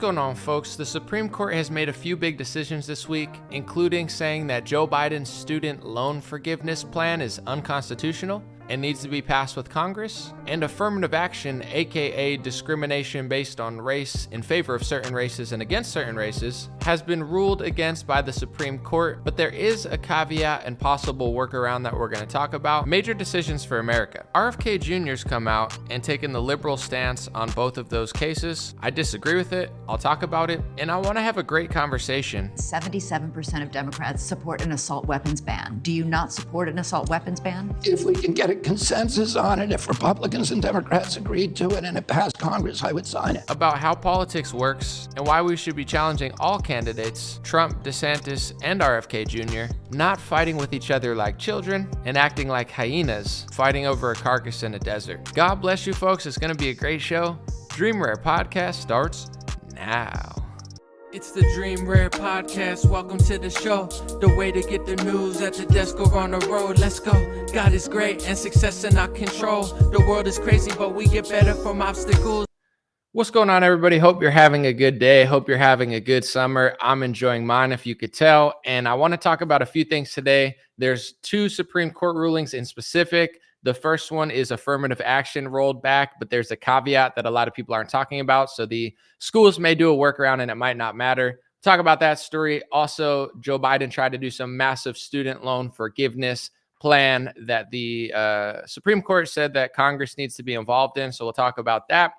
What's going on, folks? The Supreme Court has made a few big decisions this week, including saying that Joe Biden's student loan forgiveness plan is unconstitutional and needs to be passed with Congress, and affirmative action, aka discrimination based on race in favor of certain races and against certain races, has been ruled against by the Supreme Court, but there is a caveat and possible workaround that we're going to talk about. Major decisions for America. RFK Jr.'s come out and taken the liberal stance on both of those cases. I disagree with it, I'll talk about it, and I want to have a great conversation. 77% of Democrats support an assault weapons ban. Do you not support an assault weapons ban? If we can get a consensus on it, if Republicans and Democrats agreed to it and it passed Congress, I would sign it. About how politics works and why we should be challenging all candidates, Trump, DeSantis, and RFK Jr., not fighting with each other like children and acting like hyenas, fighting over a carcass in a desert. God bless you, folks. It's going to be a great show. Dream Rare Podcast starts now. It's the Dream Rare Podcast. Welcome to the show. The way to get the news at the desk or on the road. Let's go. God is great and success in our control. The world is crazy, but we get better from obstacles. What's going on, everybody? Hope you're having a good day. Hope you're having a good summer. I'm enjoying mine, if you could tell. And I want to talk about a few things today. There's two Supreme Court rulings in specific. The first one is affirmative action rolled back, but there's a caveat that a lot of people aren't talking about. So the schools may do a workaround and it might not matter. Talk about that story. Also, Joe Biden tried to do some massive student loan forgiveness plan that the Supreme Court said that Congress needs to be involved in. So we'll talk about that.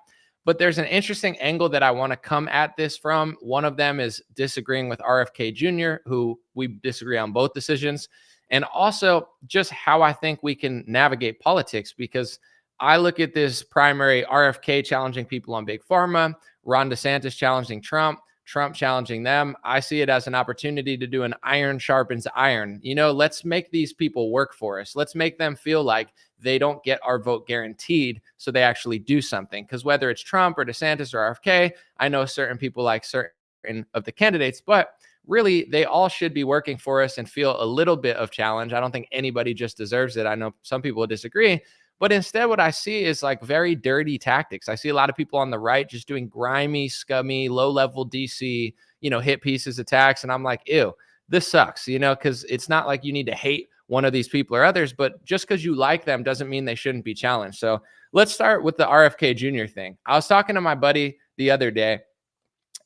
But there's an interesting angle that I want to come at this from. One of them is disagreeing with RFK Jr., who we disagree on both decisions. And also just how I think we can navigate politics, because I look at this primary RFK challenging people on Big Pharma, Ron DeSantis challenging Trump, Trump challenging them. I see it as an opportunity to do an iron sharpens iron. You know, let's make these people work for us. Let's make them feel like they don't get our vote guaranteed, so they actually do something. Because whether it's Trump or DeSantis or RFK, I know certain people like certain of the candidates, but really, they all should be working for us and feel a little bit of challenge. I don't think anybody just deserves it. I know some people disagree, but instead what I see is like very dirty tactics. I see a lot of people on the right just doing grimy, scummy, low-level DC, hit pieces attacks. And I'm like, ew, this sucks, because it's not like you need to hate one of these people or others, but just because you like them doesn't mean they shouldn't be challenged. So let's start with the RFK Jr. thing. I was talking to my buddy the other day,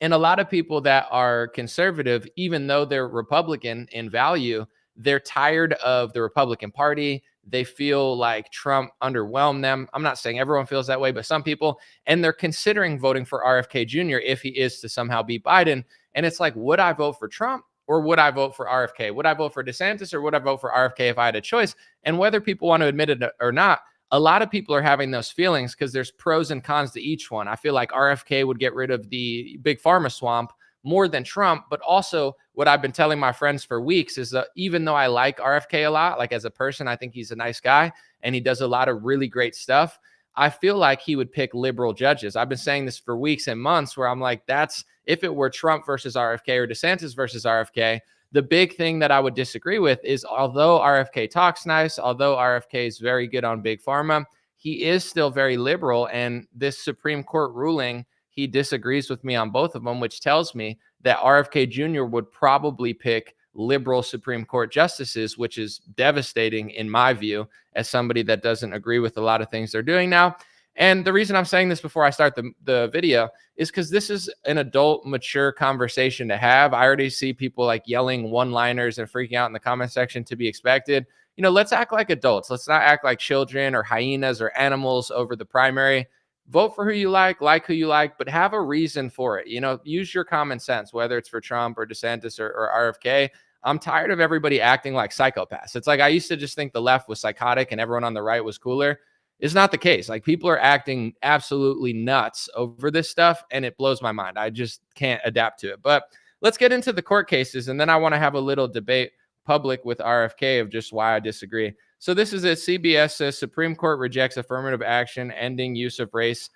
and a lot of people that are conservative, even though they're Republican in value, they're tired of the Republican Party. They feel like Trump underwhelmed them. I'm not saying everyone feels that way, but some people, and they're considering voting for RFK Jr. if he is to somehow beat Biden. And it's like, would I vote for Trump or would I vote for RFK? Would I vote for DeSantis or would I vote for RFK if I had a choice? And whether people want to admit it or not, a lot of people are having those feelings because there's pros and cons to each one. I feel like RFK would get rid of the big pharma swamp more than Trump, but also what I've been telling my friends for weeks is that even though I like RFK a lot, like as a person, I think he's a nice guy and he does a lot of really great stuff. I feel like he would pick liberal judges. I've been saying this for weeks and months where I'm like, that's if it were Trump versus RFK or DeSantis versus RFK. The big thing that I would disagree with is although RFK talks nice, although RFK is very good on Big Pharma, he is still very liberal. And this Supreme Court ruling, he disagrees with me on both of them, which tells me that RFK Jr. would probably pick liberal Supreme Court justices, which is devastating in my view as somebody that doesn't agree with a lot of things they're doing now. And the reason I'm saying this before I start the video is because this is an adult, mature conversation to have. I already see people like yelling one-liners and freaking out in the comment section, to be expected. Let's act like adults. Let's not act like children or hyenas or animals over the primary. Vote for who you like who you like, but have a reason for it. Use your common sense, whether it's for Trump or DeSantis or RFK. I'm tired of everybody acting like psychopaths. It's like I used to just think the left was psychotic and everyone on the right was cooler. It's not the case. Like, people are acting absolutely nuts over this stuff, and it blows my mind. I just can't adapt to it. But let's get into the court cases, and then I want to have a little debate public with RFK of just why I disagree. So this is it. CBS says Supreme Court rejects affirmative action ending use of race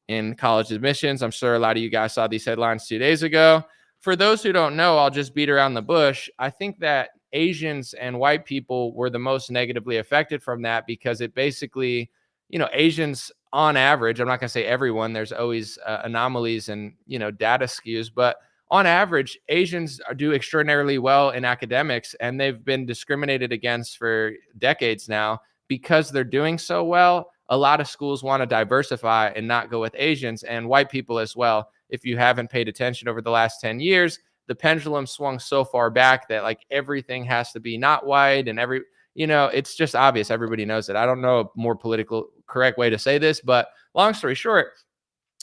in college admissions. I'm sure a lot of you guys saw these headlines 2 days ago. For those who don't know, I'll just beat around the bush. I think that Asians and white people were the most negatively affected from that because it basically, Asians on average, I'm not going to say everyone, there's always anomalies and, data skews, but on average, Asians do extraordinarily well in academics, and they've been discriminated against for decades now. Because they're doing so well, a lot of schools want to diversify and not go with Asians and white people as well. If you haven't paid attention over the last 10 years, the pendulum swung so far back that like everything has to be not white, and it's just obvious. Everybody knows it. I don't know a more political correct way to say this, but long story short,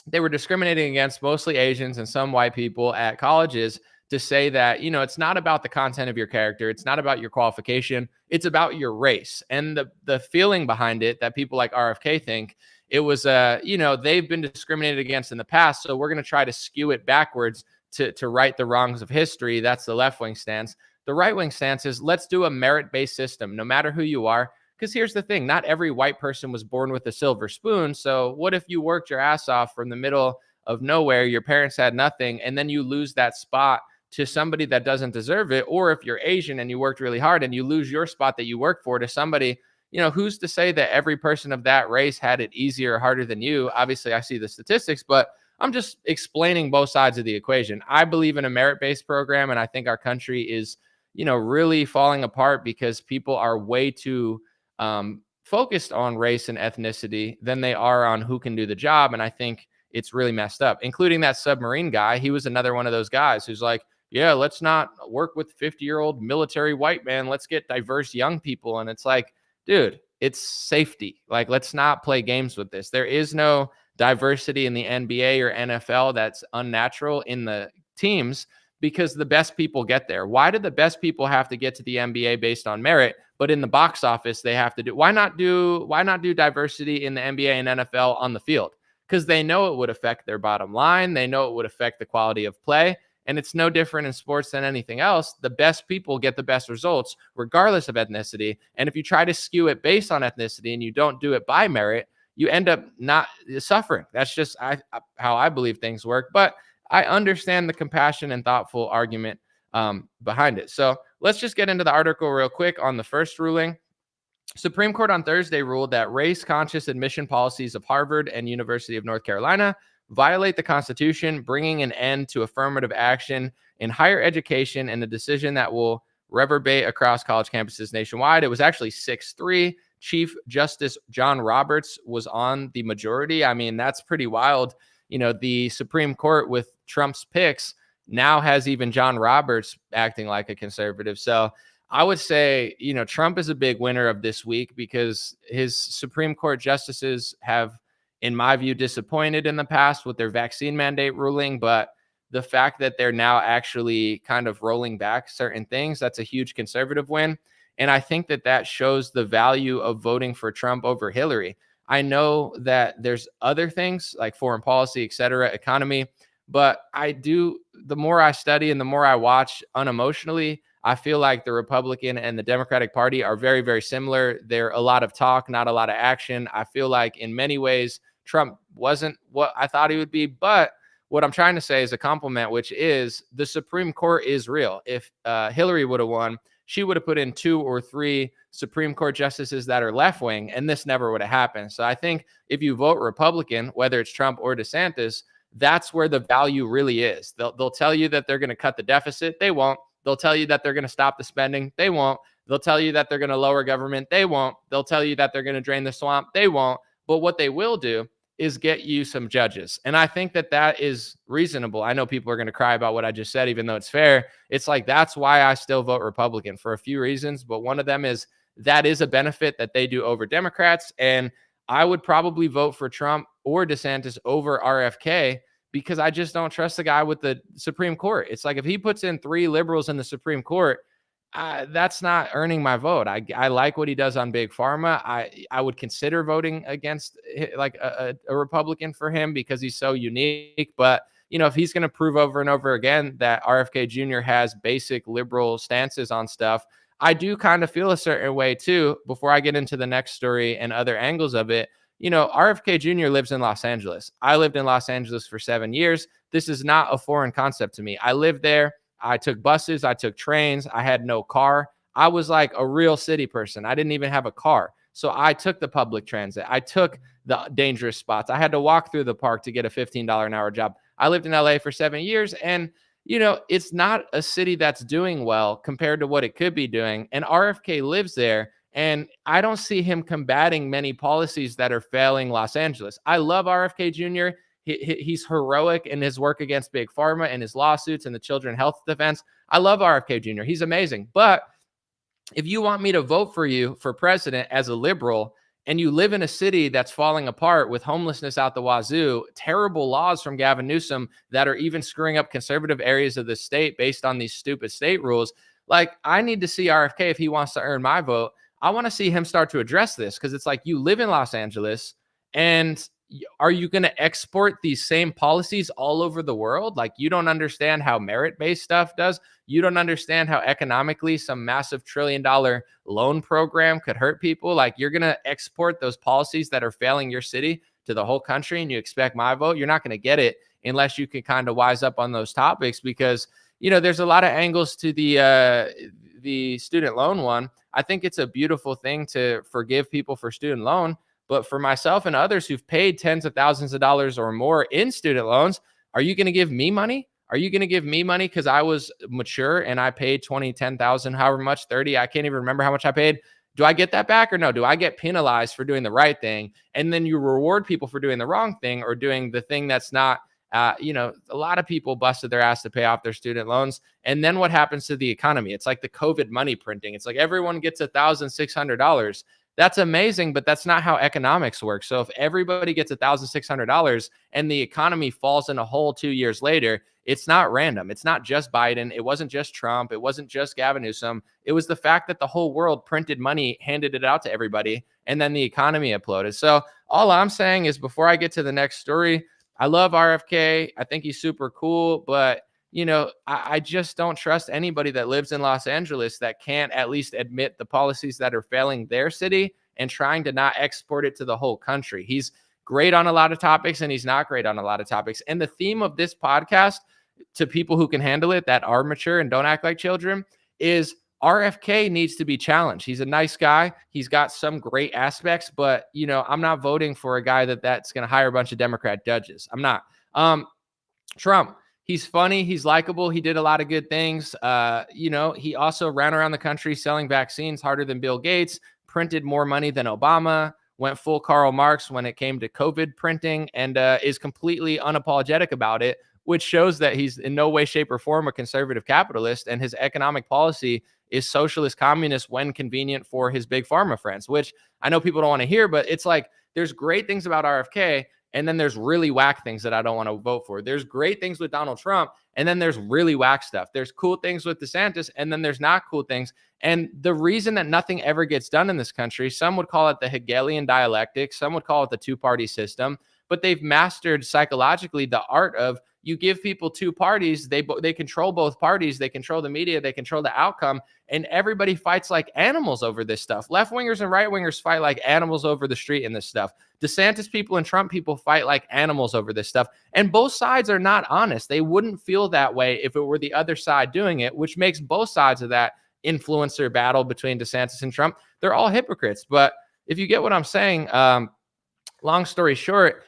they were discriminating against mostly Asians and some white people at colleges to say that, it's not about the content of your character. It's not about your qualification. It's about your race. And the feeling behind it that people like RFK think it was, they've been discriminated against in the past. So we're going to try to skew it backwards to right the wrongs of history. That's the left wing stance. The right wing stance is let's do a merit-based system, no matter who you are. Because here's the thing, not every white person was born with a silver spoon. So what if you worked your ass off from the middle of nowhere, your parents had nothing, and then you lose that spot to somebody that doesn't deserve it? Or if you're Asian and you worked really hard and you lose your spot that you worked for to somebody, who's to say that every person of that race had it easier or harder than you? Obviously, I see the statistics, but I'm just explaining both sides of the equation. I believe in a merit-based program, and I think our country is, really falling apart because people are way too focused on race and ethnicity than they are on who can do the job. And I think it's really messed up, including that submarine guy. He was another one of those guys who's like, yeah, let's not work with 50-year-old military white man. Let's get diverse young people. And it's like, dude, it's safety. Like, let's not play games with this. There is no diversity in the NBA or NFL that's unnatural in the teams because the best people get there. Why do the best people have to get to the NBA based on merit, but in the box office they have to do? Why not do diversity in the NBA and NFL on the field? Because they know it would affect their bottom line. They know it would affect the quality of play. And it's no different in sports than anything else. The best people get the best results regardless of ethnicity. And if you try to skew it based on ethnicity and you don't do it by merit, you end up not suffering. That's just how I believe things work. But I understand the compassion and thoughtful argument behind it. So let's just get into the article real quick on the first ruling. Supreme Court on Thursday ruled that race-conscious admission policies of Harvard and University of North Carolina violate the Constitution, bringing an end to affirmative action in higher education, and a decision that will reverberate across college campuses nationwide. It was actually 6-3. Chief Justice John Roberts was on the majority. I mean, that's pretty wild. The Supreme Court with Trump's picks now has even John Roberts acting like a conservative. So I would say, Trump is a big winner of this week because his Supreme Court justices have, in my view, disappointed in the past with their vaccine mandate ruling. But the fact that they're now actually kind of rolling back certain things, that's a huge conservative win. And I think that shows the value of voting for Trump over Hillary. I know that there's other things like foreign policy, et cetera, economy, but the more I study and the more I watch unemotionally, I feel like the Republican and the Democratic Party are very, very similar. They're a lot of talk, not a lot of action. I feel like in many ways, Trump wasn't what I thought he would be. But what I'm trying to say is a compliment, which is the Supreme Court is real. If Hillary would have won, she would have put in 2 or 3 Supreme Court justices that are left wing, and this never would have happened. So I think if you vote Republican, whether it's Trump or DeSantis, that's where the value really is. They'll tell you that they're going to cut the deficit. They won't. They'll tell you that they're going to stop the spending. They won't. They'll tell you that they're going to lower government. They won't. They'll tell you that they're going to drain the swamp. They won't. But what they will do is get you some judges. And I think that is reasonable. I know people are going to cry about what I just said, even though it's fair. It's like, that's why I still vote Republican for a few reasons. But one of them is that is a benefit that they do over Democrats. And I would probably vote for Trump or DeSantis over RFK because I just don't trust the guy with the Supreme Court. It's like if he puts in 3 liberals in the Supreme Court, that's not earning my vote. I like what he does on big pharma. I would consider voting against like a Republican for him because he's so unique. But, if he's going to prove over and over again that RFK Jr. has basic liberal stances on stuff, I do kind of feel a certain way too. Before I get into the next story and other angles of it, RFK Jr. lives in Los Angeles. I lived in Los Angeles for 7 years. This is not a foreign concept to me. I lived there. I took buses. I took trains. I had no car. I was like a real city person. I didn't even have a car. So I took the public transit. I took the dangerous spots. I had to walk through the park to get a $15 an hour job. I lived in LA for 7 years, and it's not a city that's doing well compared to what it could be doing. And RFK lives there, and I don't see him combating many policies that are failing Los Angeles. I love RFK Jr. He's heroic in his work against Big Pharma and his lawsuits and the children health defense. I love RFK Jr. He's amazing. But if you want me to vote for you for president as a liberal, and you live in a city that's falling apart with homelessness out the wazoo, terrible laws from Gavin Newsom that are even screwing up conservative areas of the state based on these stupid state rules, like, I need to see RFK, if he wants to earn my vote, I want to see him start to address this, because it's like, you live in Los Angeles, and are you going to export these same policies all over the world? Like, you don't understand how merit-based stuff does. You don't understand how economically some massive $1 trillion loan program could hurt people. Like, you're going to export those policies that are failing your city to the whole country, and you expect my vote? You're not going to get it unless you can kind of wise up on those topics, because, there's a lot of angles to the student loan one. I think it's a beautiful thing to forgive people for student loan. But for myself and others who've paid tens of thousands of dollars or more in student loans, are you going to give me money? Are you going to give me money because I was mature and I paid 20, 10,000, however much, 30? I can't even remember how much I paid. Do I get that back or no? Do I get penalized for doing the right thing? And then you reward people for doing the wrong thing or doing the thing that's not, a lot of people busted their ass to pay off their student loans. And then what happens to the economy? It's like the COVID money printing. It's like everyone gets $1,600. That's amazing, but that's not how economics works. So if everybody gets $1,600 and the economy falls in a hole 2 years later, it's not random. It's not just Biden. It wasn't just Trump. It wasn't just Gavin Newsom. It was the fact that the whole world printed money, handed it out to everybody, and then the economy imploded. So all I'm saying is, before I get to the next story, I love RFK. I think he's super cool, but I just don't trust anybody that lives in Los Angeles that can't at least admit the policies that are failing their city and trying to not export it to the whole country. He's great on a lot of topics, and he's not great on a lot of topics. And the theme of this podcast, to people who can handle it, that are mature and don't act like children, is RFK needs to be challenged. He's a nice guy. He's got some great aspects, but I'm not voting for a guy that's going to hire a bunch of Democrat judges. I'm not. Trump, he's funny. He's likable. He did a lot of good things. He also ran around the country selling vaccines harder than Bill Gates, printed more money than Obama, went full Karl Marx when it came to COVID printing, and is completely unapologetic about it, which shows that he's in no way, shape, or form a conservative capitalist, and his economic policy is socialist communist when convenient for his big pharma friends, which I know people don't want to hear, but it's like, there's great things about RFK, and then there's really whack things that I don't want to vote for. There's great things with Donald Trump, and then there's really whack stuff. There's cool things with DeSantis, and then there's not cool things. And the reason that nothing ever gets done in this country, some would call it the Hegelian dialectic, some would call it the two-party system, but they've mastered psychologically the art of, you give people two parties, they control both parties, they control the media, they control the outcome, and everybody fights like animals over this stuff. Left-wingers and right-wingers fight like animals over the street in this stuff. DeSantis people and Trump people fight like animals over this stuff, and both sides are not honest. They wouldn't feel that way if it were the other side doing it, which makes both sides of that influencer battle between DeSantis and Trump, they're all hypocrites. But if you get what I'm saying, long story short,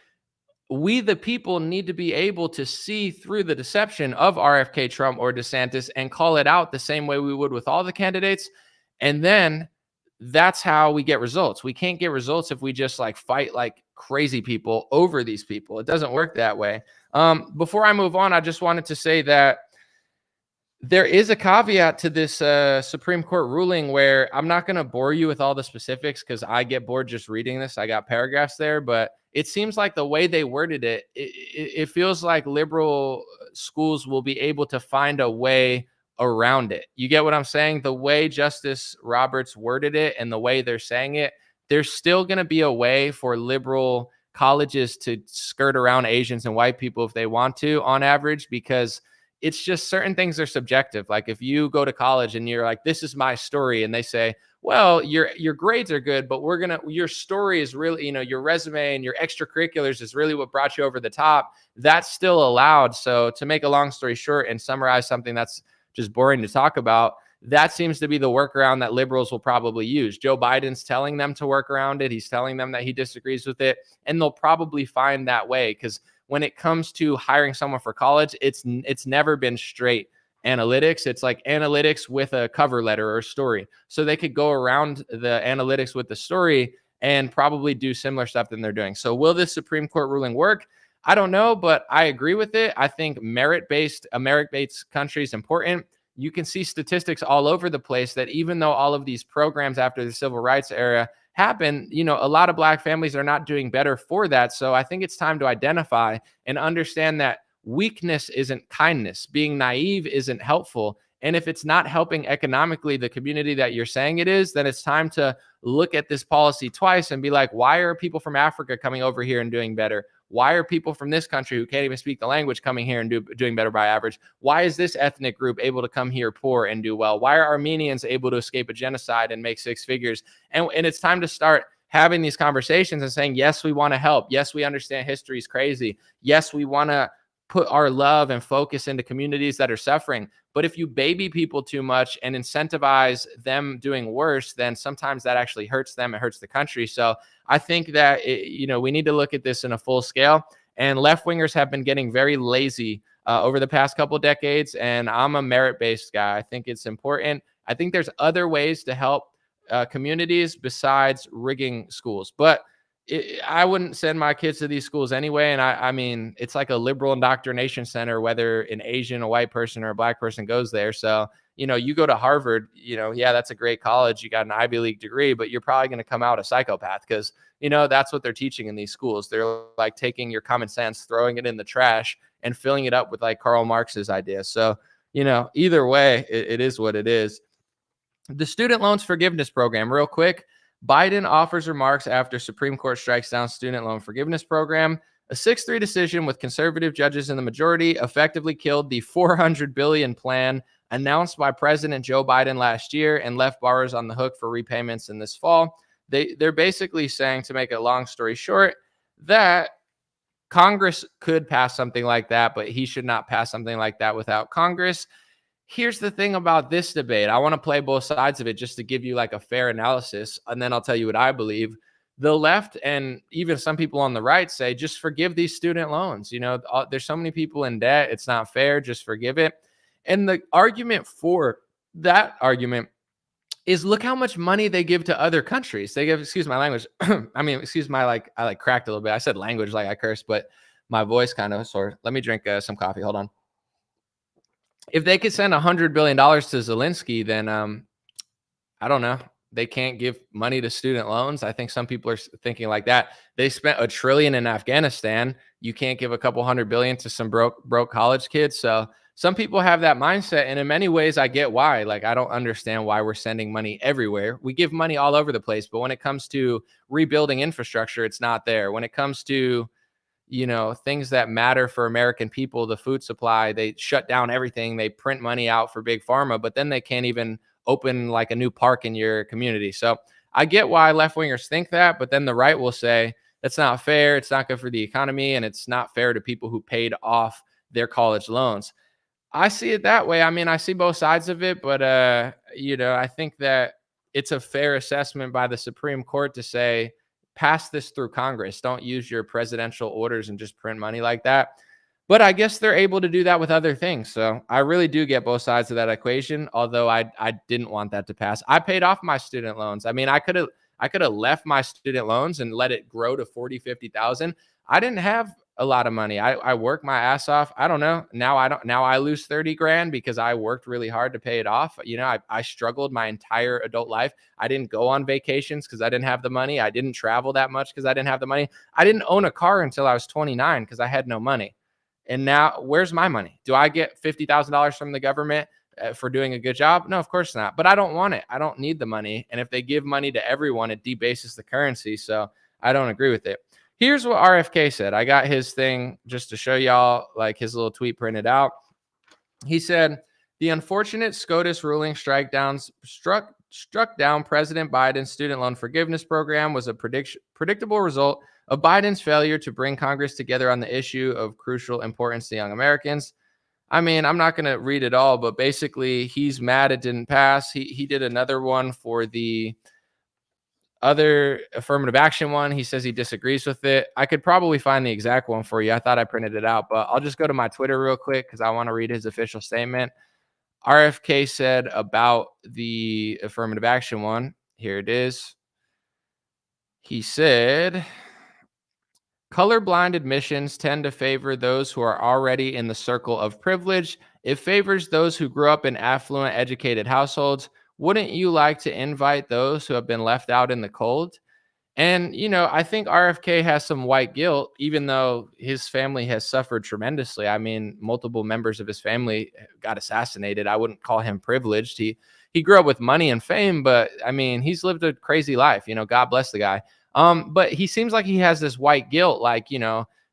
we, the people, need to be able to see through the deception of RFK, Trump, or DeSantis and call it out the same way we would with all the candidates. And then that's how we get results. We can't get results if we just fight like crazy people over these people. It doesn't work that way. Before I move on, I just wanted to say that there is a caveat to this Supreme Court ruling where I'm not going to bore you with all the specifics because I get bored just reading this. I got paragraphs there, but it seems like the way they worded it, it feels like liberal schools will be able to find a way around it. You get what I'm saying? The way Justice Roberts worded it and the way they're saying it, there's still going to be a way for liberal colleges to skirt around Asians and white people if they want to, on average, because it's just certain things are subjective. Like if you go to college and you're like, this is my story, and they say, well, your grades are good, but your story is really, your resume and your extracurriculars is really what brought you over the top. That's still allowed. So to make a long story short and summarize something that's just boring to talk about, that seems to be the workaround that liberals will probably use. Joe Biden's telling them to work around it. He's telling them that he disagrees with it, and they'll probably find that way, because when it comes to hiring someone for college, it's never been straight analytics. It's like analytics with a cover letter or story. So they could go around the analytics with the story and probably do similar stuff than they're doing. So will this Supreme Court ruling work? I don't know, but I agree with it. I think a merit-based country is important. You can see statistics all over the place that even though all of these programs after the civil rights era happen, a lot of Black families are not doing better for that. So I think it's time to identify and understand that weakness isn't kindness. Being naive isn't helpful. And if it's not helping economically the community that you're saying it is, then it's time to look at this policy twice and be like, why are people from Africa coming over here and doing better? Why are people from this country who can't even speak the language coming here and doing better by average? Why is this ethnic group able to come here poor and do well? Why are Armenians able to escape a genocide and make six figures? And it's time to start having these conversations and saying, yes, we want to help. Yes, we understand history is crazy. Yes, we want to put our love and focus into communities that are suffering. But if you baby people too much and incentivize them doing worse, then sometimes that actually hurts them. It hurts the country. So I think that, we need to look at this in a full scale. And left-wingers have been getting very lazy over the past couple decades. And I'm a merit-based guy. I think it's important. I think there's other ways to help communities besides rigging schools. But I wouldn't send my kids to these schools anyway. And I mean, it's like a liberal indoctrination center, whether an Asian, a white person, or a Black person goes there. So, you go to Harvard, yeah, that's a great college. You got an Ivy League degree, but you're probably going to come out a psychopath because, that's what they're teaching in these schools. They're like taking your common sense, throwing it in the trash and filling it up with like Karl Marx's ideas. So, either way, it is what it is. The student loans forgiveness program, real quick. Biden offers remarks after Supreme Court strikes down student loan forgiveness program. A 6-3 decision with conservative judges in the majority effectively killed the $400 billion plan announced by President Joe Biden last year and left borrowers on the hook for repayments in this fall. They're basically saying, to make a long story short, that Congress could pass something like that, but he should not pass something like that without Congress. Here's the thing about this debate. I want to play both sides of it just to give you like a fair analysis, and then I'll tell you what I believe. The left and even some people on the right say, just forgive these student loans. There's so many people in debt. It's not fair. Just forgive it. And the argument for that argument is, look how much money they give to other countries. They give, excuse my language. Excuse my, I cracked a little bit. I said language like I cursed, but my voice kind of sore. Let me drink some coffee. Hold on. If they could send $100 billion to Zelensky, then I don't know. They can't give money to student loans. I think some people are thinking like that. They spent $1 trillion in Afghanistan. You can't give a couple $100 billion to some broke college kids. So some people have that mindset. And in many ways, I get why. Like, I don't understand why we're sending money everywhere. We give money all over the place. But when it comes to rebuilding infrastructure, it's not there. When it comes to things that matter for American people, the food supply, they shut down everything. They print money out for big pharma, but then they can't even open like a new park in your community. So I get why left-wingers think that, but then the right will say that's not fair. It's not good for the economy, and it's not fair to people who paid off their college loans. I see it that way. I mean, I see both sides of it, but I think that it's a fair assessment by the Supreme Court to say, pass this through Congress. Don't use your presidential orders and just print money like that. But I guess they're able to do that with other things. So I really do get both sides of that equation, although I didn't want that to pass. I paid off my student loans. I mean, I could have left my student loans and let it grow to 40, 50,000. I didn't have a lot of money. I worked my ass off. I don't know. Now I lose 30 grand because I worked really hard to pay it off. I struggled my entire adult life. I didn't go on vacations because I didn't have the money. I didn't travel that much because I didn't have the money. I didn't own a car until I was 29 because I had no money. And now where's my money? Do I get $50,000 from the government for doing a good job? No, of course not. But I don't want it. I don't need the money. And if they give money to everyone, it debases the currency. So I don't agree with it. Here's what RFK said. I got his thing just to show y'all, like his little tweet printed out. He said, the unfortunate SCOTUS ruling struck down President Biden's student loan forgiveness program was a predictable result of Biden's failure to bring Congress together on the issue of crucial importance to young Americans. I mean, I'm not going to read it all, but basically he's mad it didn't pass. He did another one for the other affirmative action one. He says he disagrees with it. I could probably find the exact one for you. I thought I printed it out, but I'll just go to my Twitter real quick because I want to read his official statement. RFK said about the affirmative action one. Here it is. He said, colorblind admissions tend to favor those who are already in the circle of privilege. It favors those who grew up in affluent, educated households. Wouldn't you like to invite those who have been left out in the cold? And, I think RFK has some white guilt, even though his family has suffered tremendously. I mean, multiple members of his family got assassinated. I wouldn't call him privileged. He grew up with money and fame, but I mean, he's lived a crazy life. God bless the guy. But he seems like he has this white guilt, like,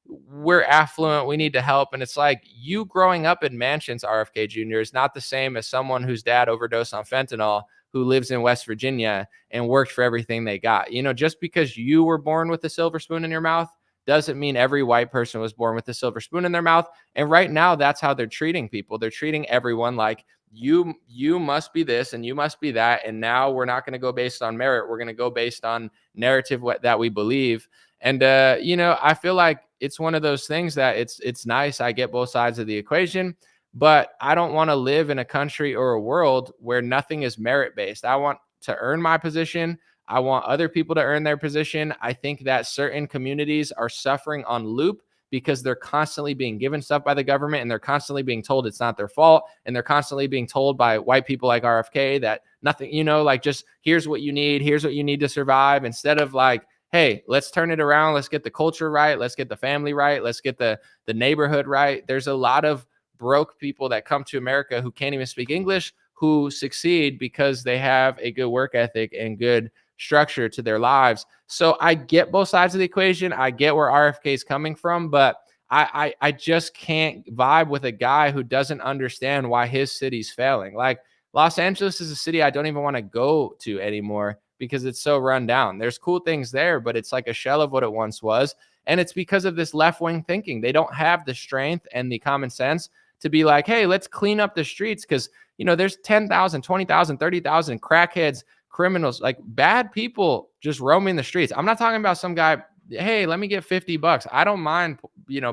we're affluent, we need to help. And it's like, you growing up in mansions, RFK Jr., is not the same as someone whose dad overdosed on fentanyl, who lives in West Virginia and worked for everything they got. Just because you were born with a silver spoon in your mouth doesn't mean every white person was born with a silver spoon in their mouth. And right now, that's how they're treating people. They're treating everyone like you must be this and you must be that. And now we're not going to go based on merit. We're going to go based on narrative that we believe. And, I feel like it's one of those things that it's nice. I get both sides of the equation, but I don't want to live in a country or a world where nothing is merit based. I want to earn my position. I want other people to earn their position. I think that certain communities are suffering on loop because they're constantly being given stuff by the government and they're constantly being told it's not their fault. And they're constantly being told by white people like RFK that nothing, like just here's what you need. Here's what you need to survive, instead of like, hey, let's turn it around. Let's get the culture right. Let's get the family right. Let's get the neighborhood right. There's a lot of broke people that come to America who can't even speak English, who succeed because they have a good work ethic and good structure to their lives. So I get both sides of the equation. I get where RFK is coming from, but I just can't vibe with a guy who doesn't understand why his city's failing. Like, Los Angeles is a city I don't even want to go to anymore because it's so run down. There's cool things there, but it's like a shell of what it once was. And it's because of this left-wing thinking. They don't have the strength and the common sense to be like, hey, let's clean up the streets because, there's 10,000, 20,000, 30,000 crackheads, criminals, like bad people just roaming the streets. I'm not talking about some guy, hey, let me get $50. I don't mind,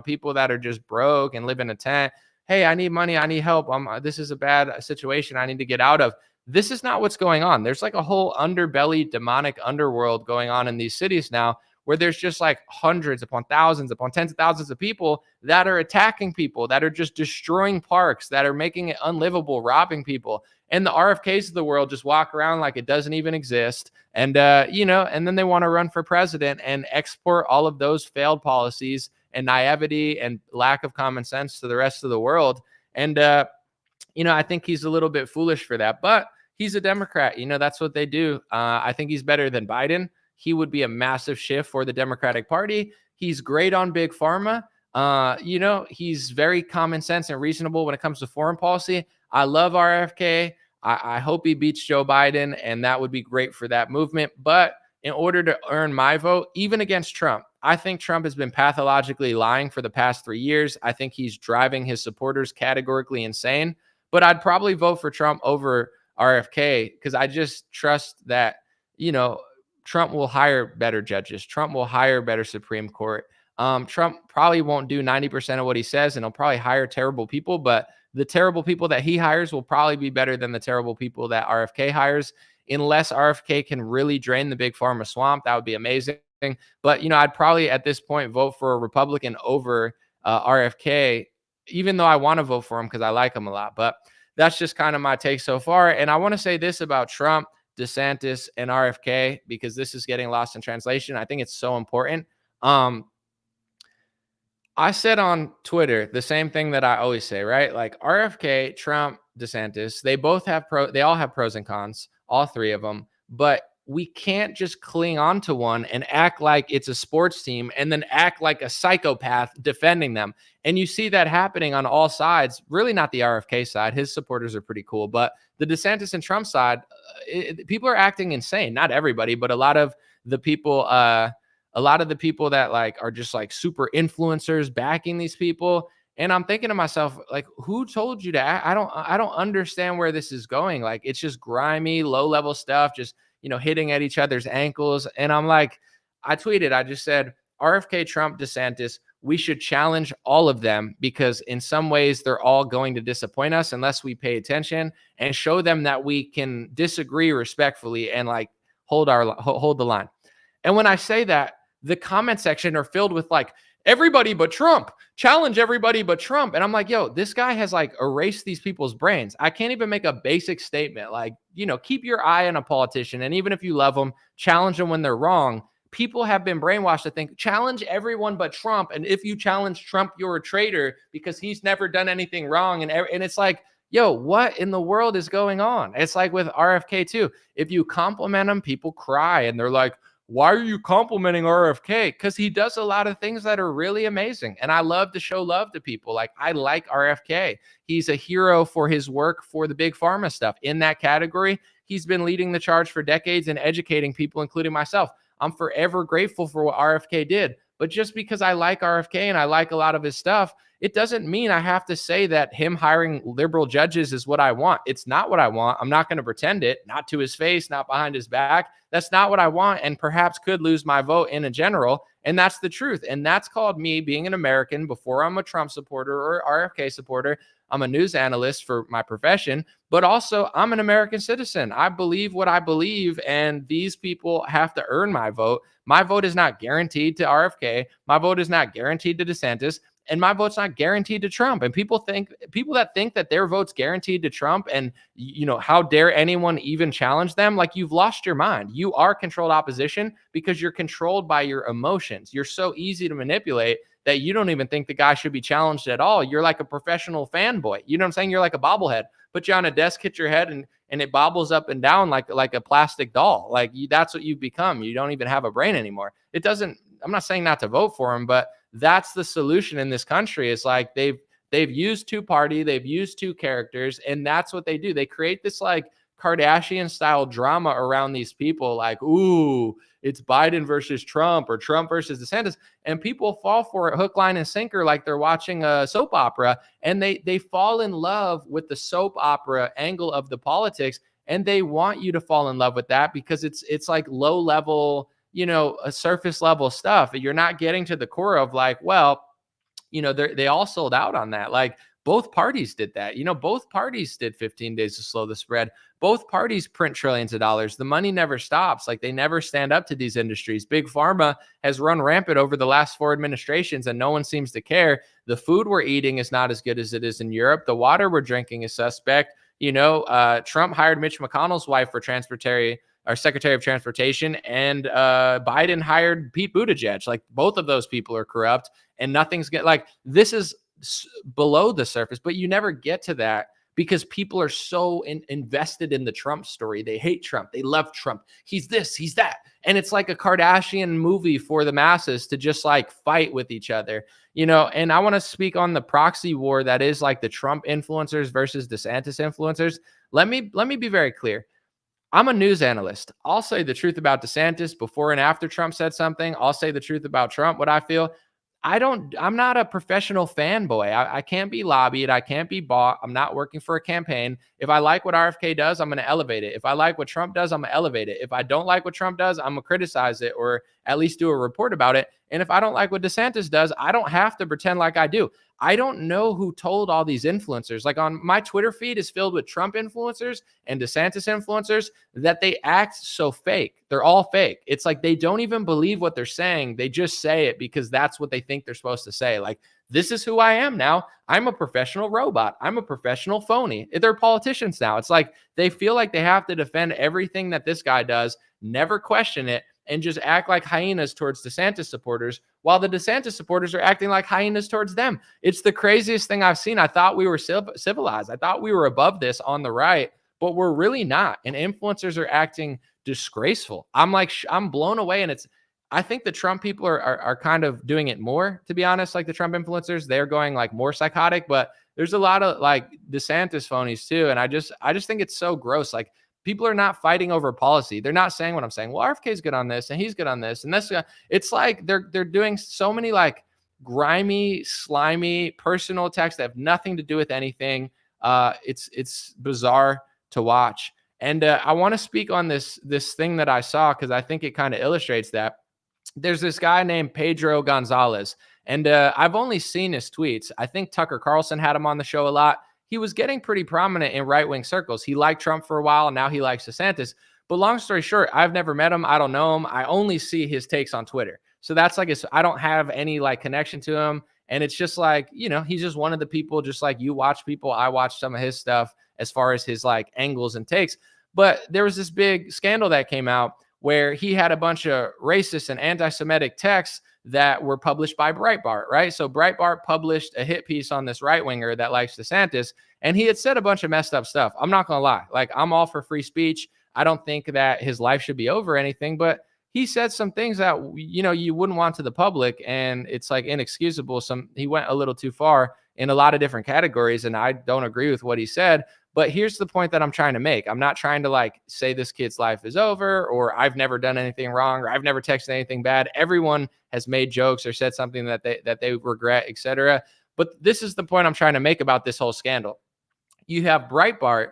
people that are just broke and live in a tent. Hey, I need money. I need help. This is a bad situation I need to get out of. This is not what's going on. There's like a whole underbelly, demonic underworld going on in these cities now, where there's just like hundreds upon thousands upon tens of thousands of people that are attacking people, that are just destroying parks, that are making it unlivable, robbing people. And the RFKs of the world just walk around like it doesn't even exist. And, and then they want to run for president and export all of those failed policies and naivety and lack of common sense to the rest of the world. And, I think he's a little bit foolish for that, but he's a Democrat. That's what they do. I think he's better than Biden. He would be a massive shift for the Democratic Party. He's great on big pharma. He's very common sense and reasonable when it comes to foreign policy. I love RFK. I hope he beats Joe Biden, and that would be great for that movement. But in order to earn my vote, even against Trump, I think Trump has been pathologically lying for the past 3 years. I think he's driving his supporters categorically insane. But I'd probably vote for Trump over RFK because I just trust that, Trump will hire better judges. Trump will hire better Supreme Court. Trump probably won't do 90% of what he says, and he'll probably hire terrible people, but the terrible people that he hires will probably be better than the terrible people that RFK hires, unless RFK can really drain the big pharma swamp. That would be amazing. But, I'd probably at this point vote for a Republican over RFK, even though I want to vote for him because I like him a lot. But that's just kind of my take so far. And I want to say this about Trump, DeSantis, and RFK, because this is getting lost in translation. I think it's so important. I said on Twitter the same thing that I always say, right? Like RFK, Trump, DeSantis, they all have pros and cons, all three of them, but we can't just cling on to one and act like it's a sports team and then act like a psychopath defending them. And you see that happening on all sides, really not the RFK side. His supporters are pretty cool, but the DeSantis and Trump side, people are acting insane. Not everybody, but a lot of the people that like are just like super influencers backing these people. And I'm thinking to myself, like, who told you to act? I don't understand where this is going. Like, it's just grimy, low level stuff, just, hitting at each other's ankles. And I'm like, I tweeted, I just said, RFK, Trump, DeSantis, we should challenge all of them because in some ways they're all going to disappoint us unless we pay attention and show them that we can disagree respectfully and like hold the line. And when I say that, the comment section are filled with like, everybody but Trump, challenge everybody but Trump. And I'm like, yo, this guy has like erased these people's brains. I can't even make a basic statement like, keep your eye on a politician. And even if you love them, challenge them when they're wrong. People have been brainwashed to think challenge everyone but Trump. And if you challenge Trump, you're a traitor because he's never done anything wrong. And it's like, yo, what in the world is going on? It's like with RFK too. If you compliment him, people cry and they're like, why are you complimenting RFK? Because he does a lot of things that are really amazing. And I love to show love to people. Like, I like RFK. He's a hero for his work for the big pharma stuff. In that category, he's been leading the charge for decades and educating people, including myself. I'm forever grateful for what RFK did. But just because I like RFK and I like a lot of his stuff, it doesn't mean I have to say that him hiring liberal judges is what I want. It's not what I want. I'm not going to pretend it, not to his face, not behind his back. That's not what I want, and perhaps could lose my vote in a general. And that's the truth. And that's called me being an American before I'm a Trump supporter or RFK supporter. I'm a news analyst for my profession, but also I'm an American citizen. I believe what I believe, and these people have to earn my vote. My vote is not guaranteed to RFK. My vote is not guaranteed to DeSantis. And my vote's not guaranteed to Trump. And people that think that their vote's guaranteed to Trump and, how dare anyone even challenge them? Like, you've lost your mind. You are controlled opposition because you're controlled by your emotions. You're so easy to manipulate that you don't even think the guy should be challenged at all. You're like a professional fanboy. You know what I'm saying? You're like a bobblehead. Put you on a desk, hit your head, and it bobbles up and down like a plastic doll. Like, that's what you've become. You don't even have a brain anymore. I'm not saying not to vote for him, but that's the solution in this country. It's like they've used two-party, they've used two characters, and that's what they do. They create this like Kardashian-style drama around these people, like, ooh, it's Biden versus Trump or Trump versus DeSantis, and people fall for it hook, line, and sinker like they're watching a soap opera, and they fall in love with the soap opera angle of the politics, and they want you to fall in love with that because it's like low-level, a surface level stuff. You're not getting to the core of like, well, they all sold out on that. Like, both parties did that. Both parties did 15 days to slow the spread. Both parties print trillions of dollars. The money never stops. Like, they never stand up to these industries. Big pharma has run rampant over the last 4 administrations and no one seems to care. The food we're eating is not as good as it is in Europe. The water we're drinking is suspect. Trump hired Mitch McConnell's wife for our Secretary of Transportation, and Biden hired Pete Buttigieg. Like, both of those people are corrupt, and nothing's good. Like, this is below the surface, but you never get to that because people are so invested in the Trump story. They hate Trump. They love Trump. He's this, he's that. And it's like a Kardashian movie for the masses to just like fight with each other, and I want to speak on the proxy war that is like the Trump influencers versus DeSantis influencers. Let me be very clear. I'm a news analyst. I'll say the truth about DeSantis before and after Trump said something. I'll say the truth about Trump, what I feel. I'm not a professional fanboy. I can't be lobbied. I can't be bought. I'm not working for a campaign. If I like what RFK does, I'm going to elevate it. If I like what Trump does, I'm going to elevate it. If I don't like what Trump does, I'm going to criticize it or at least do a report about it. And if I don't like what DeSantis does, I don't have to pretend like I do. I don't know who told all these influencers. Like, on my Twitter feed is filled with Trump influencers and DeSantis influencers that they act so fake. They're all fake. It's like they don't even believe what they're saying. They just say it because that's what they think they're supposed to say. Like, this is who I am now. I'm a professional robot. I'm a professional phony. They're politicians now. It's like they feel like they have to defend everything that this guy does, never question it, and just act like hyenas towards DeSantis supporters, while the DeSantis supporters are acting like hyenas towards them. It's the craziest thing I've seen. I thought we were civilized. I thought we were above this on the right, but we're really not. And influencers are acting disgraceful. I'm blown away. And I think the Trump people are kind of doing it more, to be honest. Like, the Trump influencers, they're going like more psychotic, but there's a lot of like DeSantis phonies too. And I just think it's so gross. Like, people are not fighting over policy. They're not saying what I'm saying. Well, RFK's good on this and he's good on this and this. It's like they're doing so many like grimy, slimy, personal attacks that have nothing to do with anything. It's bizarre to watch. And I want to speak on this thing that I saw because I think it kind of illustrates that. There's this guy named Pedro Gonzalez, and I've only seen his tweets. I think Tucker Carlson had him on the show a lot. He was getting pretty prominent in right-wing circles. He liked Trump for a while, and now he likes DeSantis. But long story short, I've never met him. I don't know him. I only see his takes on Twitter. So that's like, I don't have any like connection to him. And it's just like, he's just one of the people, just like you watch people. I watch some of his stuff as far as his like angles and takes. But there was this big scandal that came out where he had a bunch of racist and anti-Semitic texts that were published by Breitbart, right? So Breitbart published a hit piece on this right-winger that likes DeSantis, and he had said a bunch of messed up stuff. I'm not going to lie. Like, I'm all for free speech. I don't think that his life should be over or anything, but he said some things that, you wouldn't want to the public, and it's like inexcusable. He went a little too far in a lot of different categories, and I don't agree with what he said. But here's the point that I'm trying to make. I'm not trying to like say this kid's life is over, or I've never done anything wrong, or I've never texted anything bad. Everyone has made jokes or said something that they regret, etc. But this is the point I'm trying to make about this whole scandal. You have Breitbart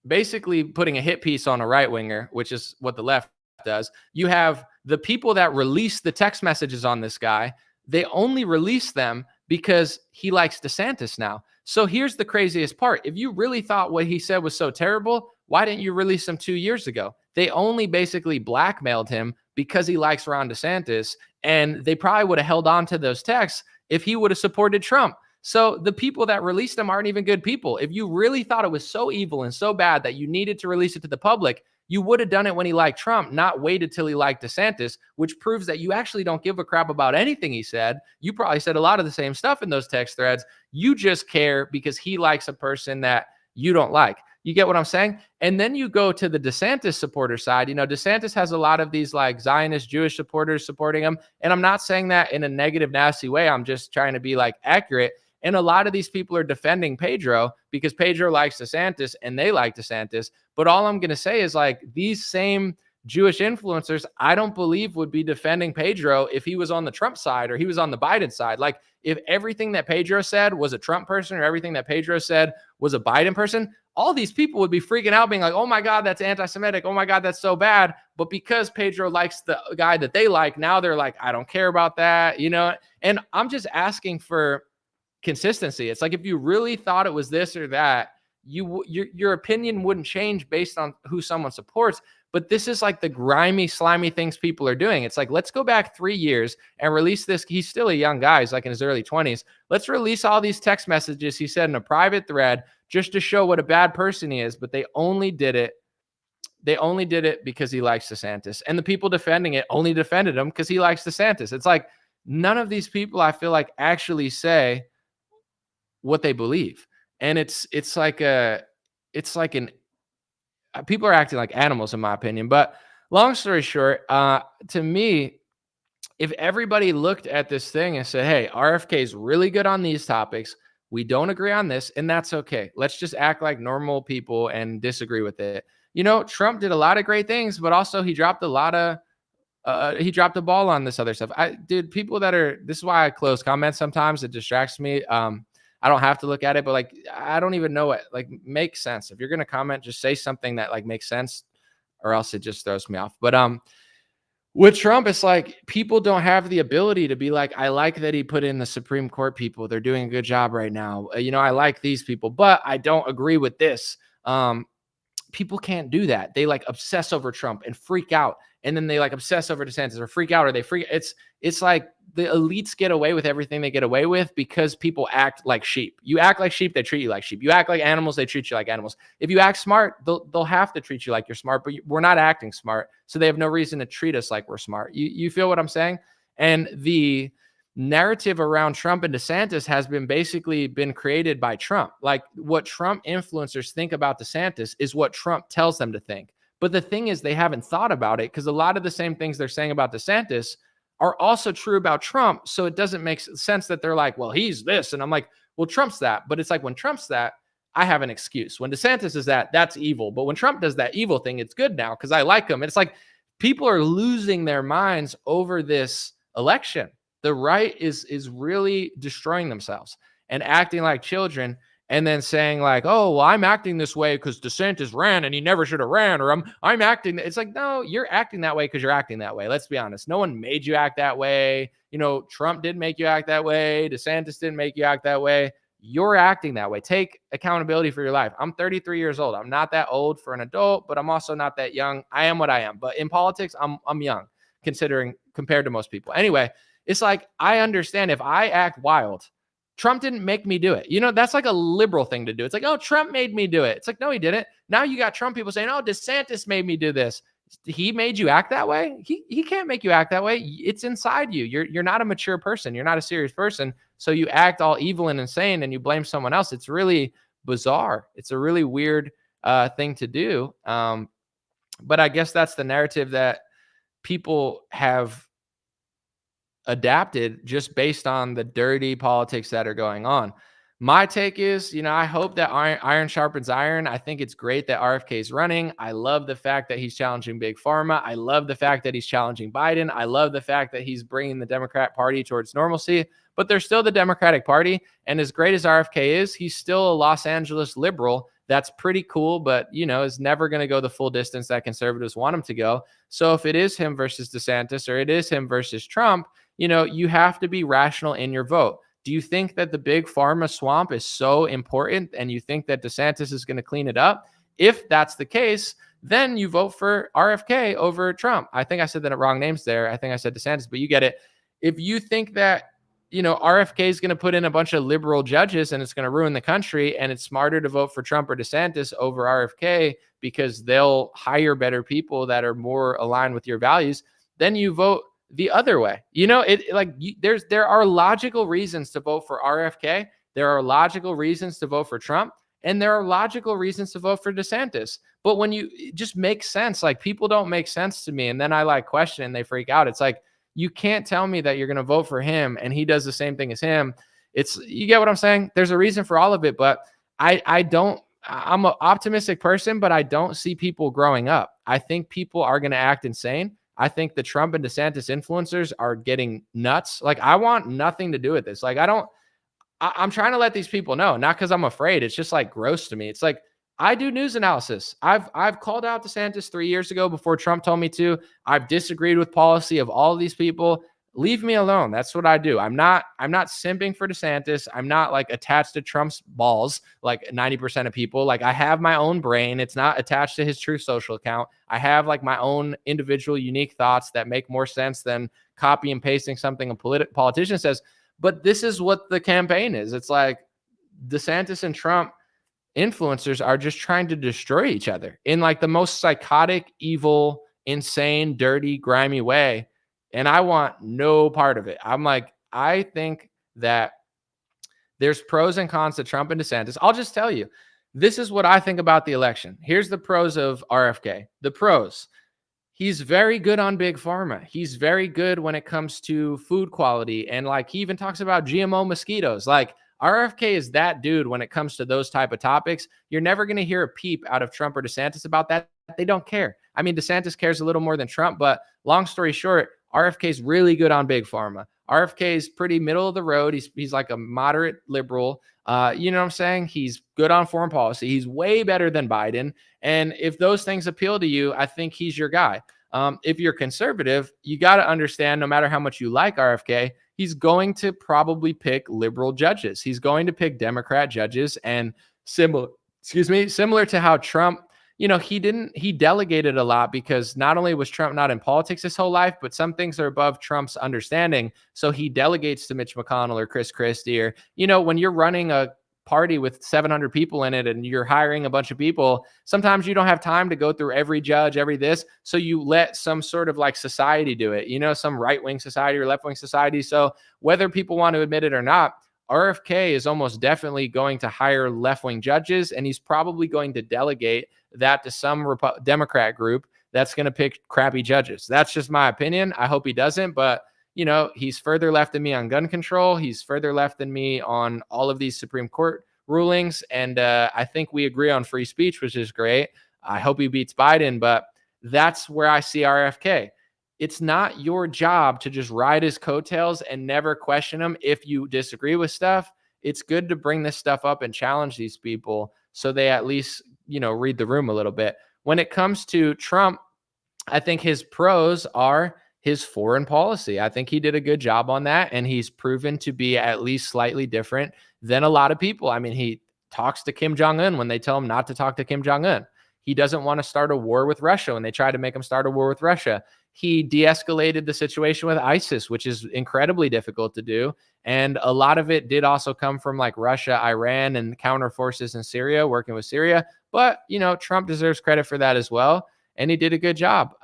basically putting a hit piece on a right winger, which is what the left does. You have the people that release the text messages on this guy. They only release them because he likes DeSantis now. So here's the craziest part. If you really thought what he said was so terrible, why didn't you release him 2 years ago? They only basically blackmailed him because he likes Ron DeSantis, and they probably would have held on to those texts if he would have supported Trump. So the people that released them aren't even good people. If you really thought it was so evil and so bad that you needed to release it to the public, you would have done it when he liked Trump, not waited till he liked DeSantis, which proves that you actually don't give a crap about anything he said. You probably said a lot of the same stuff in those text threads. You just care because he likes a person that you don't like. You get what I'm saying? And then you go to the DeSantis supporter side. DeSantis has a lot of these like Zionist Jewish supporters supporting him. And I'm not saying that in a negative, nasty way. I'm just trying to be like accurate. And a lot of these people are defending Pedro because Pedro likes DeSantis and they like DeSantis. But all I'm going to say is like these same Jewish influencers, I don't believe would be defending Pedro if he was on the Trump side or he was on the Biden side. Like if everything that Pedro said was a Trump person or everything that Pedro said was a Biden person, all these people would be freaking out being like, oh my God, that's anti-Semitic. Oh my God, that's so bad. But because Pedro likes the guy that they like, now they're like, I don't care about that, And I'm just asking for consistency. It's like if you really thought it was this or that, your opinion wouldn't change based on who someone supports. But this is like the grimy, slimy things people are doing. It's like, let's go back 3 years and release this. He's still a young guy. He's like in his early 20s. Let's release all these text messages he said in a private thread just to show what a bad person he is. But they only did it. They only did it because he likes DeSantis. And the people defending it only defended him because he likes DeSantis. It's like none of these people, I feel like, actually say what they believe. And it's like people are acting like animals in my opinion. But long story short, to me, if everybody looked at this thing and said, hey, RFK is really good on these topics, we don't agree on this, and that's okay. Let's just act like normal people and disagree with it. Trump did a lot of great things, but also he dropped a lot of he dropped the ball on this other stuff. This is why I close comments sometimes. It distracts me. I don't have to look at it, but like, I don't even know what like makes sense. If you're going to comment, just say something that like makes sense, or else it just throws me off. But with Trump, it's like people don't have the ability to be like, I like that he put in the Supreme Court people. They're doing a good job right now. I like these people, but I don't agree with this. People can't do that. They like obsess over Trump and freak out. And then they like obsess over DeSantis or freak out, or they freak. It's like the elites get away with everything they get away with because people act like sheep. You act like sheep, they treat you like sheep. You act like animals, they treat you like animals. If you act smart, they'll have to treat you like you're smart, but we're not acting smart. So they have no reason to treat us like we're smart. You feel what I'm saying? And the narrative around Trump and DeSantis has basically been created by Trump. Like what Trump influencers think about DeSantis is what Trump tells them to think. But the thing is, they haven't thought about it because a lot of the same things they're saying about DeSantis are also true about Trump. So it doesn't make sense that they're like, well, he's this. And I'm like, well, Trump's that. But it's like when Trump's that, I have an excuse. When DeSantis is that, that's evil. But when Trump does that evil thing, it's good now because I like him. And it's like people are losing their minds over this election. The right is really destroying themselves and acting like children, and then saying like, oh, well, I'm acting this way because DeSantis ran and he never should have ran, or I'm acting. It's like, no, you're acting that way because you're acting that way. Let's be honest. No one made you act that way. Trump didn't make you act that way. DeSantis didn't make you act that way. You're acting that way. Take accountability for your life. I'm 33 years old. I'm not that old for an adult, but I'm also not that young. I am what I am. But in politics, I'm young, compared to most people. Anyway, it's like, I understand if I act wild, Trump didn't make me do it. That's like a liberal thing to do. It's like, oh, Trump made me do it. It's like, no, he didn't. Now you got Trump people saying, oh, DeSantis made me do this. He made you act that way. He can't make you act that way. It's inside you. You're not a mature person. You're not a serious person. So you act all evil and insane and you blame someone else. It's really bizarre. It's a really weird thing to do. But I guess that's the narrative that people have adapted just based on the dirty politics that are going on. My take is, I hope that iron sharpens iron. I think it's great that RFK is running. I love the fact that he's challenging Big Pharma. I love the fact that he's challenging Biden. I love the fact that he's bringing the Democrat Party towards normalcy, but they're still the Democratic Party. And as great as RFK is, he's still a Los Angeles liberal. That's pretty cool, but, is never going to go the full distance that conservatives want him to go. So if it is him versus DeSantis, or it is him versus Trump, you have to be rational in your vote. Do you think that the big pharma swamp is so important and you think that DeSantis is going to clean it up? If that's the case, then you vote for RFK over Trump. I think I said the wrong names there. I think I said DeSantis, but you get it. If you think that, RFK is going to put in a bunch of liberal judges and it's going to ruin the country, and it's smarter to vote for Trump or DeSantis over RFK because they'll hire better people that are more aligned with your values, then you vote the other way. There are logical reasons to vote for RFK. There are logical reasons to vote for Trump, and there are logical reasons to vote for DeSantis. But when it just makes sense, like, people don't make sense to me, and then I question and they freak out. It's like, you can't tell me that you're going to vote for him and he does the same thing as him. You get what I'm saying? There's a reason for all of it, but I'm an optimistic person, but I don't see people growing up. I think people are going to act insane. I think the Trump and DeSantis influencers are getting nuts. Like, I want nothing to do with this. Like, I'm trying to let these people know, not because I'm afraid. It's just like gross to me. It's like, I do news analysis. I've called out DeSantis 3 years ago before Trump told me to. I've disagreed with policy of all of these people. Leave me alone. That's what I do. I'm not simping for DeSantis. I'm not like attached to Trump's balls like 90% of people. Like, I have my own brain. It's not attached to his Truth Social account. I have like my own individual unique thoughts that make more sense than copy and pasting something a politician says. But this is what the campaign is. It's like DeSantis and Trump influencers are just trying to destroy each other in like the most psychotic, evil, insane, dirty, grimy way. And I want no part of it. I think that there's pros and cons to Trump and DeSantis. I'll just tell you, this is what I think about the election. Here's the pros of RFK. The pros: he's very good on big pharma. He's very good when it comes to food quality. And like, he even talks about GMO mosquitoes. Like, RFK is that dude when it comes to those type of topics. You're never going to hear a peep out of Trump or DeSantis about that. They don't care. I mean, DeSantis cares a little more than Trump, but long story short, RFK is really good on big pharma. RFK is pretty middle of the road. He's like a moderate liberal. You know what I'm saying? He's good on foreign policy. He's way better than Biden. And if those things appeal to you, I think he's your guy. If you're conservative, you got to understand, no matter how much you like RFK, he's going to probably pick liberal judges. He's going to pick Democrat judges, and similar to how Trump, he delegated a lot because not only was Trump not in politics his whole life, but some things are above Trump's understanding. So he delegates to Mitch McConnell or Chris Christie, or, when you're running a party with 700 people in it and you're hiring a bunch of people, sometimes you don't have time to go through every judge, every this. So you let some sort of like society do it, some right-wing society or left-wing society. So whether people want to admit it or not, RFK is almost definitely going to hire left-wing judges, and he's probably going to delegate that to some Democrat group that's going to pick crappy judges. That's just my opinion. I hope he doesn't, but he's further left than me on gun control. He's further left than me on all of these Supreme Court rulings. And I think we agree on free speech, which is great. I hope he beats Biden, but that's where I see RFK. it's not your job to just ride his coattails and never question him if you disagree with stuff. It's good to bring this stuff up and challenge these people so they at least, read the room a little bit. When it comes to Trump, I think his pros are his foreign policy. I think he did a good job on that, and he's proven to be at least slightly different than a lot of people. I mean, he talks to Kim Jong-un when they tell him not to talk to Kim Jong-un. He doesn't want to start a war with Russia when they try to make him start a war with Russia. He de-escalated the situation with ISIS, which is incredibly difficult to do. And a lot of it did also come from like Russia, Iran, and counter forces in Syria, working with Syria. But, Trump deserves credit for that as well. And he did a good job.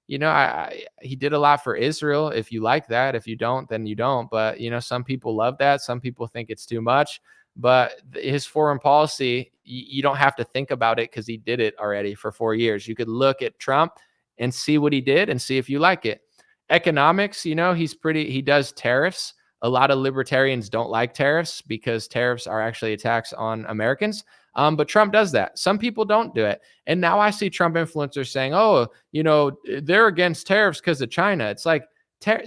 He did a lot for Israel. If you like that, if you don't, then you don't. But, some people love that. Some people think it's too much. But his foreign policy, you don't have to think about it because he did it already for 4 years. You could look at Trump and see what he did and see if you like it. Economics, he does tariffs. A lot of libertarians don't like tariffs because tariffs are actually a tax on Americans. But Trump does that. Some people don't do it. And now I see Trump influencers saying, they're against tariffs because of China. It's like,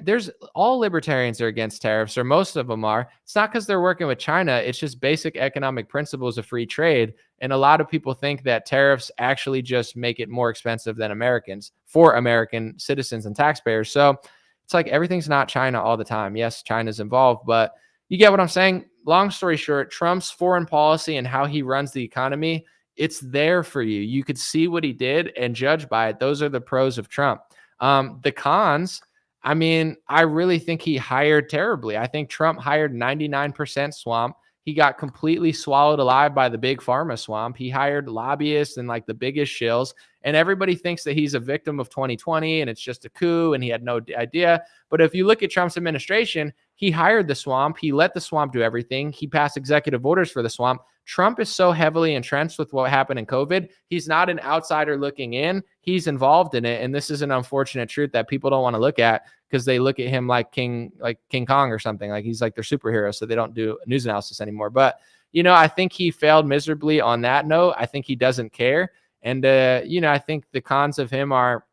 there's all libertarians are against tariffs, or most of them are. It's not because they're working with China. It's just basic economic principles of free trade. And a lot of people think that tariffs actually just make it more expensive than Americans for American citizens and taxpayers. So it's like everything's not China all the time. Yes, China's involved, but you get what I'm saying? Long story short, Trump's foreign policy and how he runs the economy, it's there for you. You could see what he did and judge by it. Those are the pros of Trump. The cons, I really think he hired terribly. I think Trump hired 99% swamp. He got completely swallowed alive by the big pharma swamp. He hired lobbyists and like the biggest shills. And everybody thinks that he's a victim of 2020 and it's just a coup and he had no idea. But if you look at Trump's administration, he hired the swamp. He let the swamp do everything. He passed executive orders for the swamp. Trump is so heavily entrenched with what happened in COVID. He's not an outsider looking in. He's involved in it. And this is an unfortunate truth that people don't want to look at because they look at him like King Kong or something. Like he's like their superhero. So they don't do news analysis anymore. But, I think he failed miserably on that note. I think he doesn't care. And, I think the cons of him are,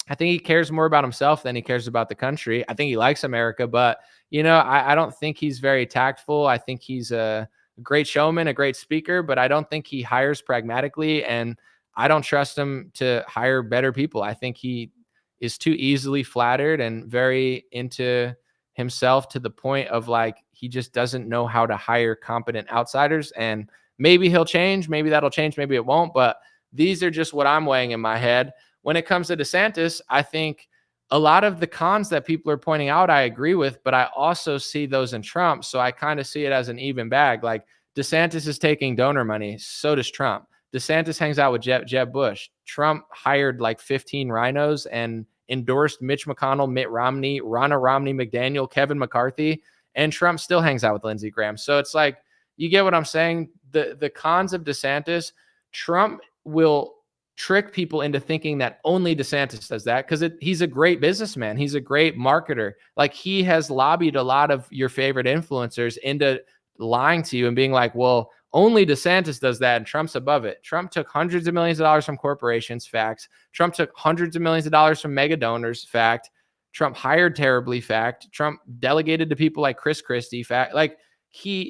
I think he cares more about himself than he cares about the country. I think he likes America, but, I don't think he's very tactful. I think he's a great showman, a great speaker, but I don't think he hires pragmatically, and I don't trust him to hire better people. I think he is too easily flattered and very into himself to the point of like, he just doesn't know how to hire competent outsiders. And maybe he'll change. Maybe that'll change. Maybe it won't. But these are just what I'm weighing in my head. When it comes to DeSantis, I think a lot of the cons that people are pointing out, I agree with, but I also see those in Trump. So I kind of see it as an even bag. Like DeSantis is taking donor money. So does Trump. DeSantis hangs out with Jeb Bush. Trump hired like 15 rhinos and endorsed Mitch McConnell, Mitt Romney, Ronna Romney McDaniel, Kevin McCarthy, and Trump still hangs out with Lindsey Graham. So it's like, you get what I'm saying? The cons of DeSantis, Trump will trick people into thinking that only DeSantis does that because he's a great businessman. He's a great marketer. Like he has lobbied a lot of your favorite influencers into lying to you and being like, well, only DeSantis does that and Trump's above it. Trump took hundreds of millions of dollars from corporations, fact. Trump took hundreds of millions of dollars from mega donors, fact. Trump hired terribly, fact. Trump delegated to people like Chris Christie, fact. Like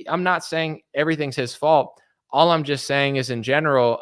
I'm not saying everything's his fault. All I'm just saying is in general,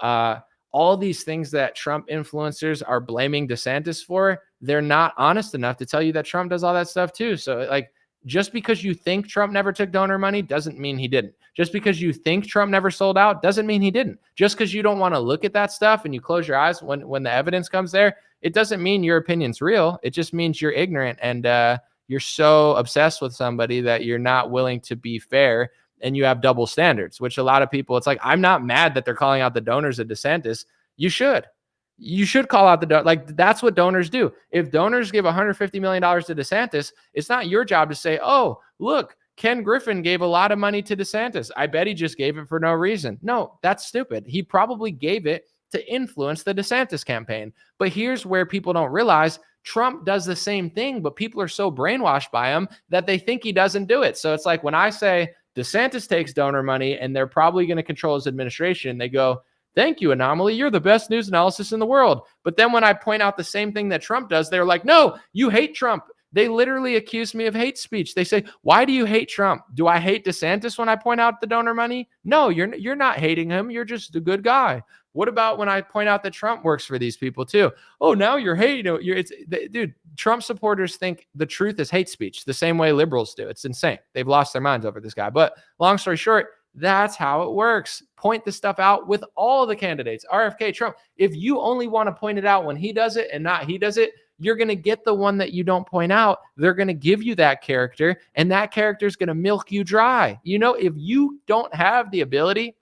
all these things that Trump influencers are blaming DeSantis for, they're not honest enough to tell you that Trump does all that stuff too. So like, just because you think Trump never took donor money doesn't mean he didn't. Just because you think Trump never sold out doesn't mean he didn't. Just because you don't want to look at that stuff and you close your eyes when the evidence comes there, it doesn't mean your opinion's real. It just means you're ignorant and you're so obsessed with somebody that you're not willing to be fair and you have double standards, which a lot of people, it's like, I'm not mad that they're calling out the donors of DeSantis. You should call out the donor. Like that's what donors do. If donors give $150 million to DeSantis, it's not your job to say, oh, look, Ken Griffin gave a lot of money to DeSantis. I bet he just gave it for no reason. No, that's stupid. He probably gave it to influence the DeSantis campaign. But here's where people don't realize Trump does the same thing, but people are so brainwashed by him that they think he doesn't do it. So it's like when I say DeSantis takes donor money and they're probably going to control his administration, they go, Thank you, An0maly. You're the best news analysis in the world. But then when I point out the same thing that Trump does, they're like, no, you hate Trump. They literally accuse me of hate speech. They say, why do you hate Trump? Do I hate DeSantis when I point out the donor money? No, you're not hating him. You're just a good guy. What about when I point out that Trump works for these people too? Oh, now you're hating. Dude, Trump supporters think the truth is hate speech the same way liberals do. It's insane. They've lost their minds over this guy. But long story short, that's how it works. Point this stuff out with all the candidates. RFK, Trump. If you only want to point it out when he does it and not he does it, you're going to get the one that you don't point out. They're going to give you that character, and that character is going to milk you dry. If you don't have the ability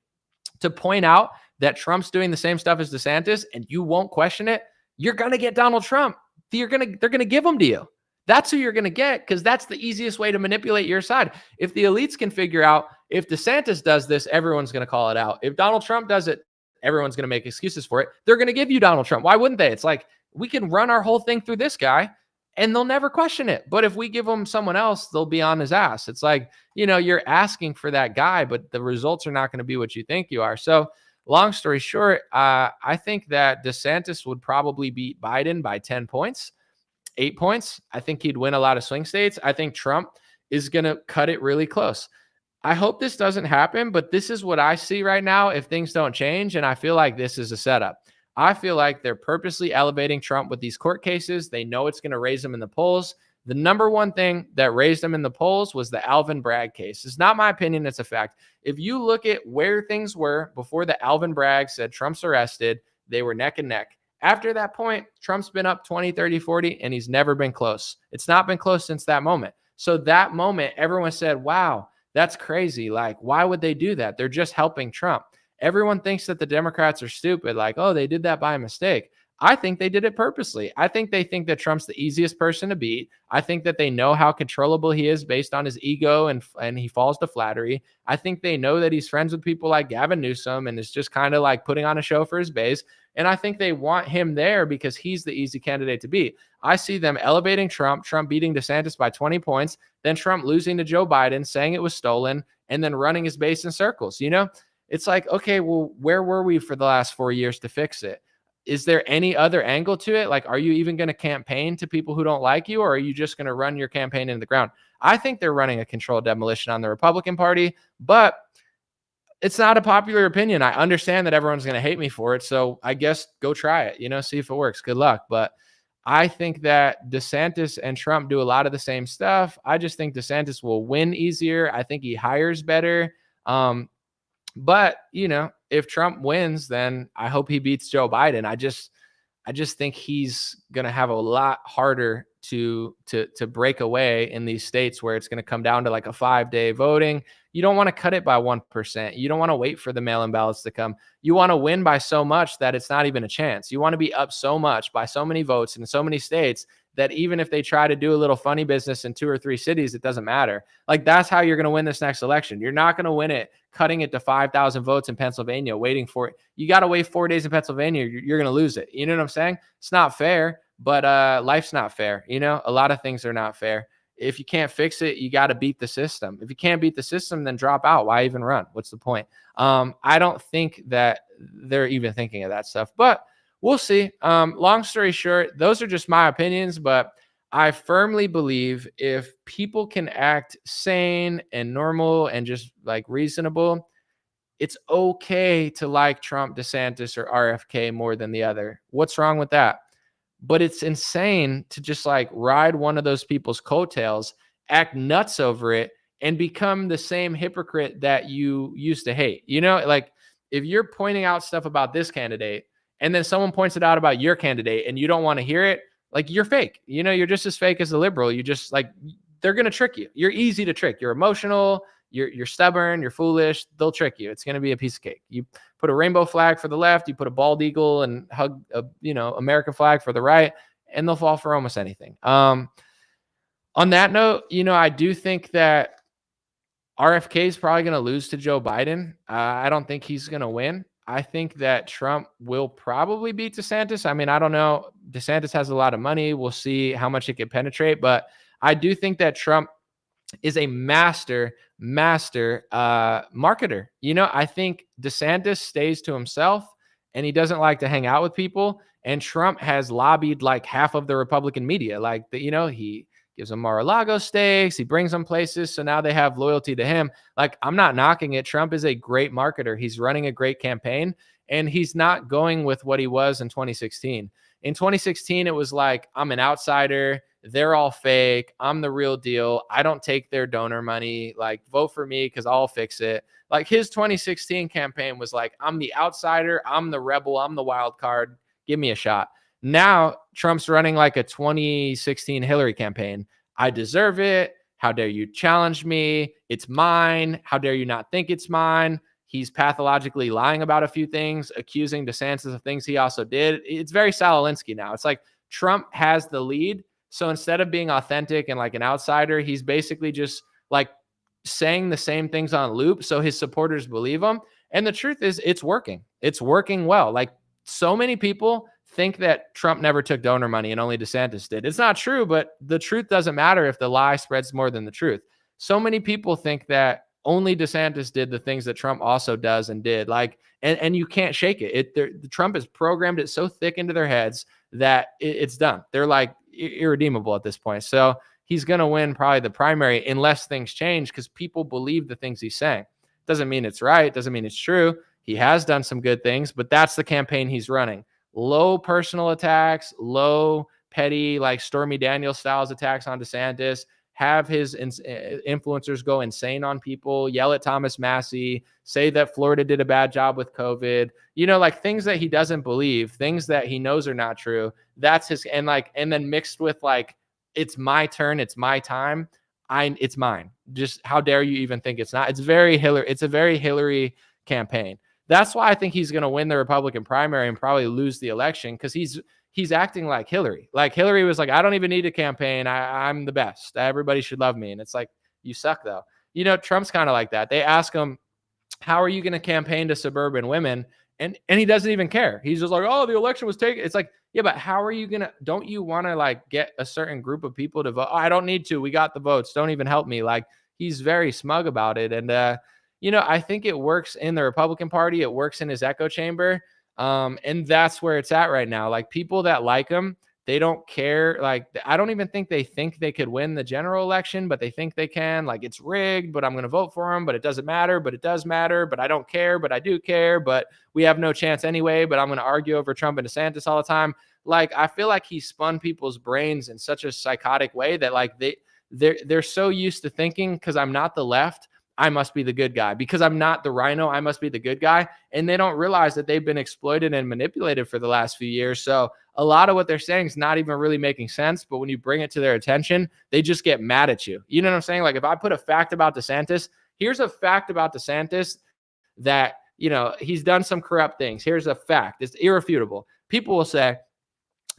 to point out that Trump's doing the same stuff as DeSantis and you won't question it, you're going to get Donald Trump. They're going to give him to you. That's who you're going to get, because that's the easiest way to manipulate your side. If the elites can figure out if DeSantis does this, everyone's going to call it out. If Donald Trump does it, everyone's going to make excuses for it. They're going to give you Donald Trump. Why wouldn't they? It's like, we can run our whole thing through this guy and they'll never question it. But if we give them someone else, they'll be on his ass. It's like, you're asking for that guy, but the results are not going to be what you think you are. So long story short, I think that DeSantis would probably beat Biden by 10 points, 8 points. I think he'd win a lot of swing states. I think Trump is going to cut it really close. I hope this doesn't happen, but this is what I see right now if things don't change. And I feel like this is a setup. I feel like they're purposely elevating Trump with these court cases. They know it's going to raise him in the polls. The number one thing that raised him in the polls was the Alvin Bragg case. It's not my opinion. It's a fact. If you look at where things were before the Alvin Bragg said Trump's arrested, they were neck and neck. After that point, Trump's been up 20, 30, 40, and he's never been close. It's not been close since that moment. So that moment, everyone said, wow, that's crazy. Like, why would they do that? They're just helping Trump. Everyone thinks that the Democrats are stupid. Like, oh, they did that by mistake. I think they did it purposely. I think they think that Trump's the easiest person to beat. I think that they know how controllable he is based on his ego and he falls to flattery. I think they know that he's friends with people like Gavin Newsom and is just kind of like putting on a show for his base. And I think they want him there because he's the easy candidate to beat. I see them elevating Trump beating DeSantis by 20 points, then Trump losing to Joe Biden, saying it was stolen, and then running his base in circles. It's like, okay, well, where were we for the last 4 years to fix it? Is there any other angle to it? Like, are you even going to campaign to people who don't like you, or are you just going to run your campaign into the ground? I think they're running a controlled demolition on the Republican Party, but it's not a popular opinion. I understand that everyone's going to hate me for it, so I guess go try it, see if it works. Good luck. But I think that DeSantis and Trump do a lot of the same stuff. I just think DeSantis will win easier. I think he hires better. But, if Trump wins, then I hope he beats Joe Biden. I just think he's going to have a lot harder to break away in these states where it's going to come down to like a 5-day voting. You don't want to cut it by 1%. You don't want to wait for the mail-in ballots to come. You want to win by so much that it's not even a chance. You want to be up so much by so many votes in so many states that even if they try to do a little funny business in 2 or 3 cities, it doesn't matter. Like, that's how you're going to win this next election. You're not going to win it cutting it to 5,000 votes in Pennsylvania, waiting for it. You got to wait 4 days in Pennsylvania. You're going to lose it. You know what I'm saying? It's not fair, but life's not fair. A lot of things are not fair. If you can't fix it, you got to beat the system. If you can't beat the system, then drop out. Why even run? What's the point? I don't think that they're even thinking of that stuff, but we'll see. Long story short, those are just my opinions, but I firmly believe if people can act sane and normal and just like reasonable, it's okay to like Trump, DeSantis, or RFK more than the other. What's wrong with that? But it's insane to just like ride one of those people's coattails, act nuts over it, and become the same hypocrite that you used to hate. Like if you're pointing out stuff about this candidate and then someone points it out about your candidate and you don't want to hear it, like you're fake. You're just as fake as a liberal. You just like, they're going to trick you. You're easy to trick. You're emotional. You're stubborn. You're foolish. They'll trick you. It's going to be a piece of cake. You put a rainbow flag for the left. You put a bald eagle and hug a, American flag for the right, and they'll fall for almost anything. On that note, I do think that RFK is probably going to lose to Joe Biden. I don't think he's going to win. I think that Trump will probably beat DeSantis. I mean, I don't know. DeSantis has a lot of money. We'll see how much it can penetrate. But I do think that Trump is a master marketer. I think DeSantis stays to himself. and he doesn't like to hang out with people. And Trump has lobbied like half of the Republican media. Like, he gives them Mar-a-Lago stakes. He brings them places. So now they have loyalty to him. Like, I'm not knocking it. Trump is a great marketer. He's running a great campaign, and he's not going with what he was in 2016. In 2016, it was like, I'm an outsider. They're all fake. I'm the real deal. I don't take their donor money. Like, vote for me because I'll fix it. Like, his 2016 campaign was like, I'm the outsider. I'm the rebel. I'm the wild card. Give me a shot. Now Trump's running like a 2016 Hillary campaign. I deserve it. How dare you challenge me? It's mine. How dare you not think it's mine? He's pathologically lying about a few things, accusing DeSantis of things he also did. It's very Saul Alinsky now. It's like Trump has the lead. So instead of being authentic and like an outsider, he's basically just like saying the same things on loop so his supporters believe him. And the truth is, it's working. It's working well. Like, so many people think that Trump never took donor money and only DeSantis did. It's not true, but the truth doesn't matter if the lie spreads more than the truth. So many people think that only DeSantis did the things that Trump also does and did. Like, and you can't shake it. Trump has programmed it so thick into their heads that it's done. They're like irredeemable at this point. So he's going to win probably the primary unless things change, because people believe the things he's saying. Doesn't mean it's right. Doesn't mean it's true. He has done some good things, but that's the campaign he's running. Low personal attacks, low petty, like Stormy Daniels styles attacks on DeSantis, have his influencers go insane on people, yell at Thomas Massie, say that Florida did a bad job with COVID, like things that he doesn't believe, things that he knows are not true. That's his, and then mixed with like, it's my turn, it's my time. It's mine. Just how dare you even think it's not? It's a very Hillary campaign. That's why I think he's going to win the Republican primary and probably lose the election, because he's acting like Hillary. Like, Hillary was like, I don't even need a campaign. I'm the best. Everybody should love me. And it's like, you suck though. Trump's kind of like that. They ask him, how are you going to campaign to suburban women? And he doesn't even care. He's just like, oh, the election was taken. It's like, yeah, but how are you going to, don't you want to like get a certain group of people to vote? Oh, I don't need to. We got the votes. Don't even help me. Like, he's very smug about it. And, I think it works in the Republican Party. It works in his echo chamber. And that's where it's at right now. Like, people that like him, they don't care. Like, I don't even think they could win the general election, but they think they can. Like, it's rigged, but I'm going to vote for him, but it doesn't matter, but it does matter, but I don't care, but I do care, but we have no chance anyway, but I'm going to argue over Trump and DeSantis all the time. Like, I feel like he spun people's brains in such a psychotic way that like they're so used to thinking, because I'm not the left, I must be the good guy. Because I'm not the rhino, I must be the good guy. And they don't realize that they've been exploited and manipulated for the last few years. So a lot of what they're saying is not even really making sense. But when you bring it to their attention, they just get mad at you. You know what I'm saying? Like, if I put a fact about DeSantis, here's a fact about DeSantis that, he's done some corrupt things. Here's a fact. It's irrefutable. People will say,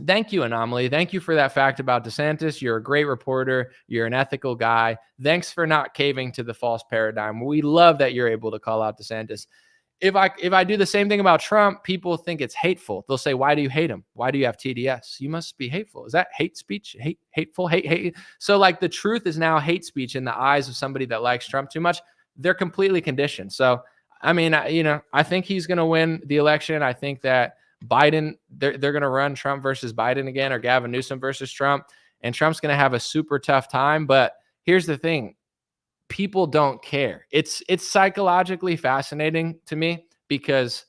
thank you, An0maly. Thank you for that fact about DeSantis. You're a great reporter. You're an ethical guy. Thanks for not caving to the false paradigm. We love that you're able to call out DeSantis. If I do the same thing about Trump, people think it's hateful. They'll say, why do you hate him? Why do you have TDS? You must be hateful. Is that hate speech? Hateful? Hate? So like, the truth is now hate speech in the eyes of somebody that likes Trump too much. They're completely conditioned. So, I mean, I think he's going to win the election. I think that Biden, they're going to run Trump versus Biden again, or Gavin Newsom versus Trump. And Trump's going to have a super tough time. But here's the thing. People don't care. It's psychologically fascinating to me, because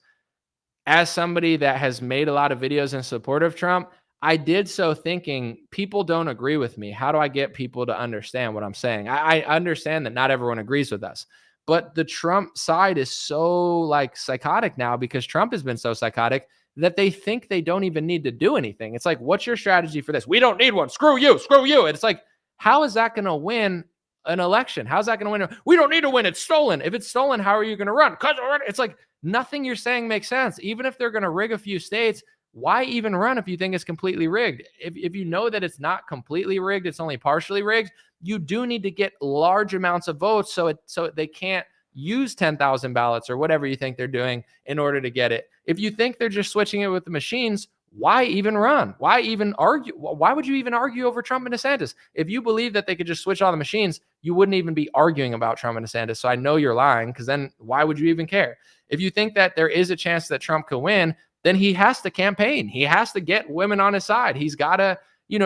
as somebody that has made a lot of videos in support of Trump, I did so thinking, people don't agree with me. How do I get people to understand what I'm saying? I understand that not everyone agrees with us. But the Trump side is so like psychotic now, because Trump has been so psychotic that they think they don't even need to do anything. It's like, what's your strategy for this? We don't need one. Screw you. Screw you. And it's like, how is that going to win an election? How's that going to win? We don't need to win. It's stolen. If it's stolen, how are you going to run? Because it's like, nothing you're saying makes sense. Even if they're going to rig a few states, why even run if you think it's completely rigged? If you know that it's not completely rigged, it's only partially rigged, you do need to get large amounts of votes so they can't use 10,000 ballots or whatever you think they're doing in order to get it. If you think they're just switching it with the machines, why even run? Why even argue? Why would you even argue over Trump and DeSantis? If you believe that they could just switch all the machines, you wouldn't even be arguing about Trump and DeSantis. So I know you're lying, because then why would you even care? If you think that there is a chance that Trump could win, then he has to campaign. He has to get women on his side. He's got to,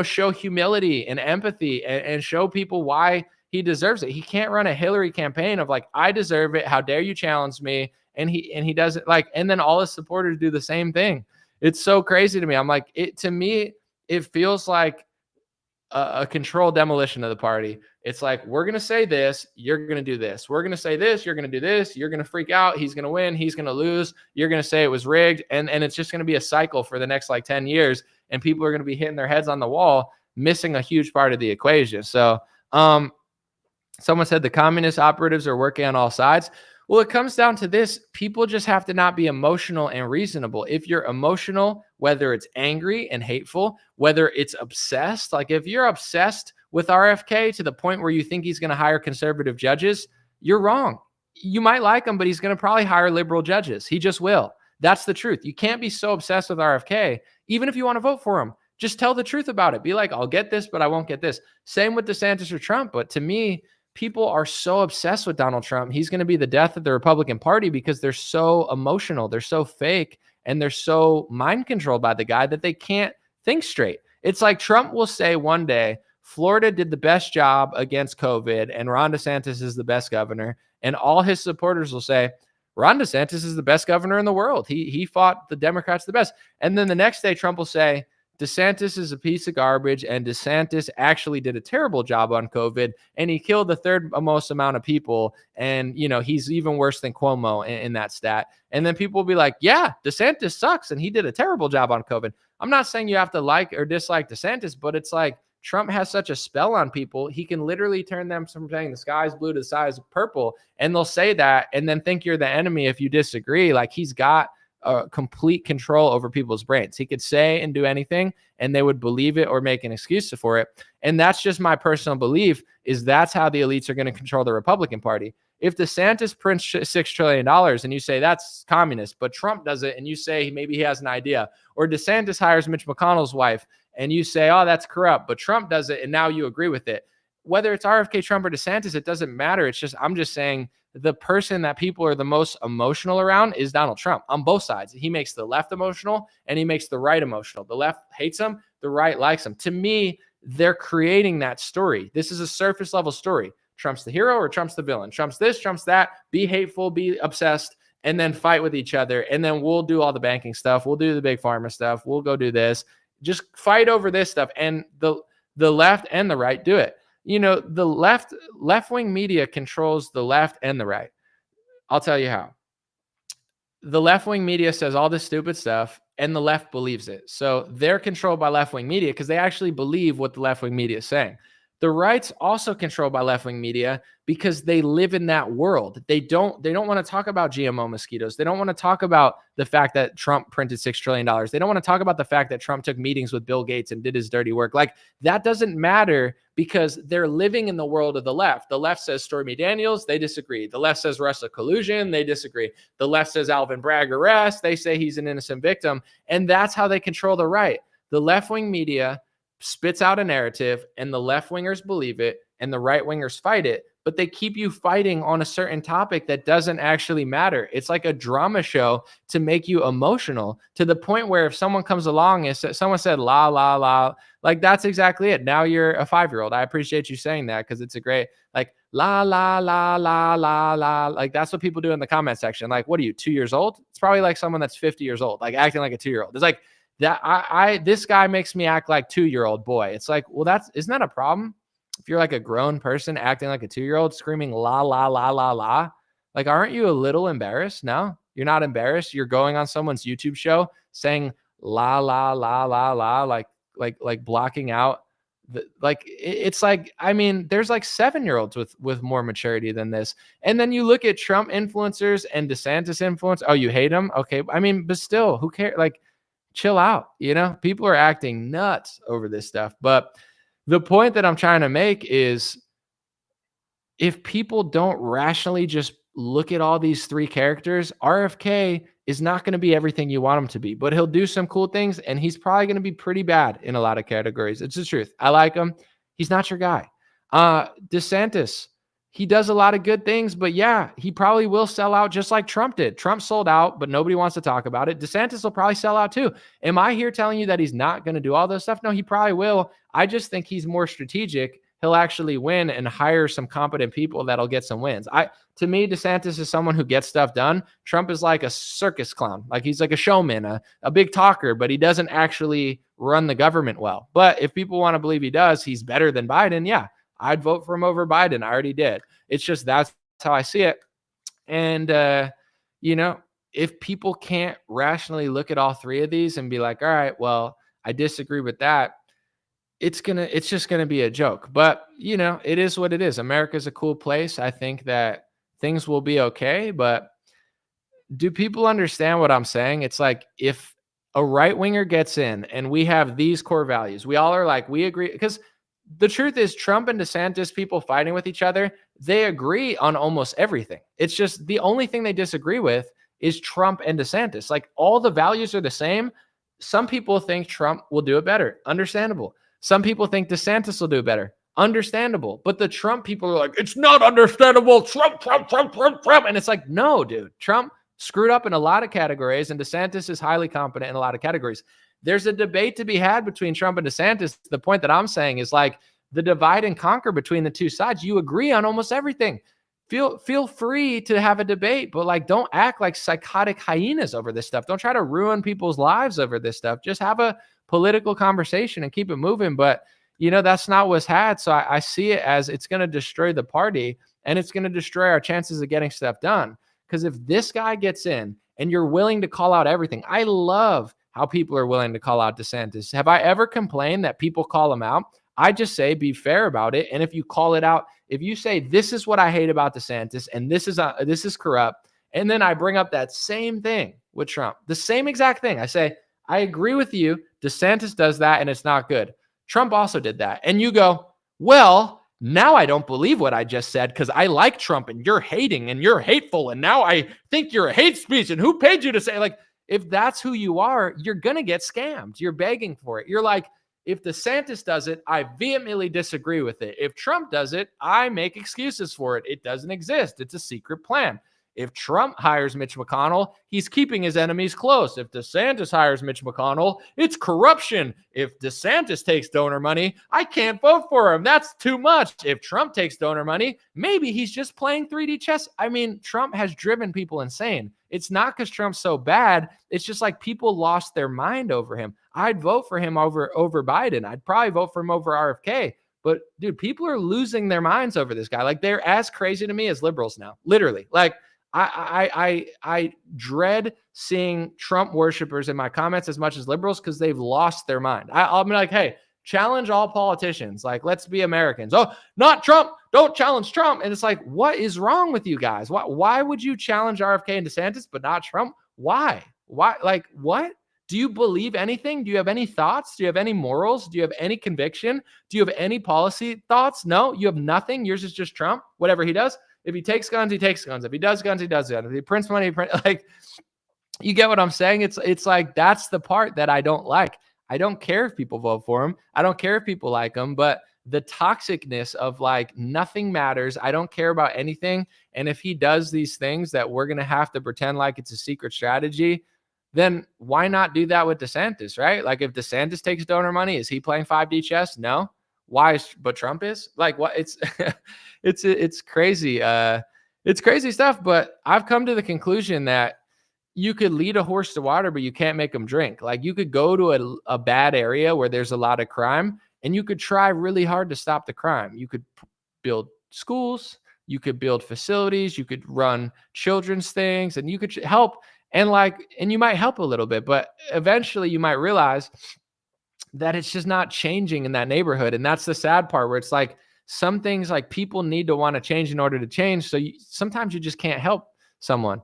show humility and empathy and show people why he deserves it. He can't run a Hillary campaign of like, I deserve it. How dare you challenge me? And he doesn't like, and then all his supporters do the same thing. It's so crazy to me. I'm like, to me, it feels like a controlled demolition of the party. It's like, we're going to say this, you're going to do this. We're going to say this, you're going to do this. You're going to freak out. He's going to win. He's going to lose. You're going to say it was rigged. And it's just going to be a cycle for the next like 10 years. And people are going to be hitting their heads on the wall, missing a huge part of the equation. So someone said the communist operatives are working on all sides. Well, it comes down to this. People just have to not be emotional and reasonable. If you're emotional, whether it's angry and hateful, whether it's obsessed, like if you're obsessed with RFK to the point where you think he's going to hire conservative judges, you're wrong. You might like him, but he's going to probably hire liberal judges. He just will. That's the truth. You can't be so obsessed with RFK, even if you want to vote for him. Just tell the truth about it. Be like, I'll get this, but I won't get this. Same with DeSantis or Trump. But to me, people are so obsessed with Donald Trump. He's going to be the death of the Republican Party because they're so emotional. They're so fake and they're so mind controlled by the guy that they can't think straight. It's like Trump will say one day, Florida did the best job against COVID and Ron DeSantis is the best governor. And all his supporters will say, Ron DeSantis is the best governor in the world. He fought the Democrats the best. And then the next day, Trump will say, DeSantis is a piece of garbage, and DeSantis actually did a terrible job on COVID, and he killed the third most amount of people, and, he's even worse than Cuomo in that stat. And then people will be like, yeah, DeSantis sucks, and he did a terrible job on COVID. I'm not saying you have to like or dislike DeSantis, but it's like Trump has such a spell on people. He can literally turn them from saying the sky's blue to the sky's purple, and they'll say that and then think you're the enemy if you disagree. Like he's got complete control over people's brains. He could say and do anything and they would believe it or make an excuse for it. And that's just my personal belief, is that's how the elites are going to control the Republican Party. If DeSantis prints $6 trillion and you say that's communist, but Trump does it and you say maybe he has an idea, or DeSantis hires Mitch McConnell's wife and you say, oh, that's corrupt, but Trump does it and now you agree with it. Whether it's RFK, Trump, or DeSantis, it doesn't matter. It's just, I'm just saying the person that people are the most emotional around is Donald Trump on both sides. He makes the left emotional and he makes the right emotional. The left hates him, the right likes him. To me, they're creating that story. This is a surface level story. Trump's the hero or Trump's the villain. Trump's this, Trump's that. Be hateful, be obsessed, and then fight with each other. And then we'll do all the banking stuff. We'll do the big pharma stuff. We'll go do this. Just fight over this stuff. And the left and the right do it. The left-wing media controls the left and the right. I'll tell you how. The left-wing media says all this stupid stuff and the left believes it. So they're controlled by left-wing media because they actually believe what the left-wing media is saying. The right's also controlled by left-wing media because they live in that world. They don't want to talk about GMO mosquitoes. They don't want to talk about the fact that Trump printed $6 trillion. They don't want to talk about the fact that Trump took meetings with Bill Gates and did his dirty work. Like, that doesn't matter because they're living in the world of the left. The left says Stormy Daniels, they disagree. The left says Russia collusion, they disagree. The left says Alvin Bragg arrest, they say he's an innocent victim. And that's how they control the right. The left-wing media spits out a narrative and the left-wingers believe it and the right-wingers fight it, but they keep you fighting on a certain topic that doesn't actually matter. It's like a drama show to make you emotional, to the point where if someone comes along and someone said la la la, like that's exactly it. Now you're a 5-year-old. I appreciate you saying that because it's a great, like, la la la la la la, like that's what people do in the comment section. Like, what are you, 2 years old? It's probably like someone that's 50 years old, like acting like a 2-year-old. It's like that this guy makes me act like 2-year-old boy. It's like, well, isn't that a problem? If you're like a grown person acting like a 2-year-old screaming la la la la la, like, aren't you a little embarrassed? No, you're not embarrassed. You're going on someone's YouTube show saying la la la la la, like blocking out it's like, I mean, there's like 7-year-olds with more maturity than this. And then you look at Trump influencers and DeSantis influence. Oh, you hate him? Okay. I mean, but still, who cares? Like, chill out. People are acting nuts over this stuff. But the point that I'm trying to make is, if people don't rationally just look at all these 3 characters, RFK is not going to be everything you want him to be, but he'll do some cool things and he's probably going to be pretty bad in a lot of categories. It's the truth. I like him. He's not your guy. DeSantis, he does a lot of good things, but yeah, he probably will sell out just like Trump did. Trump sold out, but nobody wants to talk about it. DeSantis will probably sell out too. Am I here telling you that he's not going to do all those stuff? No, he probably will. I just think he's more strategic. He'll actually win and hire some competent people that'll get some wins. To me, DeSantis is someone who gets stuff done. Trump is like a circus clown. Like he's like a showman, a big talker, but he doesn't actually run the government well. But if people want to believe he does, he's better than Biden. Yeah, I'd vote for him over Biden. I already did. It's just that's how I see it. And, if people can't rationally look at all three of these and be like, all right, well, I disagree with that, it's just going to be a joke. But, it is what it is. America's a cool place. I think that things will be okay. But do people understand what I'm saying? It's like if a right winger gets in and we have these core values, we all are like, we agree. Because the truth is Trump and DeSantis, people fighting with each other, they agree on almost everything. It's just the only thing they disagree with is Trump and DeSantis. Like all the values are the same. Some people think Trump will do it better. Understandable. Some people think DeSantis will do it better. Understandable. But the Trump people are like, it's not understandable. Trump. And it's like, no, dude, Trump screwed up in a lot of categories and DeSantis is highly competent in a lot of categories. There's a debate to be had between Trump and DeSantis. The point that I'm saying is like the divide and conquer between the two sides. You agree on almost everything. Feel free to have a debate, but like don't act like psychotic hyenas over this stuff. Don't try to ruin people's lives over this stuff. Just have a political conversation and keep it moving. But that's not what's had. So I see it as it's going to destroy the party and it's going to destroy our chances of getting stuff done. Because if this guy gets in and you're willing to call out everything, I love how people are willing to call out DeSantis. Have I ever complained that people call him out? I just say be fair about it. And if you call it out, if you say this is what I hate about DeSantis and this is corrupt, and then I bring up that same thing with Trump, the same exact thing. I say, I agree with you. DeSantis does that and it's not good. Trump also did that. And you go, well, now I don't believe what I just said because I like Trump and you're hating and you're hateful. And now I think you're a hate speech. And who paid you to say, like, if that's who you are, you're going to get scammed. You're begging for it. You're like, if DeSantis does it, I vehemently disagree with it. If Trump does it, I make excuses for it. It doesn't exist. It's a secret plan. If Trump hires Mitch McConnell, he's keeping his enemies close. If DeSantis hires Mitch McConnell, it's corruption. If DeSantis takes donor money, I can't vote for him. That's too much. If Trump takes donor money, maybe he's just playing 3D chess. I mean, Trump has driven people insane. It's not because Trump's so bad. It's just like people lost their mind over him. I'd vote for him over Biden. I'd probably vote for him over RFK. But dude, people are losing their minds over this guy. Like they're as crazy to me as liberals now, literally. Like I dread seeing Trump worshipers in my comments as much as liberals because they've lost their mind. I'm like, hey, challenge all politicians. Like, let's be Americans. Oh, not Trump. Don't challenge Trump. And it's like, what is wrong with you guys? Why would you challenge RFK and DeSantis, but not Trump? Why? Like, what? Do you believe anything? Do you have any thoughts? Do you have any morals? Do you have any conviction? Do you have any policy thoughts? No, you have nothing. Yours is just Trump, whatever he does. If he takes guns, he takes guns. If he does guns, he does guns. If he prints money, like, you get what I'm saying? It's like, that's the part that I don't like. I don't care if people vote for him. I don't care if people like him, but the toxicness of like, nothing matters. I don't care about anything. And if he does these things that we're going to have to pretend like it's a secret strategy, then why not do that with DeSantis, right? Like if DeSantis takes donor money, is he playing 5D chess? No. Why? But Trump is? Like what? It's it's crazy. It's crazy stuff. But I've come to the conclusion that you could lead a horse to water, but you can't make him drink. Like you could go to a bad area where there's a lot of crime and you could try really hard to stop the crime. You could build schools, you could build facilities, you could run children's things, and you could help. And you might help a little bit, but eventually you might realize that it's just not changing in that neighborhood. And that's the sad part where it's like some things like people need to want to change in order to change. So sometimes you just can't help someone.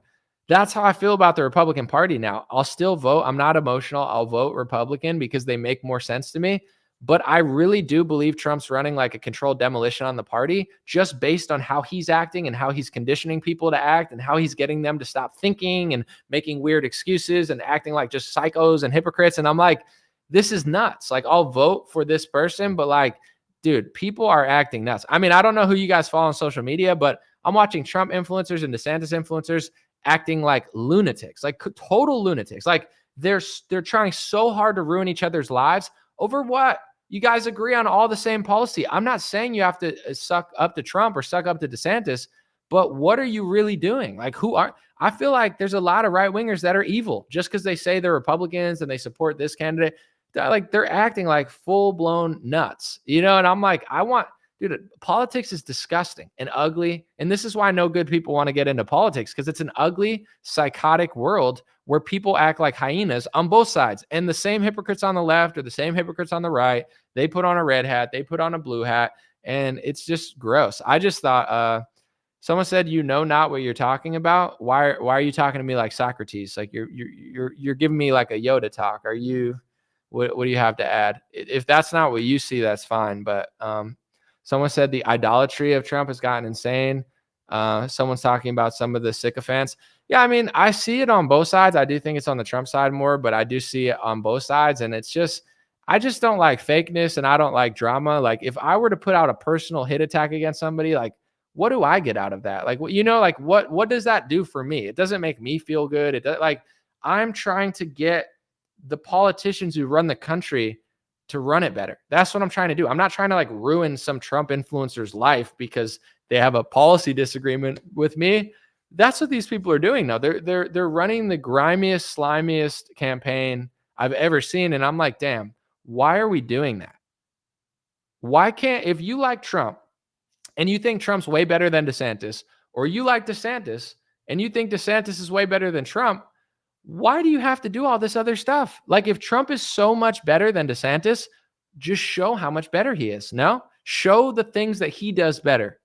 That's how I feel about the Republican Party now. I'll still vote. I'm not emotional. I'll vote Republican because they make more sense to me. But I really do believe Trump's running like a controlled demolition on the party just based on how he's acting and how he's conditioning people to act and how he's getting them to stop thinking and making weird excuses and acting like just psychos and hypocrites. And I'm like, this is nuts. Like, I'll vote for this person, but like, dude, people are acting nuts. I mean, I don't know who you guys follow on social media, but I'm watching Trump influencers and DeSantis influencers acting like lunatics, like total lunatics. Like they're trying so hard to ruin each other's lives over what? You guys agree on all the same policy. I'm not saying you have to suck up to Trump or suck up to DeSantis, but what are you really doing? Like I feel like there's a lot of right wingers that are evil just because they say they're Republicans and they support this candidate. They're acting like full blown nuts, and I'm like, dude, politics is disgusting and ugly. And this is why no good people want to get into politics, because it's an ugly, psychotic world where people act like hyenas on both sides. And the same hypocrites on the left or the same hypocrites on the right, they put on a red hat, they put on a blue hat, and it's just gross. I just thought, someone said, not what you're talking about. Why are you talking to me like Socrates? Like you're giving me like a Yoda talk. Are you, what do you have to add? If that's not what you see, that's fine. But, someone said the idolatry of Trump has gotten insane. Someone's talking about some of the sycophants. Yeah, I mean, I see it on both sides. I do think it's on the Trump side more, but I do see it on both sides. And it's just, I just don't like fakeness and I don't like drama. Like if I were to put out a personal hit attack against somebody, like what do I get out of that? Like, like what does that do for me? It doesn't make me feel good. It does, like I'm trying to get the politicians who run the country to run it better. That's what I'm trying to do. I'm not trying to like ruin some Trump influencer's life because they have a policy disagreement with me. That's what these people are doing now. They're running the grimiest, slimiest campaign I've ever seen. And I'm like, damn, why are we doing that? Why can't, if you like Trump and you think Trump's way better than DeSantis, or you like DeSantis and you think DeSantis is way better than Trump, why do you have to do all this other stuff? Like if Trump is so much better than DeSantis, just show how much better he is. No, show the things that he does better.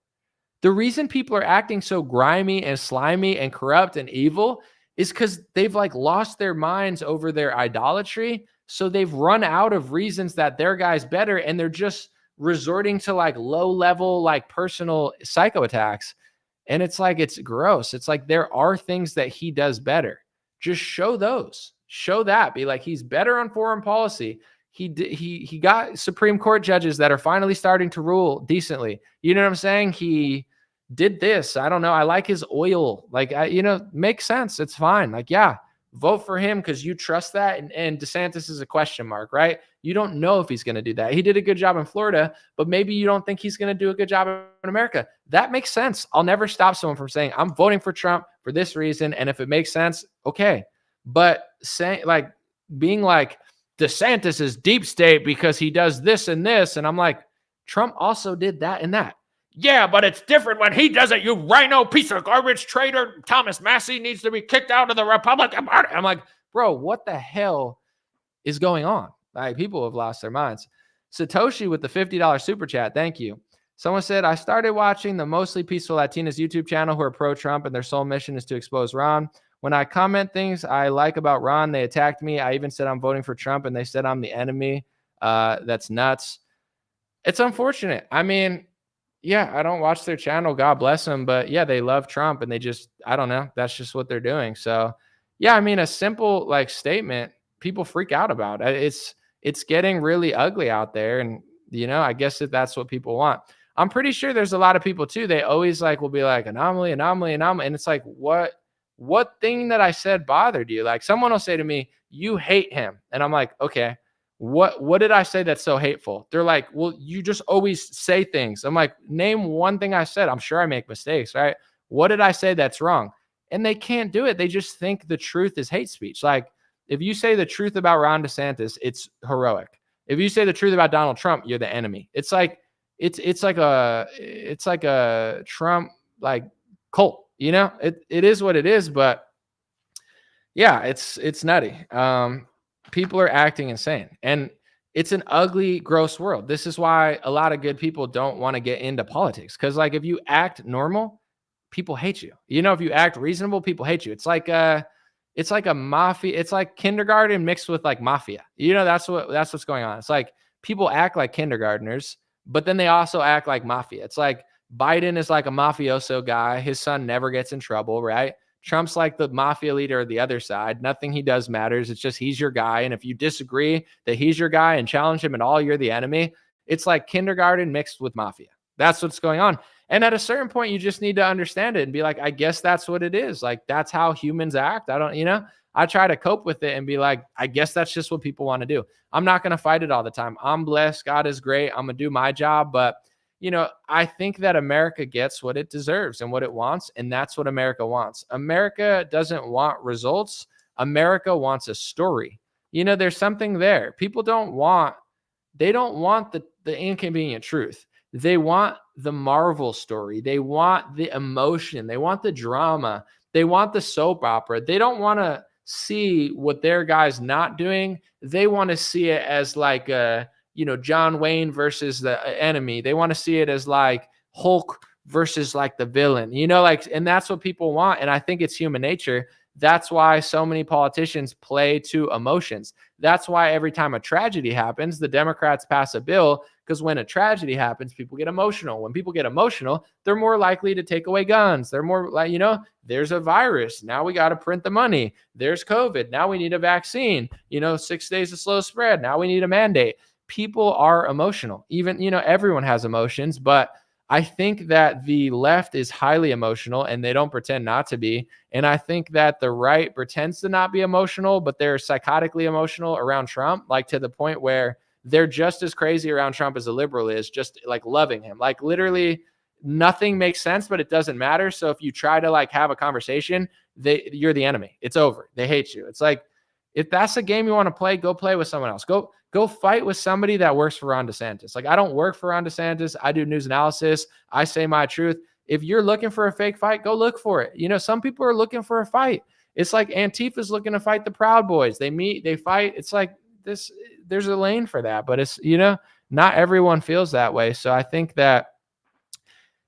The reason people are acting so grimy and slimy and corrupt and evil is because they've like lost their minds over their idolatry. So they've run out of reasons that their guy's better. And they're just resorting to like low level, like personal psycho attacks. And it's like, it's gross. It's like, there are things that he does better. Just show those. Show that. Be like, he's better on foreign policy. He got Supreme Court judges that are finally starting to rule decently. You know what I'm saying? He did this. I don't know. I like his oil. Like, makes sense. It's fine. Like, yeah, vote for him because you trust that. And DeSantis is a question mark, right? You don't know if he's going to do that. He did a good job in Florida, but maybe you don't think he's going to do a good job in America. That makes sense. I'll never stop someone from saying, I'm voting for Trump for this reason. And if it makes sense, okay. But saying like, being like, DeSantis is deep state because he does this and this. And I'm like, Trump also did that and that. Yeah, but it's different when he does it. You rhino piece of garbage traitor. Thomas Massey needs to be kicked out of the Republican Party. I'm like, bro, what the hell is going on? Like, people have lost their minds. Satoshi with the $50 super chat. Thank you. Someone said, I started watching the Mostly Peaceful Latinas YouTube channel who are pro-Trump and their sole mission is to expose Ron. When I comment things I like about Ron, they attacked me. I even said I'm voting for Trump and they said I'm the enemy. That's nuts. It's unfortunate. I mean, yeah, I don't watch their channel. God bless them. But yeah, they love Trump and they just, I don't know. That's just what they're doing. So yeah, I mean, a simple like statement, people freak out about. It's getting really ugly out there. And, I guess that's what people want. I'm pretty sure there's a lot of people too. They always like, will be like anomaly. And it's like, what thing that I said bothered you? Like someone will say to me, you hate him. And I'm like, okay, what did I say that's so hateful? They're like, well, you just always say things. I'm like, name one thing I said. I'm sure I make mistakes, right? What did I say that's wrong? And they can't do it. They just think the truth is hate speech. Like if you say the truth about Ron DeSantis, it's heroic. If you say the truth about Donald Trump, you're the enemy. It's like, it's like a Trump like cult. It is what it is, but yeah, it's nutty. People are acting insane and it's an ugly, gross world. This is why a lot of good people don't want to get into politics. Cause like if you act normal, people hate you. If you act reasonable, people hate you. It's like a mafia. It's like kindergarten mixed with like mafia. That's what's going on. It's like people act like kindergartners, but then they also act like mafia. It's like Biden is like a mafioso guy. His son never gets in trouble, right? Trump's like the mafia leader of the other side. Nothing he does matters. It's just he's your guy. And if you disagree that he's your guy and challenge him at all, you're the enemy. It's like kindergarten mixed with mafia. That's what's going on. And at a certain point, you just need to understand it and be like, I guess that's what it is. Like, that's how humans act. I try to cope with it and be like, I guess that's just what people want to do. I'm not going to fight it all the time. I'm blessed. God is great. I'm going to do my job. But, I think that America gets what it deserves and what it wants. And that's what America wants. America doesn't want results. America wants a story. There's something there. People don't want the inconvenient truth. They want the Marvel story. They want the emotion. They want the drama. They want the soap opera. They don't want to see what their guy's not doing. They want to see it as like John Wayne versus the enemy. They want to see it as like Hulk versus like the villain, and that's what people want. And I think it's human nature. That's why so many politicians play to emotions. That's why every time a tragedy happens, the Democrats pass a bill, because when a tragedy happens, people get emotional. When people get emotional, they're more likely to take away guns. They're more like, there's a virus. Now we got to print the money. There's COVID. Now we need a vaccine. 6 days of slow spread. Now we need a mandate. People are emotional. Even, everyone has emotions, but I think that the left is highly emotional and they don't pretend not to be. And I think that the right pretends to not be emotional, but they're psychotically emotional around Trump, like to the point where they're just as crazy around Trump as a liberal is, just like loving him. Like literally nothing makes sense, but it doesn't matter. So if you try to like have a conversation, you're the enemy. It's over. They hate you. It's like, if that's a game you want to play, go play with someone else. Go fight with somebody that works for Ron DeSantis. Like, I don't work for Ron DeSantis. I do news analysis. I say my truth. If you're looking for a fake fight, go look for it. Some people are looking for a fight. It's like Antifa's looking to fight the Proud Boys. They meet, they fight. It's like this, there's a lane for that, but it's, not everyone feels that way. So I think that,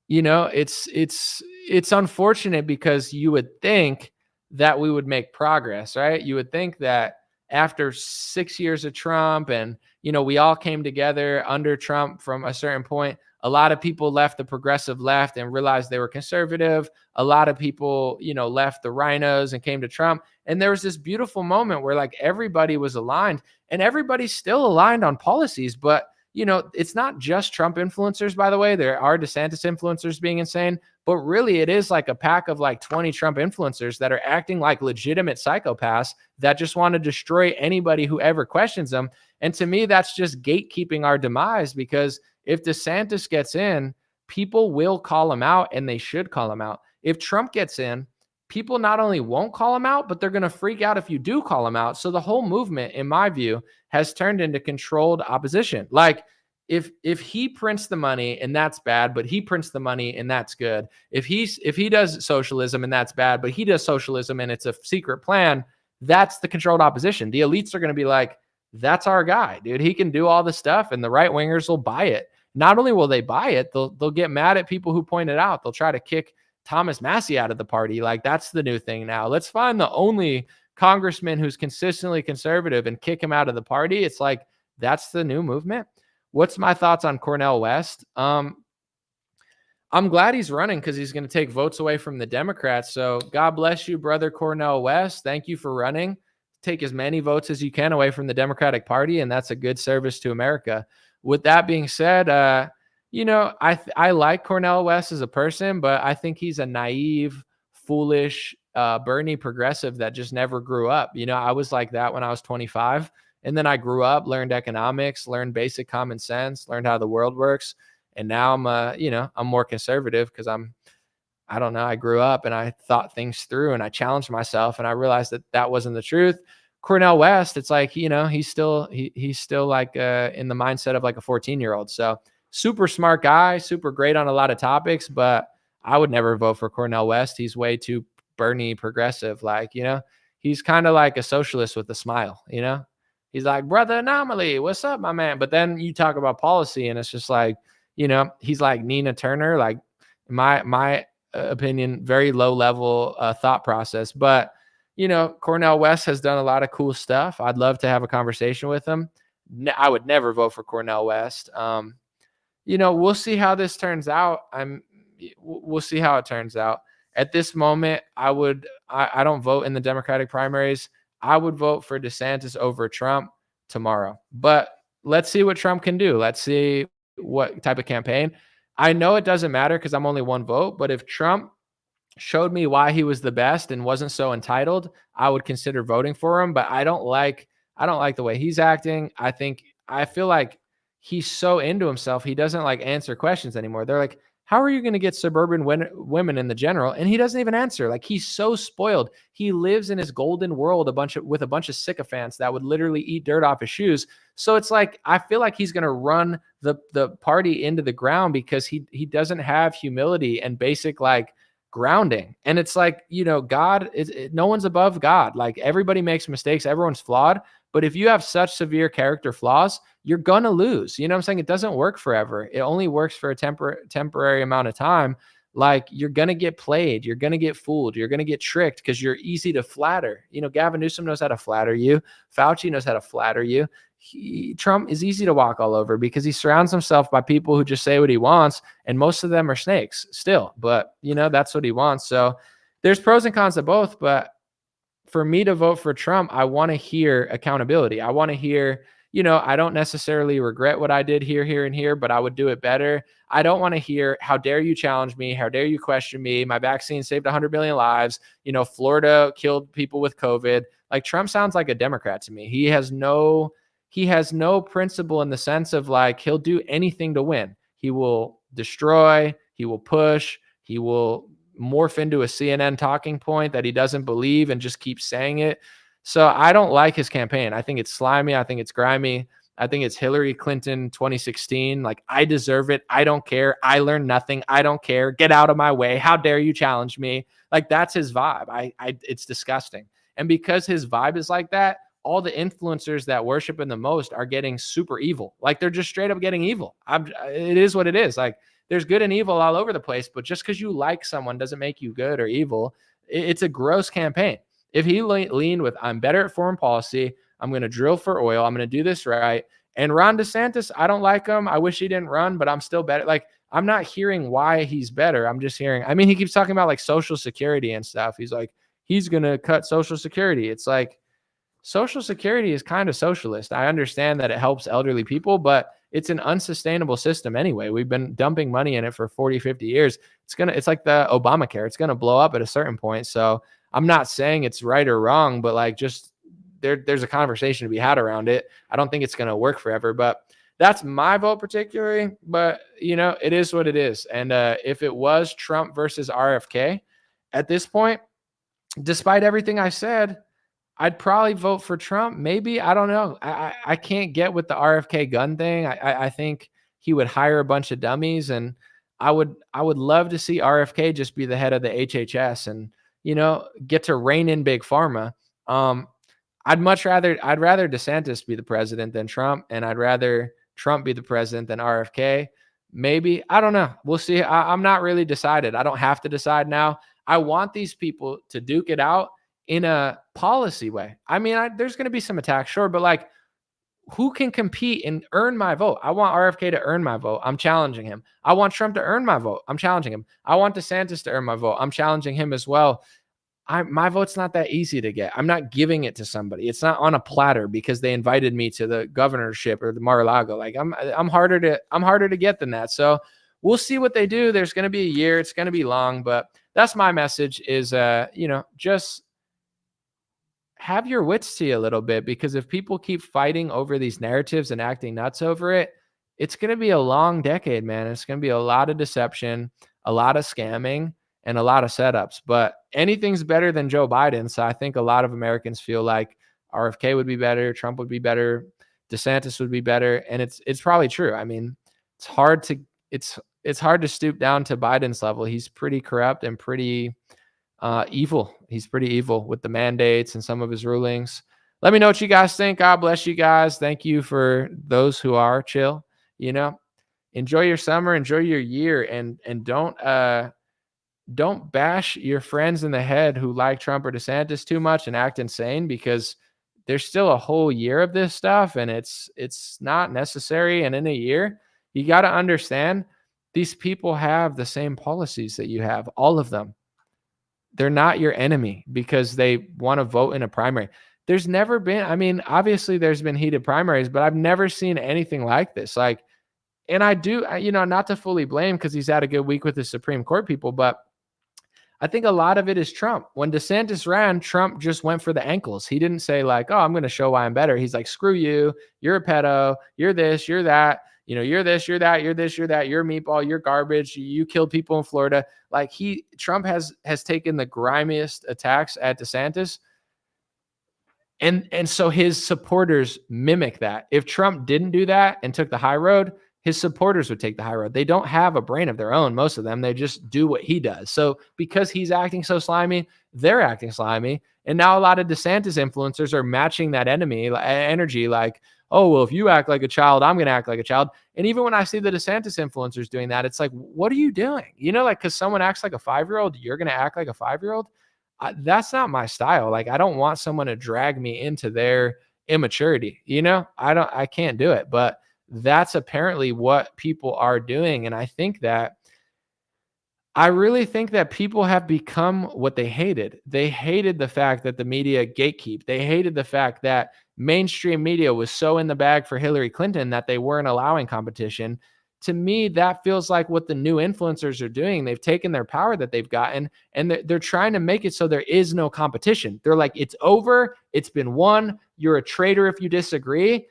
it's unfortunate, because you would think that we would make progress, right? You would think that after 6 years of Trump and, we all came together under Trump from a certain point. A lot of people left the progressive left and realized they were conservative. A lot of people, left the rhinos and came to Trump. And there was this beautiful moment where like everybody was aligned, and everybody's still aligned on policies, but it's not just Trump influencers, by the way. There are DeSantis influencers being insane, but really it is like a pack of like 20 Trump influencers that are acting like legitimate psychopaths that just want to destroy anybody who ever questions them. And to me, that's just gatekeeping our demise, because if DeSantis gets in, people will call him out, and they should call him out. If Trump gets in, people not only won't call him out, but they're going to freak out if you do call him out. So the whole movement, in my view, has turned into controlled opposition. Like if he prints the money and that's bad, but he prints the money and that's good. If he does socialism and that's bad, but he does socialism and it's a secret plan, that's the controlled opposition. The elites are going to be like, that's our guy, dude. He can do all the stuff, and the right wingers will buy it. Not only will they buy it, they'll get mad at people who point it out. They'll try to kick Thomas Massie out of the party. Like, that's the new thing now. Let's find the only congressman who's consistently conservative and kick him out of the party. It's like, that's the new movement. What's my thoughts on Cornell West? I'm glad he's running, because he's going to take votes away from the Democrats. So God bless you, brother Cornell West. Thank you for running. Take as many votes as you can away from the Democratic Party, and that's a good service to America. With that being said, I like Cornell West as a person, but I think he's a naive, foolish, Bernie progressive that just never grew up. I was like that when I was 25, and then I grew up, learned economics, learned basic common sense, learned how the world works, and now I'm more conservative, because I don't know. I grew up and I thought things through, and I challenged myself, and I realized that wasn't the truth. Cornell West, it's like, he's still like in the mindset of like a 14-year-old. So super smart guy, super great on a lot of topics, but I would never vote for Cornell West. He's way too Bernie progressive. Like, he's kind of like a socialist with a smile, he's like, brother An0maly, what's up, my man? But then you talk about policy, and it's just like, he's like Nina Turner, like my opinion, very low level thought process. But Cornell West has done a lot of cool stuff. I'd love to have a conversation with him. I would never vote for Cornell West. We'll see how this turns out. We'll see how it turns out. At this moment, I don't vote in the Democratic primaries. I would vote for DeSantis over Trump tomorrow. But let's see what Trump can do. Let's see what type of campaign. I know it doesn't matter because I'm only one vote, but if Trump showed me why he was the best and wasn't so entitled, I would consider voting for him. But I don't like the way he's acting. I feel like he's so into himself. He doesn't like answer questions anymore. They're like, how are you going to get suburban women in the general? And he doesn't even answer. Like, he's so spoiled. He lives in his golden world with a bunch of sycophants that would literally eat dirt off his shoes. So it's like, I feel like he's going to run the party into the ground because he doesn't have humility and basic like grounding. And it's like, God is, no one's above God. Like, everybody makes mistakes. Everyone's flawed. But if you have such severe character flaws, you're going to lose. You know what I'm saying? It doesn't work forever. It only works for a temporary amount of time. Like, you're going to get played. You're going to get fooled. You're going to get tricked because you're easy to flatter. Gavin Newsom knows how to flatter you. Fauci knows how to flatter you. Trump is easy to walk all over because he surrounds himself by people who just say what he wants. And most of them are snakes still. But, that's what he wants. So there's pros and cons to both. But for me to vote for Trump, I want to hear accountability. I want to hear, I don't necessarily regret what I did here, and here, but I would do it better. I don't want to hear, how dare you challenge me? How dare you question me? My vaccine saved 100 million lives. Florida killed people with COVID. Like, Trump sounds like a Democrat to me. He has no principle in the sense of like, he'll do anything to win. He will destroy, he will push, he will morph into a CNN talking point that he doesn't believe and just keep saying it. So I don't like his campaign. I think it's slimy. I think it's grimy. I think it's Hillary Clinton 2016. Like, I deserve it. I don't care. I learned nothing. I don't care. Get out of my way. How dare you challenge me? Like, that's his vibe. It's disgusting. And because his vibe is like that, all the influencers that worship him the most are getting super evil. Like, they're just straight up getting evil. It is what it is. Like, there's good and evil all over the place, but just because you like someone doesn't make you good or evil. It's a gross campaign. If he leaned with, I'm better at foreign policy, I'm going to drill for oil, I'm going to do this right. And Ron DeSantis, I don't like him. I wish he didn't run, but I'm still better. Like, I'm not hearing why he's better. I'm just hearing, he keeps talking about like Social Security and stuff. He's like, he's going to cut Social Security. It's like, Social Security is kind of socialist. I understand that it helps elderly people, but it's an unsustainable system anyway. We've been dumping money in it for 40, 50 years. It's like the Obamacare. It's going to blow up at a certain point. So I'm not saying it's right or wrong, but like, just there's a conversation to be had around it. I don't think it's going to work forever, but that's my vote particularly. But, it is what it is. And if it was Trump versus RFK at this point, despite everything I said, I'd probably vote for Trump. Maybe. I don't know. I can't get with the RFK gun thing. I think he would hire a bunch of dummies, and I would love to see RFK just be the head of the HHS and, get to rein in big pharma. I'd rather DeSantis be the president than Trump, and I'd rather Trump be the president than RFK. Maybe. I don't know. We'll see. I'm not really decided. I don't have to decide now. I want these people to duke it out in a policy way. There's going to be some attacks, sure, but like, who can compete and earn my vote? I want RFK to earn my vote. I'm challenging him. I want Trump to earn my vote. I'm challenging him. I want DeSantis to earn my vote. I'm challenging him as well. My vote's not that easy to get. I'm not giving it to somebody. It's not on a platter because they invited me to the governorship or the Mar-a-Lago. Like, I'm harder to get than that. So we'll see what they do. There's going to be a year. It's going to be long, but that's my message is, just have your wits to you a little bit, because if people keep fighting over these narratives and acting nuts over it, it's going to be a long decade, man. It's going to be a lot of deception, a lot of scamming, and a lot of setups. But anything's better than Joe Biden. So I think a lot of Americans feel like RFK would be better, Trump would be better, DeSantis would be better, and it's probably true. It's hard to stoop down to Biden's level. He's pretty corrupt and pretty evil. He's pretty evil with the mandates and some of his rulings. Let me know what you guys think. God bless you guys. Thank you for those who are chill. Enjoy your summer, enjoy your year, and don't bash your friends in the head who like Trump or DeSantis too much and act insane, because there's still a whole year of this stuff and it's not necessary. And in a year, you got to understand these people have the same policies that you have, all of them. They're not your enemy because they want to vote in a primary. there's never been, I mean, obviously there's been heated primaries, but I've never seen anything like this. Like, and not to fully blame because he's had a good week with the Supreme Court people, but I think a lot of it is Trump. When DeSantis ran, Trump just went for the ankles. He didn't say like, oh, I'm going to show why I'm better. He's like, screw you. You're a pedo. You're this, you're that. You're this, you're that, you're this, you're that, you're a meatball, you're garbage. You killed people in Florida. Like Trump has taken the grimiest attacks at DeSantis. And so his supporters mimic that. If Trump didn't do that and took the high road, his supporters would take the high road. They don't have a brain of their own, most of them. They just do what he does. So because he's acting so slimy, they're acting slimy. And now a lot of DeSantis influencers are matching that energy like, oh, well, if you act like a child, I'm going to act like a child. And even when I see the DeSantis influencers doing that, it's like, what are you doing? Like, because someone acts like a 5-year-old, you're going to act like a 5-year-old? That's not my style. Like, I don't want someone to drag me into their immaturity. I can't do it. But that's apparently what people are doing. And I really think that people have become what they hated. They hated the fact that the media gatekeep. They hated the fact that mainstream media was so in the bag for Hillary Clinton that they weren't allowing competition. To me, that feels like what the new influencers are doing. They've taken their power that they've gotten and they're trying to make it so there is no competition. They're like, it's over. It's been won. You're a traitor if you disagree.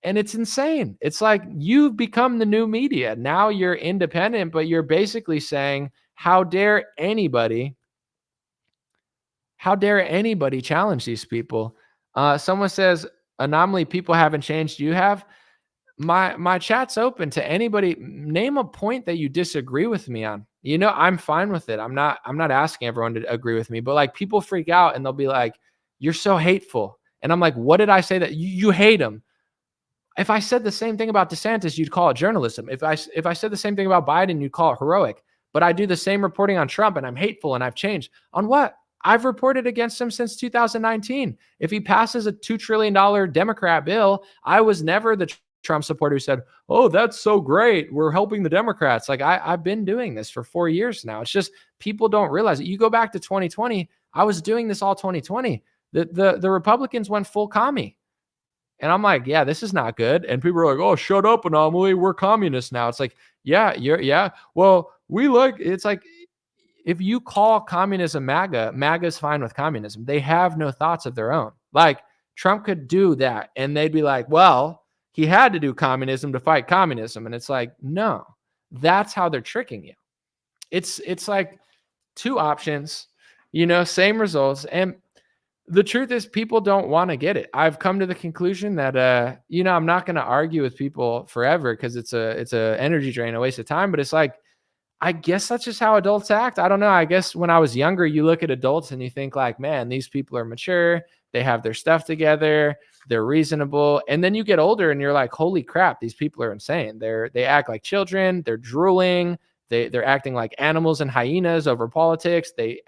And it's insane. It's like you've become the new media. Now you're independent, but you're basically saying, how dare anybody challenge these people? Someone says, An0maly, people haven't changed. You have. My chat's open to anybody. Name a point that you disagree with me on. I'm fine with it. I'm not asking everyone to agree with me, but like people freak out and they'll be like, you're so hateful. And I'm like, what did I say that you hate him? If I said the same thing about DeSantis, you'd call it journalism. If I said the same thing about Biden, you'd call it heroic. But I do the same reporting on Trump and I'm hateful and I've changed. On what? I've reported against him since 2019. If he passes a $2 trillion Democrat bill, I was never the Trump supporter who said, oh, that's so great. We're helping the Democrats. Like I've been doing this for 4 years now. It's just people don't realize it. You go back to 2020. I was doing this all 2020. The Republicans went full commie. And I'm like, yeah, this is not good. And people are like, oh, shut up, An0maly. We're communists now. It's like, yeah. Well, it's like, if you call communism MAGA, MAGA's fine with communism. They have no thoughts of their own. Like Trump could do that. And they'd be like, well, he had to do communism to fight communism. And it's like, no, that's how they're tricking you. It's like two options, same results. And the truth is people don't want to get it. I've come to the conclusion that, I'm not going to argue with people forever because it's a energy drain, a waste of time. But it's like, I guess that's just how adults act. I don't know. I guess when I was younger, you look at adults and you think like, man, these people are mature. They have their stuff together. They're reasonable. And then you get older and you're like, holy crap, these people are insane. They act like children. They're drooling. They're acting like animals and hyenas over politics. They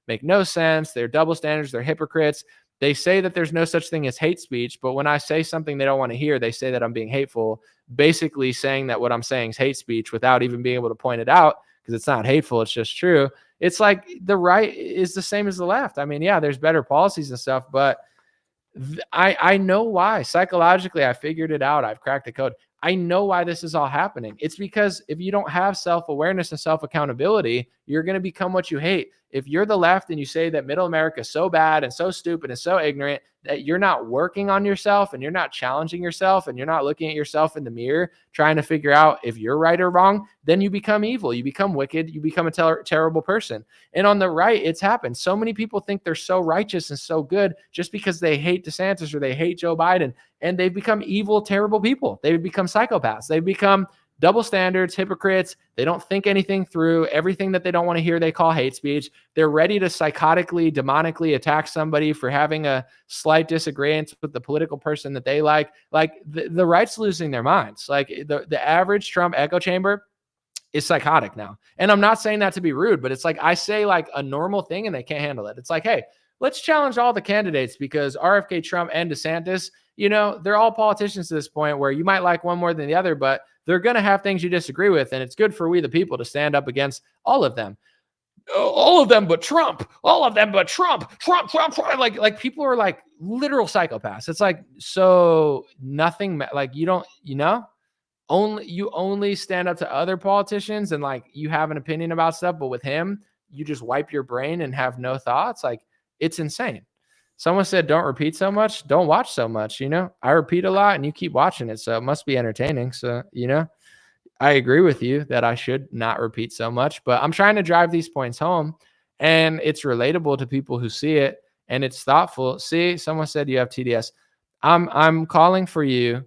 make no sense. They're double standards. They're hypocrites. They say that there's no such thing as hate speech, but when I say something they don't want to hear, they say that I'm being hateful, basically saying that what I'm saying is hate speech without even being able to point it out because it's not hateful. It's just true. It's like the right is the same as the left. I mean, yeah, there's better policies and stuff, but I know why. Psychologically, I figured it out. I've cracked the code. I know why this is all happening. It's because if you don't have self-awareness and self-accountability, you're going to become what you hate. If you're the left and you say that middle America is so bad and so stupid and so ignorant that you're not working on yourself and you're not challenging yourself and you're not looking at yourself in the mirror, trying to figure out if you're right or wrong, then you become evil. You become wicked. You become a terrible person. And on the right, it's happened. So many people think they're so righteous and so good just because they hate DeSantis or they hate Joe Biden. And they've become evil, terrible people. They've become psychopaths. They've become double standards, hypocrites. They don't think anything through. Everything that they don't want to hear, they call hate speech. They're ready to psychotically, demonically attack somebody for having a slight disagreement with the political person that they like. Like the right's losing their minds. Like the average Trump echo chamber is psychotic now. And I'm not saying that to be rude, but it's like I say like a normal thing and they can't handle it. It's like, hey, let's challenge all the candidates because RFK, Trump, and DeSantis, they're all politicians to this point where you might like one more than the other, but they're going to have things you disagree with. And it's good for we, the people, to stand up against all of them. all of them but Trump, all of them but Trump. Like people are like literal psychopaths. It's like, so nothing, like you don't, you only stand up to other politicians and like you have an opinion about stuff, but with him, you just wipe your brain and have no thoughts. Like, it's insane. Someone said, don't repeat so much, don't watch so much. I repeat a lot and you keep watching it, so it must be entertaining. So, I agree with you that I should not repeat so much, but I'm trying to drive these points home, and it's relatable to people who see it, and it's thoughtful. See, someone said you have TDS. I'm calling for you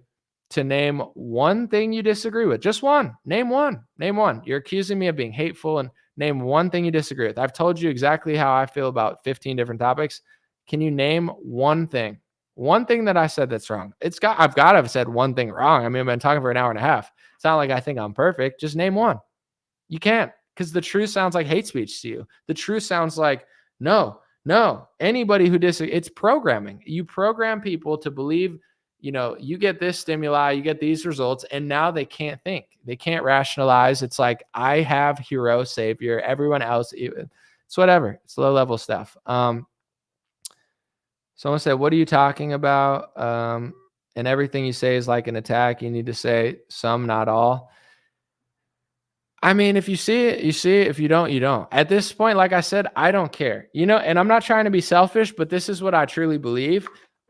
to name one thing you disagree with. Just one. Name one. Name one. You're accusing me of being hateful, and name one thing you disagree with. I've told you exactly how I feel about 15 different topics. Can you name one thing? One thing that I said that's wrong. I've got to have said one thing wrong. I mean, I've been talking for an hour and a half. It's not like I think I'm perfect. Just name one. You can't, because the truth sounds like hate speech to you. The truth sounds like, no. Anybody who disagrees, it's programming. You program people to believe, you get this stimuli, you get these results, and now they can't think. They can't rationalize. It's like, I have hero, savior, everyone else. It's whatever. It's low level stuff. Someone said, what are you talking about? And everything you say is like an attack. You need to say some, not all. I mean, if you see it, you see it. If you don't, you don't. At this point, like I said, I don't care. And I'm not trying to be selfish, but this is what I truly believe.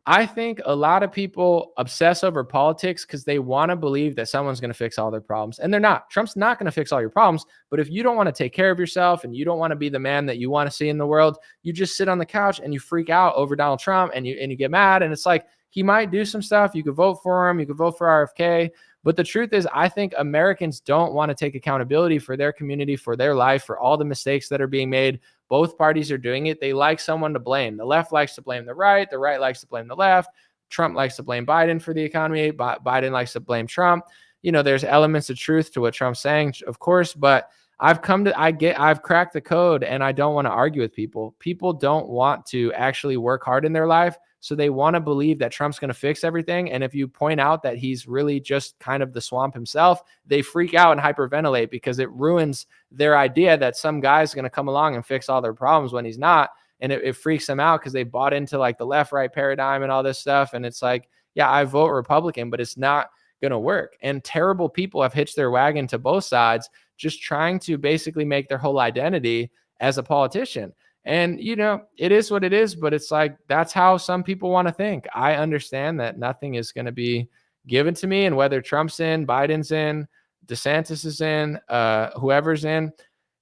I think a lot of people obsess over politics because they want to believe that someone's going to fix all their problems. And they're not. Trump's not going to fix all your problems. But if you don't want to take care of yourself and you don't want to be the man that you want to see in the world, you just sit on the couch and you freak out over Donald Trump and you get mad. And it's like, he might do some stuff. You could vote for him. You could vote for RFK. But the truth is, I think Americans don't want to take accountability for their community, for their life, for all the mistakes that are being made. Both parties are doing it. They like someone to blame. The left likes to blame the right likes to blame the left. Trump likes to blame Biden for the economy. Biden likes to blame Trump. There's elements of truth to what Trump's saying, of course, but I've cracked the code, and I don't want to argue with people. People don't want to actually work hard in their life. So they want to believe that Trump's going to fix everything. And if you point out that he's really just kind of the swamp himself, they freak out and hyperventilate because it ruins their idea that some guy's going to come along and fix all their problems when he's not. And it freaks them out because they bought into like the left-right paradigm and all this stuff. And it's like, yeah, I vote Republican, but it's not going to work. And terrible people have hitched their wagon to both sides, just trying to basically make their whole identity as a politician. And, it is what it is, but it's like, that's how some people want to think. I understand that nothing is going to be given to me. And whether Trump's in, Biden's in, DeSantis is in, whoever's in,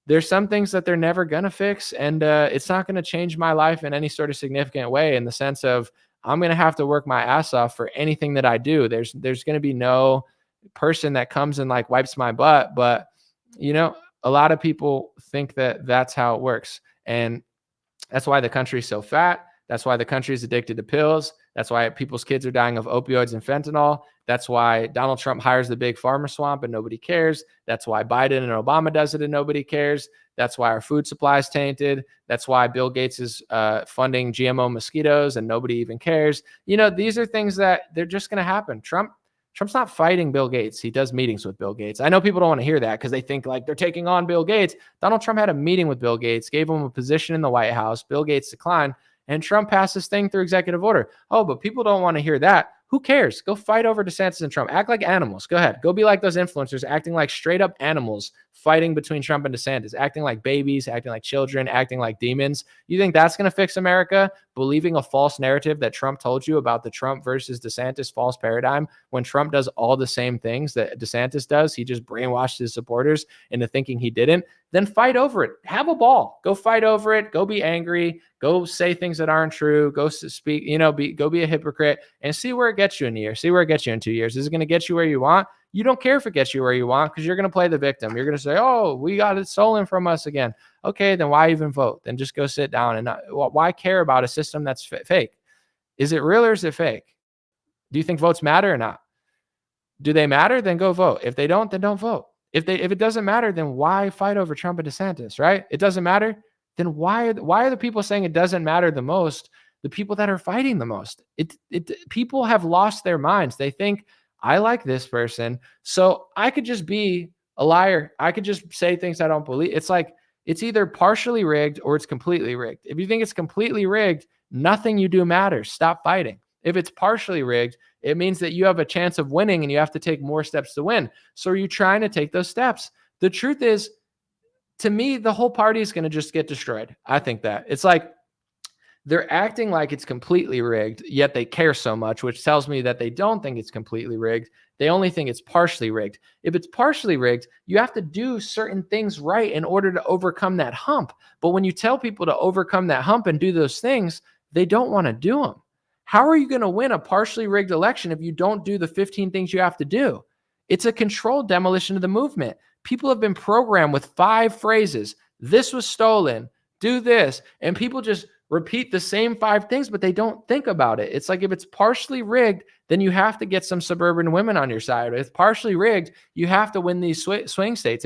there's some things that they're never going to fix. And it's not going to change my life in any sort of significant way, in the sense of I'm going to have to work my ass off for anything that I do. There's going to be no person that comes and like wipes my butt. But, a lot of people think that that's how it works. And that's why the country's so fat. That's why the country is addicted to pills. That's why people's kids are dying of opioids and fentanyl. That's why Donald Trump hires the big pharma swamp and nobody cares. That's why Biden and Obama does it and nobody cares. That's why our food supply is tainted. That's why Bill Gates is funding GMO mosquitoes and nobody even cares. These are things that they're just going to happen. Trump's not fighting Bill Gates. He does meetings with Bill Gates. I know people don't want to hear that because they think like they're taking on Bill Gates. Donald Trump had a meeting with Bill Gates, gave him a position in the White House. Bill Gates declined, and Trump passed this thing through executive order. Oh, but people don't want to hear that. Who cares? Go fight over DeSantis and Trump. Act like animals. Go ahead. Go be like those influencers, acting like straight up animals, fighting between Trump and DeSantis, acting like babies, acting like children, acting like demons. You think that's going to fix America? Believing a false narrative that Trump told you about the Trump versus DeSantis false paradigm, when Trump does all the same things that DeSantis does. He just brainwashed his supporters into thinking he didn't. Then fight over it. Have a ball. Go fight over it. Go be angry. Go say things that aren't true. Go speak, go be a hypocrite and see where it gets you in a year. See where it gets you in 2 years. Is it going to get you where you want? You don't care if it gets you where you want because you're going to play the victim. You're going to say, oh, we got it stolen from us again. Okay, then why even vote? Then just go sit down and why care about a system that's fake? Is it real or is it fake? Do you think votes matter or not? Do they matter? Then go vote. If they don't, then don't vote. If it doesn't matter, then why fight over Trump and DeSantis, right? It doesn't matter. Then why are the people saying it doesn't matter the most the people that are fighting the most? People have lost their minds. They think, I like this person, so I could just be a liar. I could just say things I don't believe. It's like, It's either partially rigged or it's completely rigged. If you think it's completely rigged, nothing you do matters. Stop fighting. If it's partially rigged, it means that you have a chance of winning and you have to take more steps to win. So are you trying to take those steps? The truth is, to me, the whole party is going to just get destroyed. I think that. It's like they're acting like it's completely rigged, yet they care so much, which tells me that they don't think it's completely rigged. They only think it's partially rigged. If it's partially rigged, you have to do certain things right in order to overcome that hump. But when you tell people to overcome that hump and do those things, they don't want to do them. How are you going to win a partially rigged election if you don't do the 15 things you have to do? It's a controlled demolition of the movement. People have been programmed with 5 phrases. This was stolen. Do this. And people just repeat the same 5 things, but they don't think about it. It's like if it's partially rigged, then you have to get some suburban women on your side. If it's partially rigged, you have to win these swing states.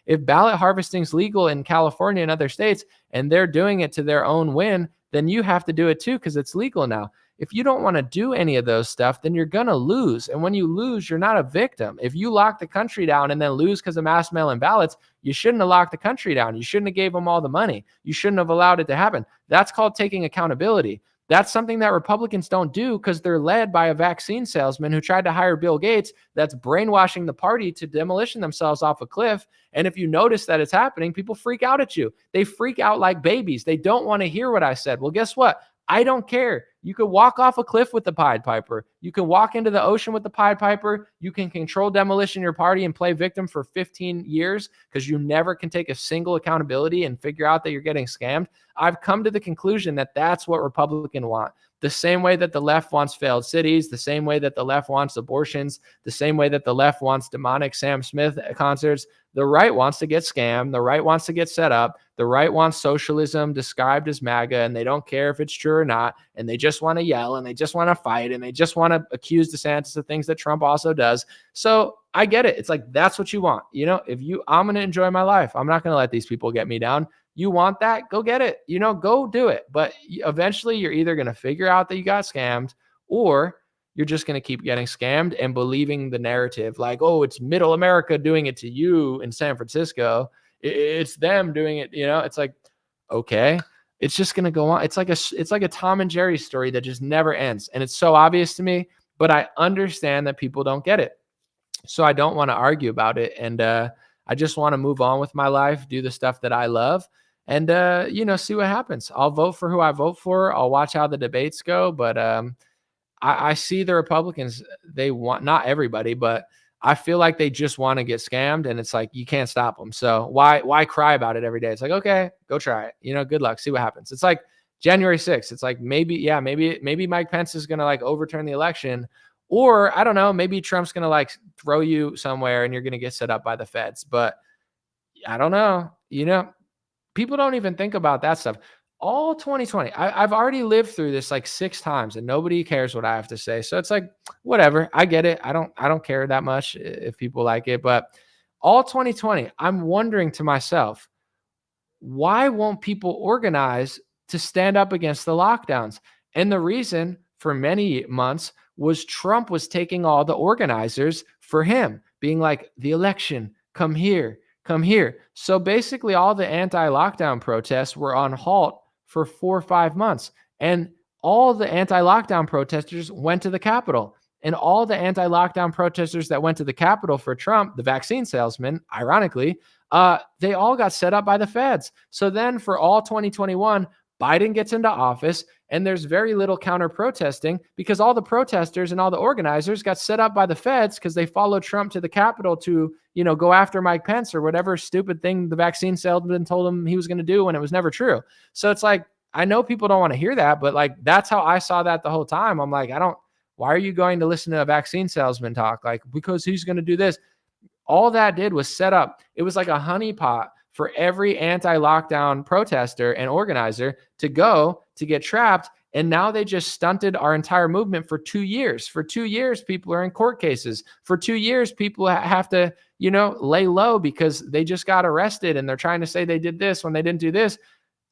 If ballot harvesting is legal in California and other states, and they're doing it to their own win, then you have to do it too because it's legal now. If you don't want to do any of those stuff, then you're going to lose. And when you lose, you're not a victim. If you lock the country down and then lose because of mass mail-in ballots, you shouldn't have locked the country down. You shouldn't have gave them all the money. You shouldn't have allowed it to happen. That's called taking accountability. That's something that Republicans don't do because they're led by a vaccine salesman who tried to hire Bill Gates that's brainwashing the party to demolition themselves off a cliff. And if you notice that it's happening, people freak out at you. They freak out like babies. They don't want to hear what I said. Well, guess what? I don't care. You could walk off a cliff with the Pied Piper. You can walk into the ocean with the Pied Piper. You can control demolition in your party and play victim for 15 years because you never can take a single accountability and figure out that you're getting scammed. I've come to the conclusion that that's what Republicans want. The same way that the left wants failed cities, the same way that the left wants abortions, the same way that the left wants demonic Sam Smith concerts, the right wants to get scammed, the right wants to get set up, the right wants socialism described as MAGA, and they don't care if it's true or not, and they just want to yell, and they just want to fight, and they just want to accuse DeSantis of things that Trump also does. So I get it. It's like, that's what you want. I'm going to enjoy my life. I'm not going to let these people get me down. You want that? Go get it. Go do it. But eventually you're either going to figure out that you got scammed or you're just going to keep getting scammed and believing the narrative like, oh, it's middle America doing it to you in San Francisco. It's them doing it. It's like, okay, it's just going to go on. It's like a Tom and Jerry story that just never ends. And it's so obvious to me, but I understand that people don't get it. So I don't want to argue about it. And I just want to move on with my life, do the stuff that I love. And, see what happens. I'll vote for who I vote for. I'll watch how the debates go. But I see the Republicans, they want, not everybody, but I feel like they just want to get scammed. And it's like, you can't stop them. So why cry about it every day? It's like, okay, go try it. Good luck. See what happens. It's like January 6th. It's like, maybe Mike Pence is going to like overturn the election. Or I don't know, maybe Trump's going to like throw you somewhere and you're going to get set up by the feds. But I don't know. People don't even think about that stuff. All 2020, I've already lived through this like 6 times and nobody cares what I have to say. So it's like, whatever, I get it. I don't care that much if people like it, but all 2020, I'm wondering to myself, why won't people organize to stand up against the lockdowns? And the reason for many months was Trump was taking all the organizers for him, being like, the election, come here. So basically all the anti-lockdown protests were on halt for 4 or 5 months. And all the anti-lockdown protesters went to the Capitol. And all the anti-lockdown protesters that went to the Capitol for Trump, the vaccine salesman, ironically, they all got set up by the feds. So then for all 2021, Biden gets into office and there's very little counter protesting because all the protesters and all the organizers got set up by the feds because they followed Trump to the Capitol to, go after Mike Pence or whatever stupid thing the vaccine salesman told him he was going to do when it was never true. So it's like, I know people don't want to hear that, but like, that's how I saw that the whole time. I'm like, why are you going to listen to a vaccine salesman talk? Like, because he's going to do this. All that did was set up. It was like a honeypot for every anti-lockdown protester and organizer to go to get trapped. And now they just stunted our entire movement for 2 years. For 2 years, people are in court cases. For 2 years, people have to, lay low because they just got arrested and they're trying to say they did this when they didn't do this.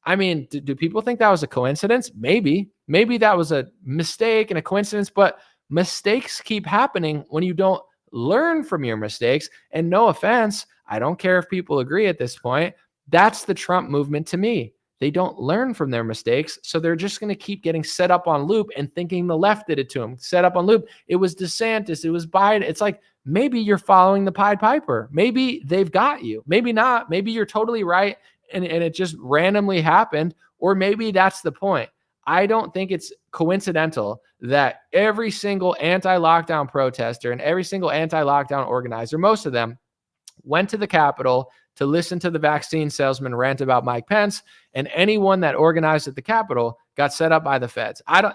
I mean, do people think that was a coincidence? Maybe that was a mistake and a coincidence, but mistakes keep happening when you don't learn from your mistakes. And no offense, I don't care if people agree at this point, That's the Trump movement to me. They don't learn from their mistakes. So they're just going to keep getting set up on loop and thinking the left did it to them. Set up on loop. It was DeSantis. It was Biden. It's like, maybe you're following the Pied Piper. Maybe they've got you. Maybe not. Maybe you're totally right and it just randomly happened. Or maybe that's the point. I don't think it's coincidental that every single anti-lockdown protester and every single anti-lockdown organizer, most of them, went to the Capitol to listen to the vaccine salesman rant about Mike Pence, and anyone that organized at the Capitol got set up by the feds. I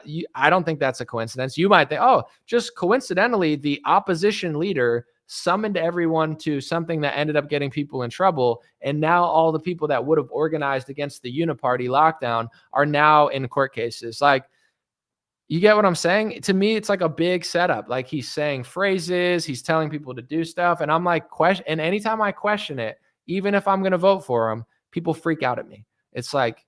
don't think that's a coincidence. You might think, oh, just coincidentally, the opposition leader summoned everyone to something that ended up getting people in trouble, and now all the people that would have organized against the uniparty lockdown are now in court cases. Like, you get what I'm saying? To me, it's like a big setup. Like, he's saying phrases, he's telling people to do stuff, and I'm like, and anytime I question it, even if I'm going to vote for him, people freak out at me. It's like,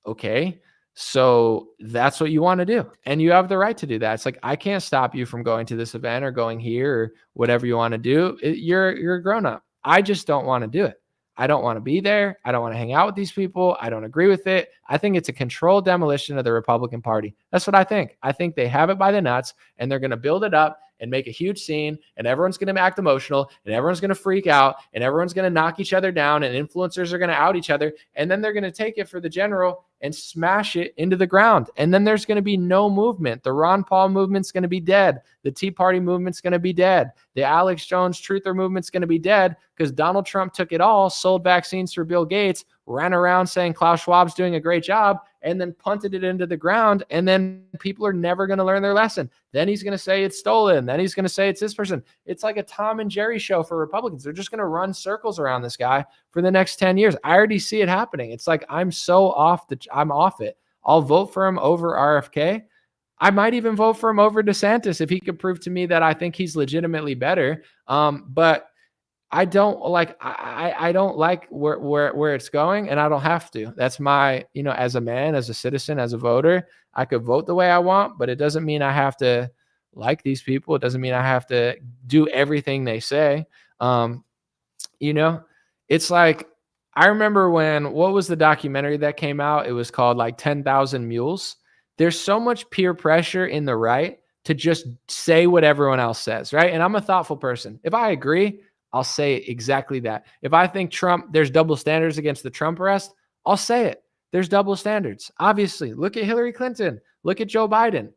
okay, so that's what you want to do. And you have the right to do that. It's like, I can't stop you from going to this event or going here or whatever you want to do. You're a grown up. I just don't want to do it. I don't want to be there. I don't want to hang out with these people. I don't agree with it. I think it's a controlled demolition of the Republican Party. That's what I think. I think they have it by the nuts and they're going to build it up and make a huge scene, and everyone's going to act emotional, and everyone's going to freak out, and everyone's going to knock each other down, and influencers are going to out each other, and then they're going to take it for the general and smash it into the ground. And then there's going to be no movement. The Ron Paul movement's going to be dead. The Tea Party movement's going to be dead. The Alex Jones truther movement's going to be dead because Donald Trump took it all, sold vaccines for Bill Gates, ran around saying Klaus Schwab's doing a great job, and then punted it into the ground. And then people are never going to learn their lesson. Then he's going to say it's stolen. Then he's going to say it's this person. It's like a Tom and Jerry show for Republicans. They're just going to run circles around this guy for the next 10 years. I already see it happening. It's like, I'm off it. I'll vote for him over RFK. I might even vote for him over DeSantis if he could prove to me that I think he's legitimately better. But I don't like where it's going, and I don't have to. That's my, as a man, as a citizen, as a voter, I could vote the way I want, but it doesn't mean I have to like these people. It doesn't mean I have to do everything they say. It's like, I remember what was the documentary that came out? It was called like 10,000 Mules. There's so much peer pressure in the right to just say what everyone else says, right? And I'm a thoughtful person. If I agree, I'll say exactly that. If I think there's double standards against the Trump arrest, I'll say it. There's double standards. Obviously, look at Hillary Clinton. Look at Joe Biden.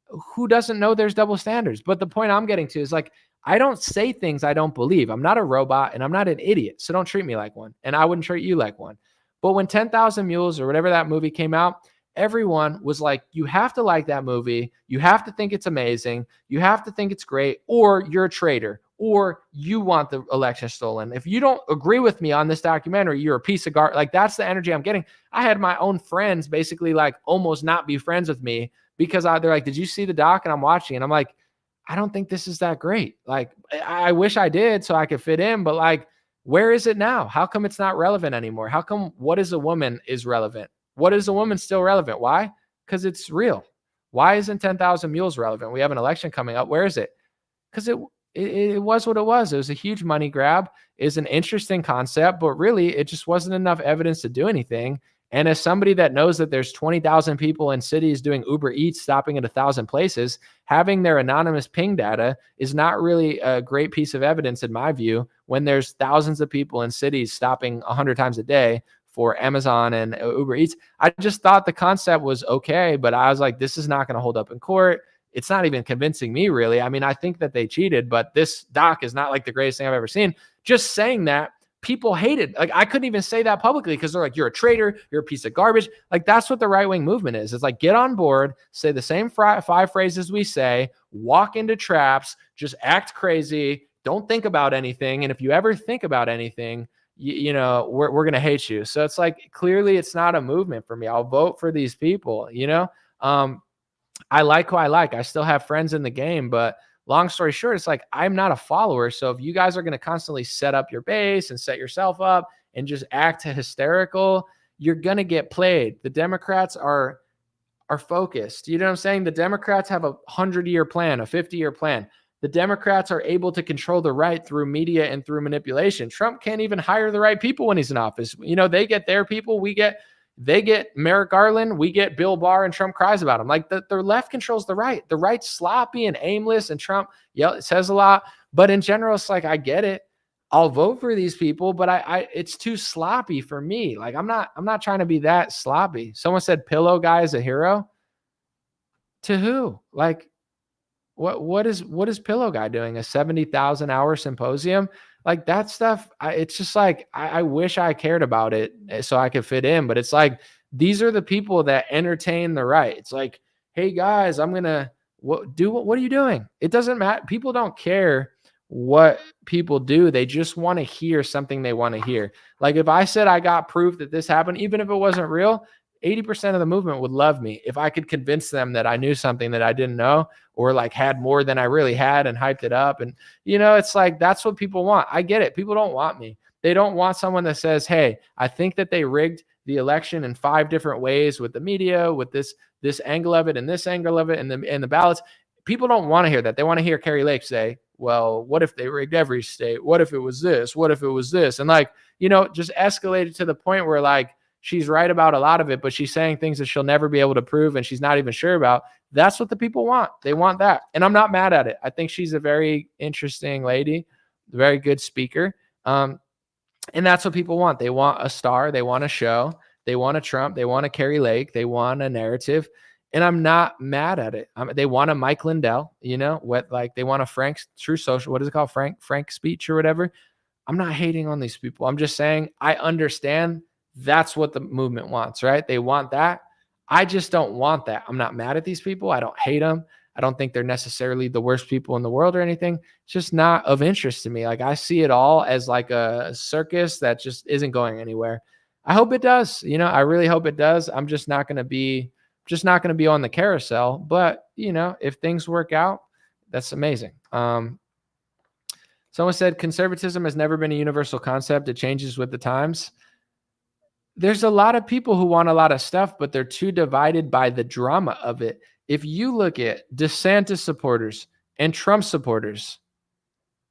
Who doesn't know there's double standards? But the point I'm getting to is like, I don't say things I don't believe. I'm not a robot and I'm not an idiot. So don't treat me like one. And I wouldn't treat you like one. But when 10,000 Mules or whatever that movie came out, everyone was like, you have to like that movie. You have to think it's amazing. You have to think it's great, or you're a traitor, or you want the election stolen. If you don't agree with me on this documentary, you're a piece of garbage. Like, that's the energy I'm getting. I had my own friends basically like almost not be friends with me because they're like, did you see the doc? And I'm watching and I'm like, I don't think this is that great. Like, I wish I did so I could fit in, but like, where is it now? How come it's not relevant anymore? How come What Is a Woman is relevant? What Is a Woman still relevant? Why? Because it's real. Why isn't 10,000 Mules relevant? We have an election coming up. Where is it? Because it was what it was. It was a huge money grab. It's an interesting concept, but really it just wasn't enough evidence to do anything. And as somebody that knows that there's 20,000 people in cities doing Uber Eats, stopping at 1,000 places, having their anonymous ping data is not really a great piece of evidence in my view, when there's thousands of people in cities stopping 100 times a day for Amazon and Uber Eats. I just thought the concept was okay, but I was like, this is not going to hold up in court. It's not even convincing me, really. I mean, I think that they cheated, but this doc is not like the greatest thing I've ever seen. Just saying that, people hated. Like, I couldn't even say that publicly because they're like, you're a traitor, you're a piece of garbage. Like, that's what the right-wing movement is. It's like, get on board, say the same 5 phrases we say, walk into traps, just act crazy, don't think about anything. And if you ever think about anything, we're going to hate you. So it's like, clearly it's not a movement for me. I'll vote for these people, I like who I like. I still have friends in the game, but long story short, it's like, I'm not a follower. So if you guys are going to constantly set up your base and set yourself up and just act hysterical, you're going to get played. The Democrats are focused. You know what I'm saying? The Democrats have a 100-year plan, a 50-year plan. The Democrats are able to control the right through media and through manipulation. Trump can't even hire the right people when he's in office. They get their people. They get Merrick Garland. We get Bill Barr, and Trump cries about him. Like the left controls the right. The right's sloppy and aimless, and Trump says a lot. But in general, it's like, I get it. I'll vote for these people, but it's too sloppy for me. Like, I'm not trying to be that sloppy. Someone said Pillow Guy is a hero. To who? Like, what is Pillow Guy doing? A 70,000 hour symposium? Like that stuff. It's just like, I wish I cared about it so I could fit in, but it's like, these are the people that entertain the right. It's like, hey guys, what are you doing? It doesn't matter. People don't care what people do. They just want to hear something they want to hear. Like if I said I got proof that this happened, even if it wasn't real, 80% of the movement would love me if I could convince them that I knew something that I didn't know, or like had more than I really had and hyped it up. And, it's like, that's what people want. I get it. People don't want me. They don't want someone that says, hey, I think that they rigged the election in 5 different ways with the media, with this angle of it and this angle of it and the ballots. People don't want to hear that. They want to hear Carrie Lake say, well, what if they rigged every state? What if it was this? What if it was this? And like, just escalated to the point where like, she's right about a lot of it, but she's saying things that she'll never be able to prove and she's not even sure about. That's what the people want. They want that. And I'm not mad at it. I think she's a very interesting lady, very good speaker. And that's what people want. They want a star. They want a show. They want a Trump. They want a Carrie Lake. They want a narrative. And I'm not mad at it. They want a Mike Lindell, they want a Frank True Social. What is it called? Frank speech or whatever. I'm not hating on these people. I'm just saying I understand that's what the movement wants, right? They want that. I just don't want that. I'm not mad at these people. I don't hate them. I don't think they're necessarily the worst people in the world or anything. It's just not of interest to me. Like I see it all as like a circus that just isn't going anywhere. I hope it does. I really hope it does. I'm just not going to be on the carousel. But, if things work out, that's amazing. Someone said conservatism has never been a universal concept. It changes with the times. There's a lot of people who want a lot of stuff, but they're too divided by the drama of it. If you look at DeSantis supporters and Trump supporters,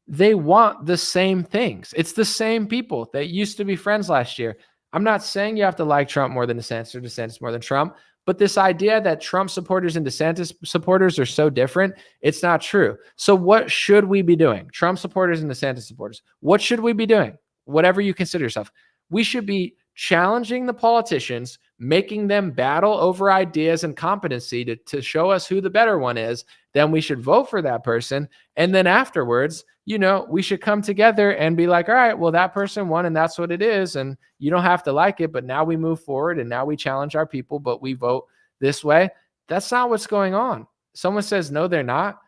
they want the same things. It's the same people that used to be friends last year. I'm not saying you have to like Trump more than DeSantis or DeSantis more than Trump, but this idea that Trump supporters and DeSantis supporters are so different, it's not true. So what should we be doing? Trump supporters and DeSantis supporters, what should we be doing? Whatever you consider yourself. We should be challenging the politicians, making them battle over ideas and competency to show us who the better one is. Then we should vote for that person. And then afterwards, we should come together and be like, all right, well, that person won and that's what it is. And you don't have to like it, but now we move forward and now we challenge our people, but we vote this way. That's not what's going on. Someone says, no, they're not.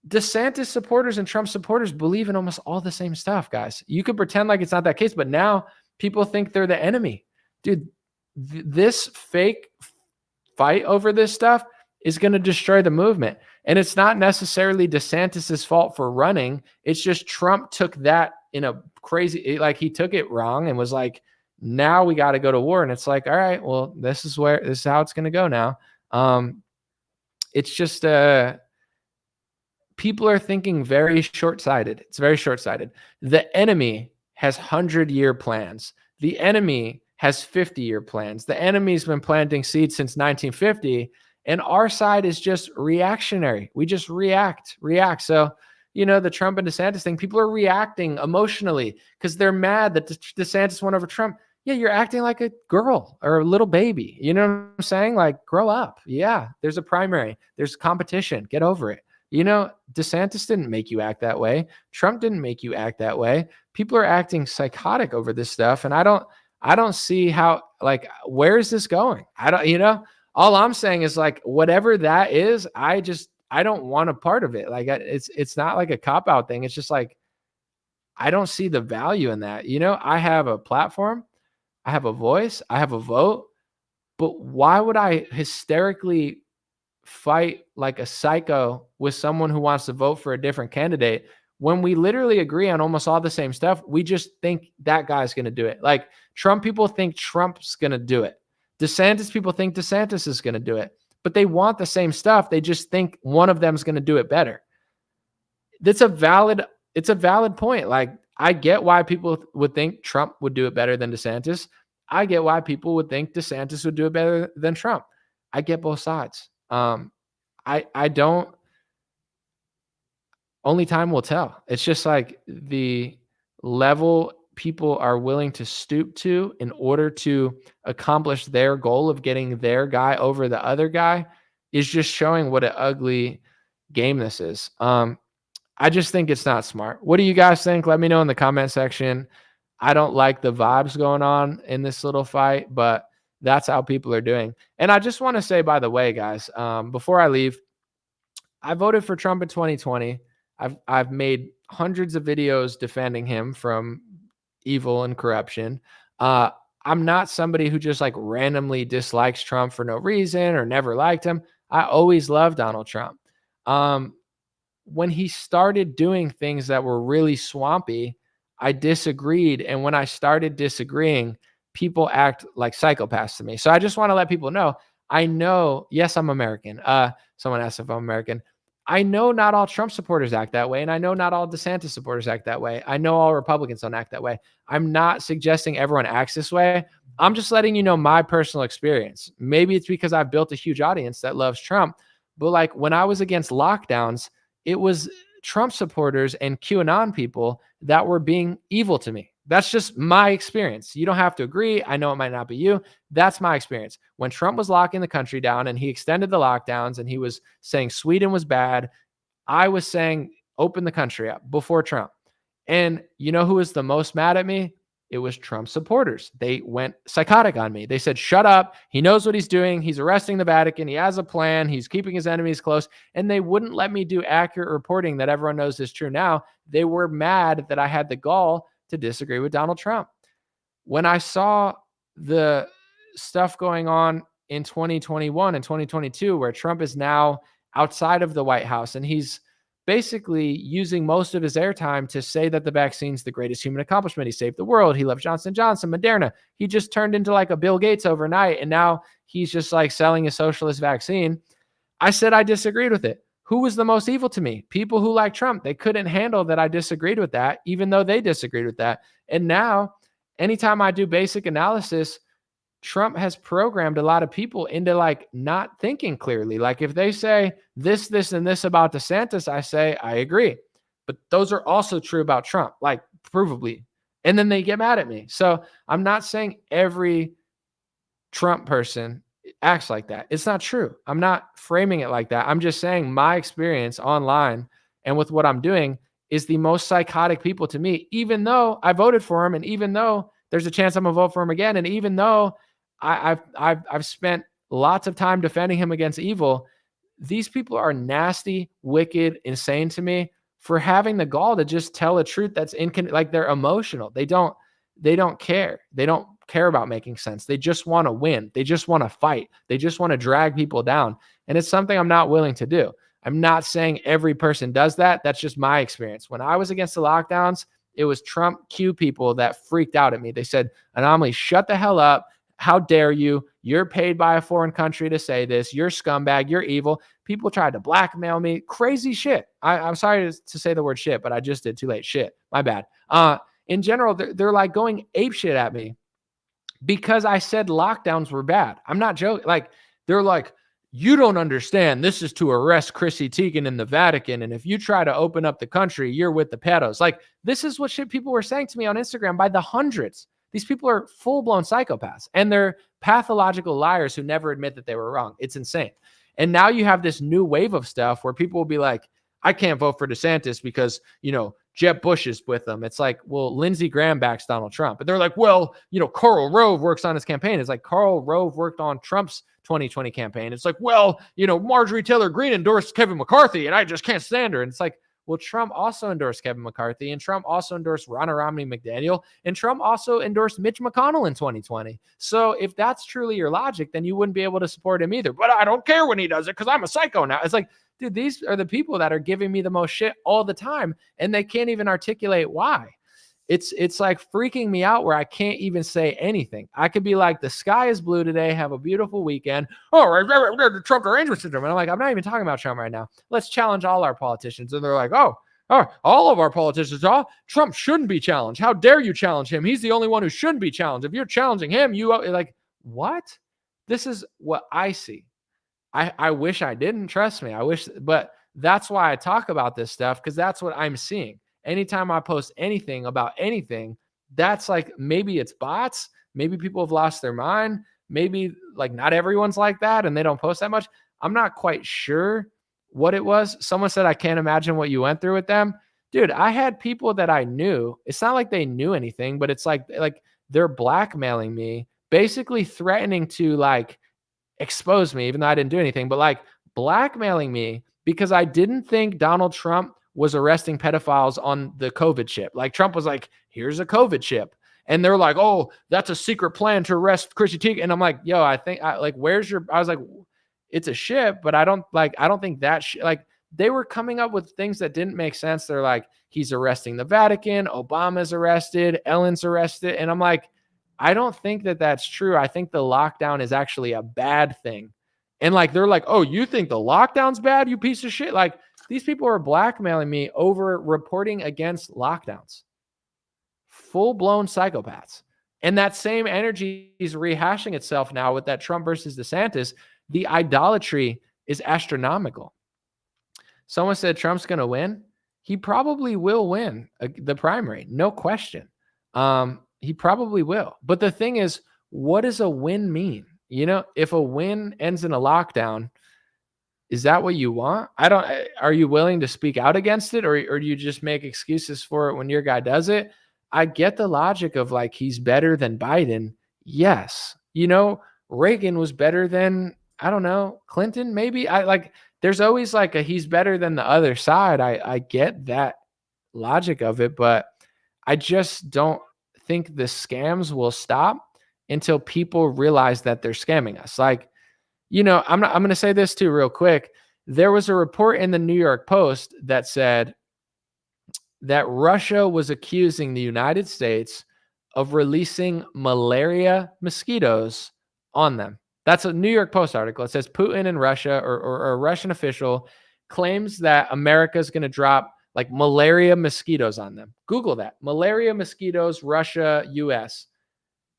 DeSantis supporters and Trump supporters believe in almost all the same stuff, guys. You could pretend like it's not that case, but now people think they're the enemy. Dude, this fake fight over this stuff is going to destroy the movement. And it's not necessarily DeSantis's fault for running. It's just Trump took that in a crazy, like he took it wrong and was like, now we got to go to war. And it's like, all right, well, this is how it's going to go now. It's just, people are thinking very short-sighted. It's very short-sighted. The enemy has 100-year plans. The enemy has 50-year plans. The enemy's been planting seeds since 1950, and our side is just reactionary. We just react. So, the Trump and DeSantis thing, people are reacting emotionally because they're mad that DeSantis won over Trump. Yeah, you're acting like a girl or a little baby. You know what I'm saying? Like, grow up. Yeah, there's a primary. There's competition. Get over it. DeSantis didn't make you act that way. Trump didn't make you act that way. People are acting psychotic over this stuff. And I don't see how, like, where is this going? All I'm saying is like, whatever that is, I don't want a part of it. Like it's not like a cop-out thing. It's just like, I don't see the value in that. I have a platform, I have a voice, I have a vote, but why would I hysterically fight like a psycho with someone who wants to vote for a different candidate when we literally agree on almost all the same stuff? We just think that guy's going to do it. Like Trump people think Trump's going to do it. DeSantis people think DeSantis is going to do it, but they want the same stuff. They just think one of them is going to do it better. it's a valid point. Like, I get why people would think Trump would do it better than DeSantis. I get why people would think DeSantis would do it better than Trump. I get both sides. I don't. Only time will tell. It's just like the level people are willing to stoop to in order to accomplish their goal of getting their guy over the other guy is just showing what an ugly game this is. I just think it's not smart. What do you guys think? Let me know in the comment section. I don't like the vibes going on in this little fight, but that's how people are doing. And I just want to say, by the way, guys, before I leave, I voted for Trump in 2020. I've made hundreds of videos defending him from evil and corruption. I'm not somebody who just like randomly dislikes Trump for no reason or never liked him. I always loved Donald Trump. When he started doing things that were really swampy, I disagreed. And when I started disagreeing, people act like psychopaths to me. So I just want to let people know, I know, yes, I'm American. Someone asked if I'm American. I know not all Trump supporters act that way, and I know not all DeSantis supporters act that way. I know all Republicans don't act that way. I'm not suggesting everyone acts this way. I'm just letting you know my personal experience. Maybe it's because I've built a huge audience that loves Trump, but like when I was against lockdowns, it was Trump supporters and QAnon people that were being evil to me. That's just my experience. You don't have to agree. I know it might not be you. That's my experience. When Trump was locking the country down and he extended the lockdowns and he was saying Sweden was bad, I was saying open the country up before Trump. And you know who was the most mad at me? It was Trump supporters. They went psychotic on me. They said, shut up. He knows what he's doing. He's arresting the Vatican. He has a plan. He's keeping his enemies close. And they wouldn't let me do accurate reporting that everyone knows is true now. They were mad that I had the gall to disagree with Donald Trump. When I saw the stuff going on in 2021 and 2022, where Trump is now outside of the White House and he's basically using most of his airtime to say that the vaccine's the greatest human accomplishment. He saved the world. He loves Johnson & Johnson, Moderna. He just turned into like a Bill Gates overnight. And now he's just like selling a socialist vaccine. I said I disagreed with it. Who was the most evil to me? People who like Trump. They couldn't handle that I disagreed with that, even though they disagreed with that. And now, anytime I do basic analysis, Trump has programmed a lot of people into like not thinking clearly. Like if they say this, and this about DeSantis, I say, I agree. But those are also true about Trump, like provably. And then they get mad at me. So I'm not saying every Trump person acts like that. It's not true. I'm not framing it like that. I'm just saying my experience online and with what I'm doing is the most psychotic people to me, even though I voted for him and even though there's a chance I'm gonna vote for him again. And even though I've spent lots of time defending him against evil, these people are nasty, wicked, insane to me for having the gall to just tell a truth that's like they're emotional. They don't care. They don't care about making sense. They just want to win. They just want to fight. They just want to drag people down. And it's something I'm not willing to do. I'm not saying every person does that. That's just my experience. When I was against the lockdowns, it was Trump Q people that freaked out at me. They said, An0maly, shut the hell up. How dare you? You're paid by a foreign country to say this. You're scumbag. You're evil. People tried to blackmail me. Crazy shit. I'm sorry to say the word shit, but I just did too late. Shit. My bad. In general, they're like going ape shit at me because I said lockdowns were bad. I'm not joking. Like, they're like, you don't understand. This is to arrest Chrissy Teigen in the Vatican. And if you try to open up the country, you're with the pedos. Like, this is what shit people were saying to me on Instagram by the hundreds. These people are full-blown psychopaths. And they're pathological liars who never admit that they were wrong. It's insane. And now you have this new wave of stuff where people will be like, I can't vote for DeSantis because, Jeb Bush is with them. It's like, well, Lindsey Graham backs Donald Trump. But they're like, well, Karl Rove works on his campaign. It's like Karl Rove worked on Trump's 2020 campaign. It's like, well, Marjorie Taylor Greene endorsed Kevin McCarthy and I just can't stand her. And it's like, well, Trump also endorsed Kevin McCarthy and Trump also endorsed Ronna Romney McDaniel and Trump also endorsed Mitch McConnell in 2020. So if that's truly your logic, then you wouldn't be able to support him either. But I don't care when he does it because I'm a psycho now. It's like, dude, these are the people that are giving me the most shit all the time, and they can't even articulate why. It's like freaking me out where I can't even say anything. I could be like, the sky is blue today, have a beautiful weekend. Oh, Trump derangement syndrome. And I'm like, I'm not even talking about Trump right now. Let's challenge all our politicians. And they're like, oh, all of our politicians, Trump shouldn't be challenged. How dare you challenge him? He's the only one who shouldn't be challenged. If you're challenging him, like, what? This is what I see. I wish I didn't, trust me. But that's why I talk about this stuff, because that's what I'm seeing. Anytime I post anything about anything, that's like, maybe it's bots. Maybe people have lost their mind. Maybe like not everyone's like that and they don't post that much. I'm not quite sure what it was. Someone said, I can't imagine what you went through with them. Dude, I had people that I knew. It's not like they knew anything, but it's like they're blackmailing me, basically threatening to like expose me, even though I didn't do anything, but like blackmailing me because I didn't think Donald Trump was arresting pedophiles on the COVID chip. Like Trump was like, here's a COVID chip. And they're like, oh, that's a secret plan to arrest Chrissy Teigen. And I'm like, yo, I was like, it's a ship, but I don't think that like they were coming up with things that didn't make sense. They're like, he's arresting the Vatican, Obama's arrested, Ellen's arrested. And I'm like, I don't think that that's true. I think the lockdown is actually a bad thing. And like, they're like, oh, you think the lockdown's bad, you piece of shit? Like, these people are blackmailing me over reporting against lockdowns. Full-blown psychopaths. And that same energy is rehashing itself now with that Trump versus DeSantis. The idolatry is astronomical. Someone said Trump's going to win. He probably will win the primary, no question. He probably will. But the thing is, what does a win mean? You know, if a win ends in a lockdown, is that what you want? Are you willing to speak out against it, or do you just make excuses for it when your guy does it? I get the logic of like, he's better than Biden. Yes. You know, Reagan was better than, I don't know, Clinton, maybe. There's always like he's better than the other side. I get that logic of it, but I just don't think the scams will stop until people realize that they're scamming us. Like, you know, I'm going to say this too real quick. There was a report in the New York Post that said that Russia was accusing the United States of releasing malaria mosquitoes on them. That's a New York Post article. It says Putin and Russia, or a Russian official, claims that America is going to drop like malaria mosquitoes on them. Google that. Malaria mosquitoes, Russia, US.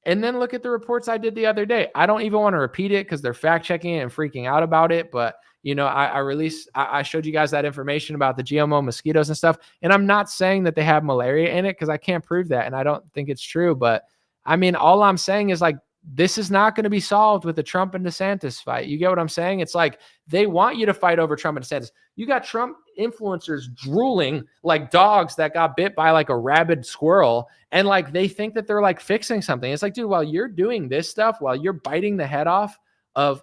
And then look at the reports I did the other day. I don't even want to repeat it because they're fact checking it and freaking out about it. But, you know, I showed you guys that information about the GMO mosquitoes and stuff. And I'm not saying that they have malaria in it because I can't prove that. And I don't think it's true. But I mean, all I'm saying is like, this is not going to be solved with the Trump and DeSantis fight. You get what I'm saying? It's like they want you to fight over Trump and DeSantis. You got Trump influencers drooling like dogs that got bit by like a rabid squirrel. And like, they think that they're like fixing something. It's like, dude, while you're doing this stuff, while you're biting the head off of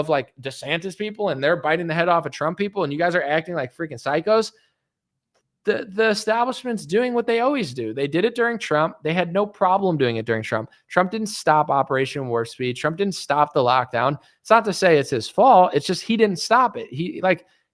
like DeSantis people, and they're biting the head off of Trump people, and you guys are acting like freaking psychos, the establishment's doing what they always do. They did it during Trump. They had no problem doing it during Trump. Trump didn't stop Operation Warp Speed. Trump didn't stop the lockdown. It's not to say it's his fault. It's just he didn't stop it.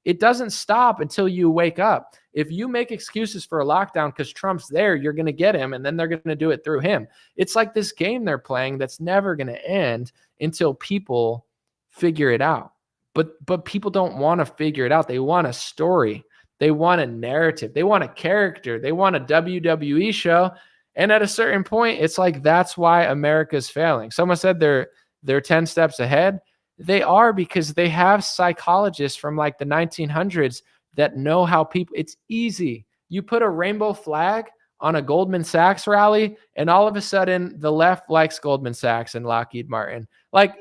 It doesn't stop until you wake up. If you make excuses for a lockdown because Trump's there, you're going to get him, and then they're going to do it through him. It's like this game they're playing that's never going to end until people figure it out. But people don't want to figure it out. They want a story. They want a narrative. They want a character. They want a WWE show. And at a certain point, it's like, that's why America's failing. Someone said they're 10 steps ahead. They are, because they have psychologists from like the 1900s that know how people, it's easy. You put a rainbow flag on a Goldman Sachs rally, and all of a sudden the left likes Goldman Sachs and Lockheed Martin. Like,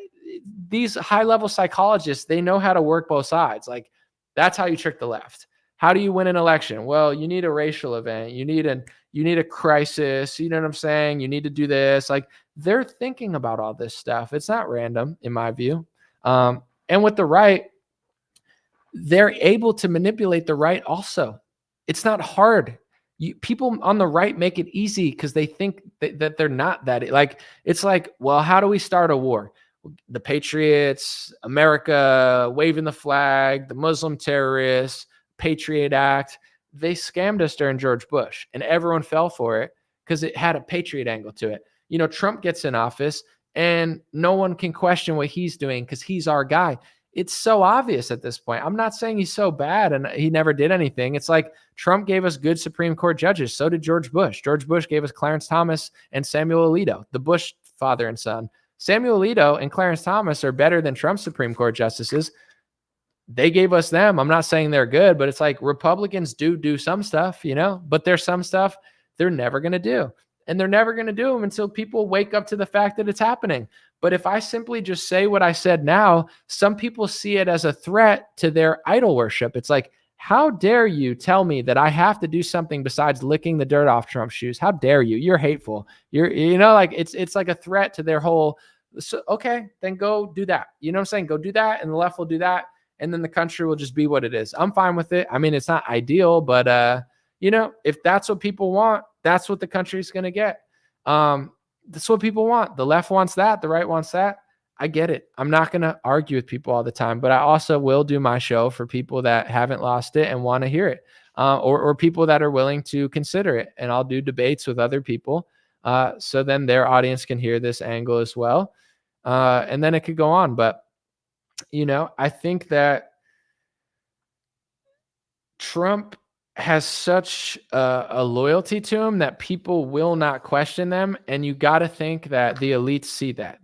these high-level psychologists, they know how to work both sides. Like, that's how you trick the left. How do you win an election? Well, you need a racial event. You need a crisis. You know what I'm saying? You need to do this. Like, they're thinking about all this stuff. It's not random, in my view. And with the right, they're able to manipulate the right also. It's not hard. People on the right make it easy because they think that they're not that. Like, it's like, well, how do we start a war? The Patriots, America, waving the flag, the Muslim terrorists, Patriot Act. They scammed us during George Bush, and everyone fell for it because it had a Patriot angle to it. You know, Trump gets in office and no one can question what he's doing because he's our guy. it's so obvious at this point. I'm not saying he's so bad and he never did anything. It's like Trump gave us good Supreme Court judges. So did George Bush. George Bush gave us Clarence Thomas and Samuel Alito, the Bush father and son. Samuel Alito and Clarence Thomas are better than Trump's Supreme Court justices. They gave us them. I'm not saying they're good, but it's like Republicans do some stuff, but there's some stuff they're never going to do. And they're never going to do them until people wake up to the fact that it's happening. But if I simply just say what I said now, some people see it as a threat to their idol worship. It's like, how dare you tell me that I have to do something besides licking the dirt off Trump's shoes? How dare you? You're hateful. It's like a threat to their whole. So, okay, then go do that. You know what I'm saying? Go do that, and the left will do that, and then the country will just be what it is. I'm fine with it. I mean, it's not ideal, but if that's what people want, that's what the country's going to get. That's what people want. The left wants that. The right wants that. I get it. I'm not going to argue with people all the time, but I also will do my show for people that haven't lost it and want to hear it, or people that are willing to consider it. And I'll do debates with other people, so then their audience can hear this angle as well. And then it could go on. But, I think that Trump has such a loyalty to him that people will not question them. And you got to think that the elites see that.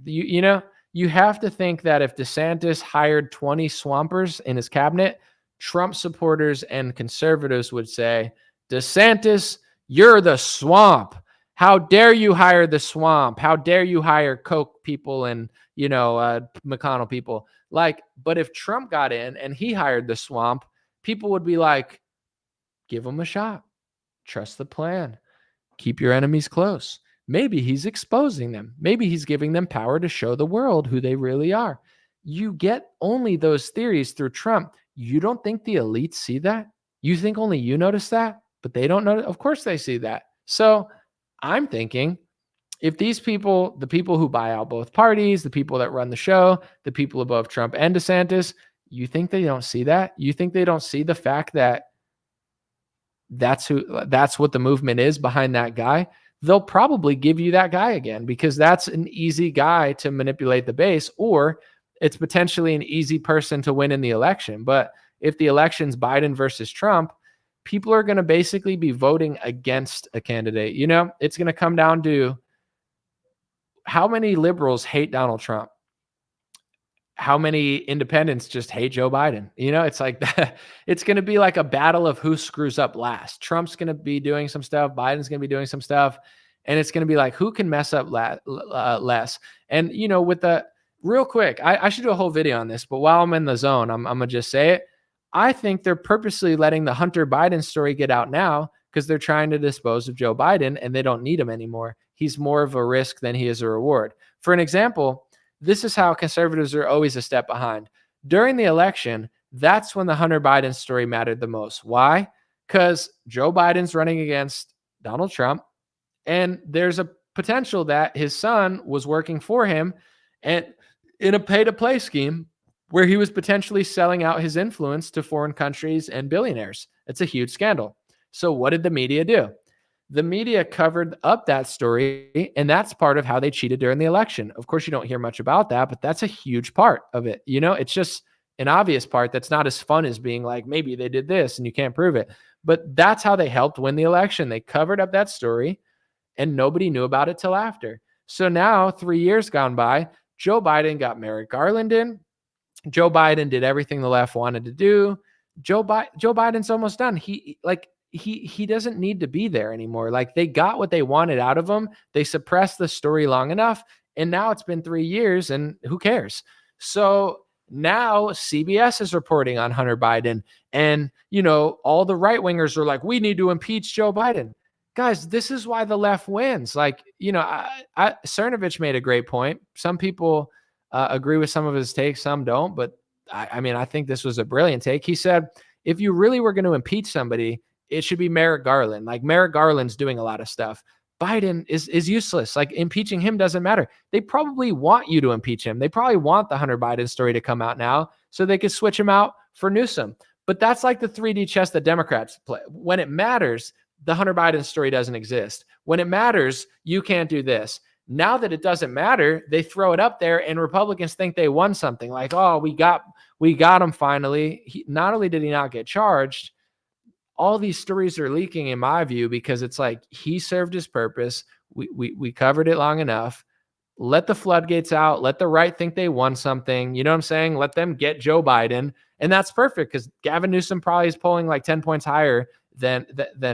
You have to think that if DeSantis hired 20 swampers in his cabinet, Trump supporters and conservatives would say, DeSantis, you're the swamp. How dare you hire the swamp? How dare you hire Koch people and, McConnell people? But if Trump got in and he hired the swamp, people would be like, give him a shot. Trust the plan. Keep your enemies close. Maybe he's exposing them. Maybe he's giving them power to show the world who they really are. You get only those theories through Trump. You don't think the elites see that? You think only you notice that, but they don't know? Of course they see that. So I'm thinking, if these people, the people who buy out both parties, the people that run the show, the people above Trump and DeSantis, you think they don't see that? You think they don't see the fact that that's what the movement is behind that guy? They'll probably give you that guy again because that's an easy guy to manipulate the base, or it's potentially an easy person to win in the election. But if the election's Biden versus Trump, people are going to basically be voting against a candidate. It's going to come down to how many liberals hate Donald Trump. How many independents just hate Joe Biden? It's like that. It's going to be like a battle of who screws up last. Trump's going to be doing some stuff. Biden's going to be doing some stuff. And it's going to be like, who can mess up less? And, with the real quick, I should do a whole video on this, but while I'm in the zone, I'm going to just say it. I think they're purposely letting the Hunter Biden story get out now because they're trying to dispose of Joe Biden and they don't need him anymore. He's more of a risk than he is a reward. For an example, this is how conservatives are always a step behind. During the election, that's when the Hunter Biden story mattered the most. Why? Because Joe Biden's running against Donald Trump, and there's a potential that his son was working for him and in a pay-to-play scheme where he was potentially selling out his influence to foreign countries and billionaires. It's a huge scandal. So what did the media do? The media covered up that story, and that's part of how they cheated during the election. Of course, you don't hear much about that, but that's a huge part of it. It's just an obvious part that's not as fun as being like, maybe they did this and you can't prove it. But that's how they helped win the election. They covered up that story, and nobody knew about it till after. So now, 3 years gone by, Joe Biden got Merrick Garland in. Joe Biden did everything the left wanted to do. Joe Biden's almost done. He doesn't need to be there anymore. They got what they wanted out of him. They suppressed the story long enough, and now it's been 3 years, and who cares? So now CBS is reporting on Hunter Biden, and all the right wingers are like, we need to impeach Joe Biden. Guys, this is why the left wins. Cernovich made a great point. Some people agree with some of his takes, some don't. But I think this was a brilliant take. He said, if you really were going to impeach somebody, it should be Merrick Garland. Merrick Garland's doing a lot of stuff. Biden is useless. Impeaching him doesn't matter. They probably want you to impeach him. They probably want the Hunter Biden story to come out now so they could switch him out for Newsom. But that's like the 3D chess that Democrats play. When it matters, the Hunter Biden story doesn't exist. When it matters, you can't do this. Now that it doesn't matter, they throw it up there and Republicans think they won something. We got We got him finally. Not only did he not get charged, all these stories are leaking in my view, because it's like he served his purpose. We covered it long enough. Let the floodgates out. Let the right think they won something. You know what I'm saying? Let them get Joe Biden. And that's perfect, because Gavin Newsom probably is polling like 10 points higher than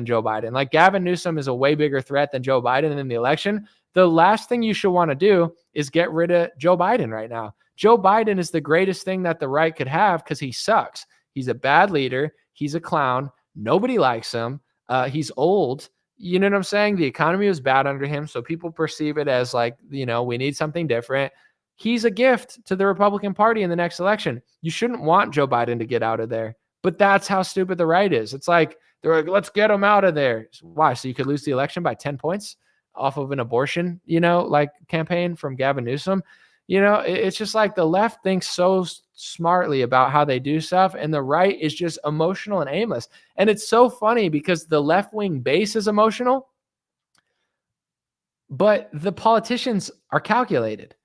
Joe Biden. Like, Gavin Newsom is a way bigger threat than Joe Biden in the election. The last thing you should want to do is get rid of Joe Biden right now. Joe Biden is the greatest thing that the right could have, because he sucks. He's a bad leader. He's a clown. Nobody likes him. He's old. You know what I'm saying? The economy was bad under him, so people perceive it as like, we need something different. He's a gift to the Republican Party in the next election. You shouldn't want Joe Biden to get out of there. But that's how stupid the right is. It's like, they're like, let's get him out of there. Why? So you could lose the election by 10 points off of an abortion, like campaign from Gavin Newsom. It's just like the left thinks so smartly about how they do stuff, and the right is just emotional and aimless. And it's so funny, because the left-wing base is emotional, but the politicians are calculated.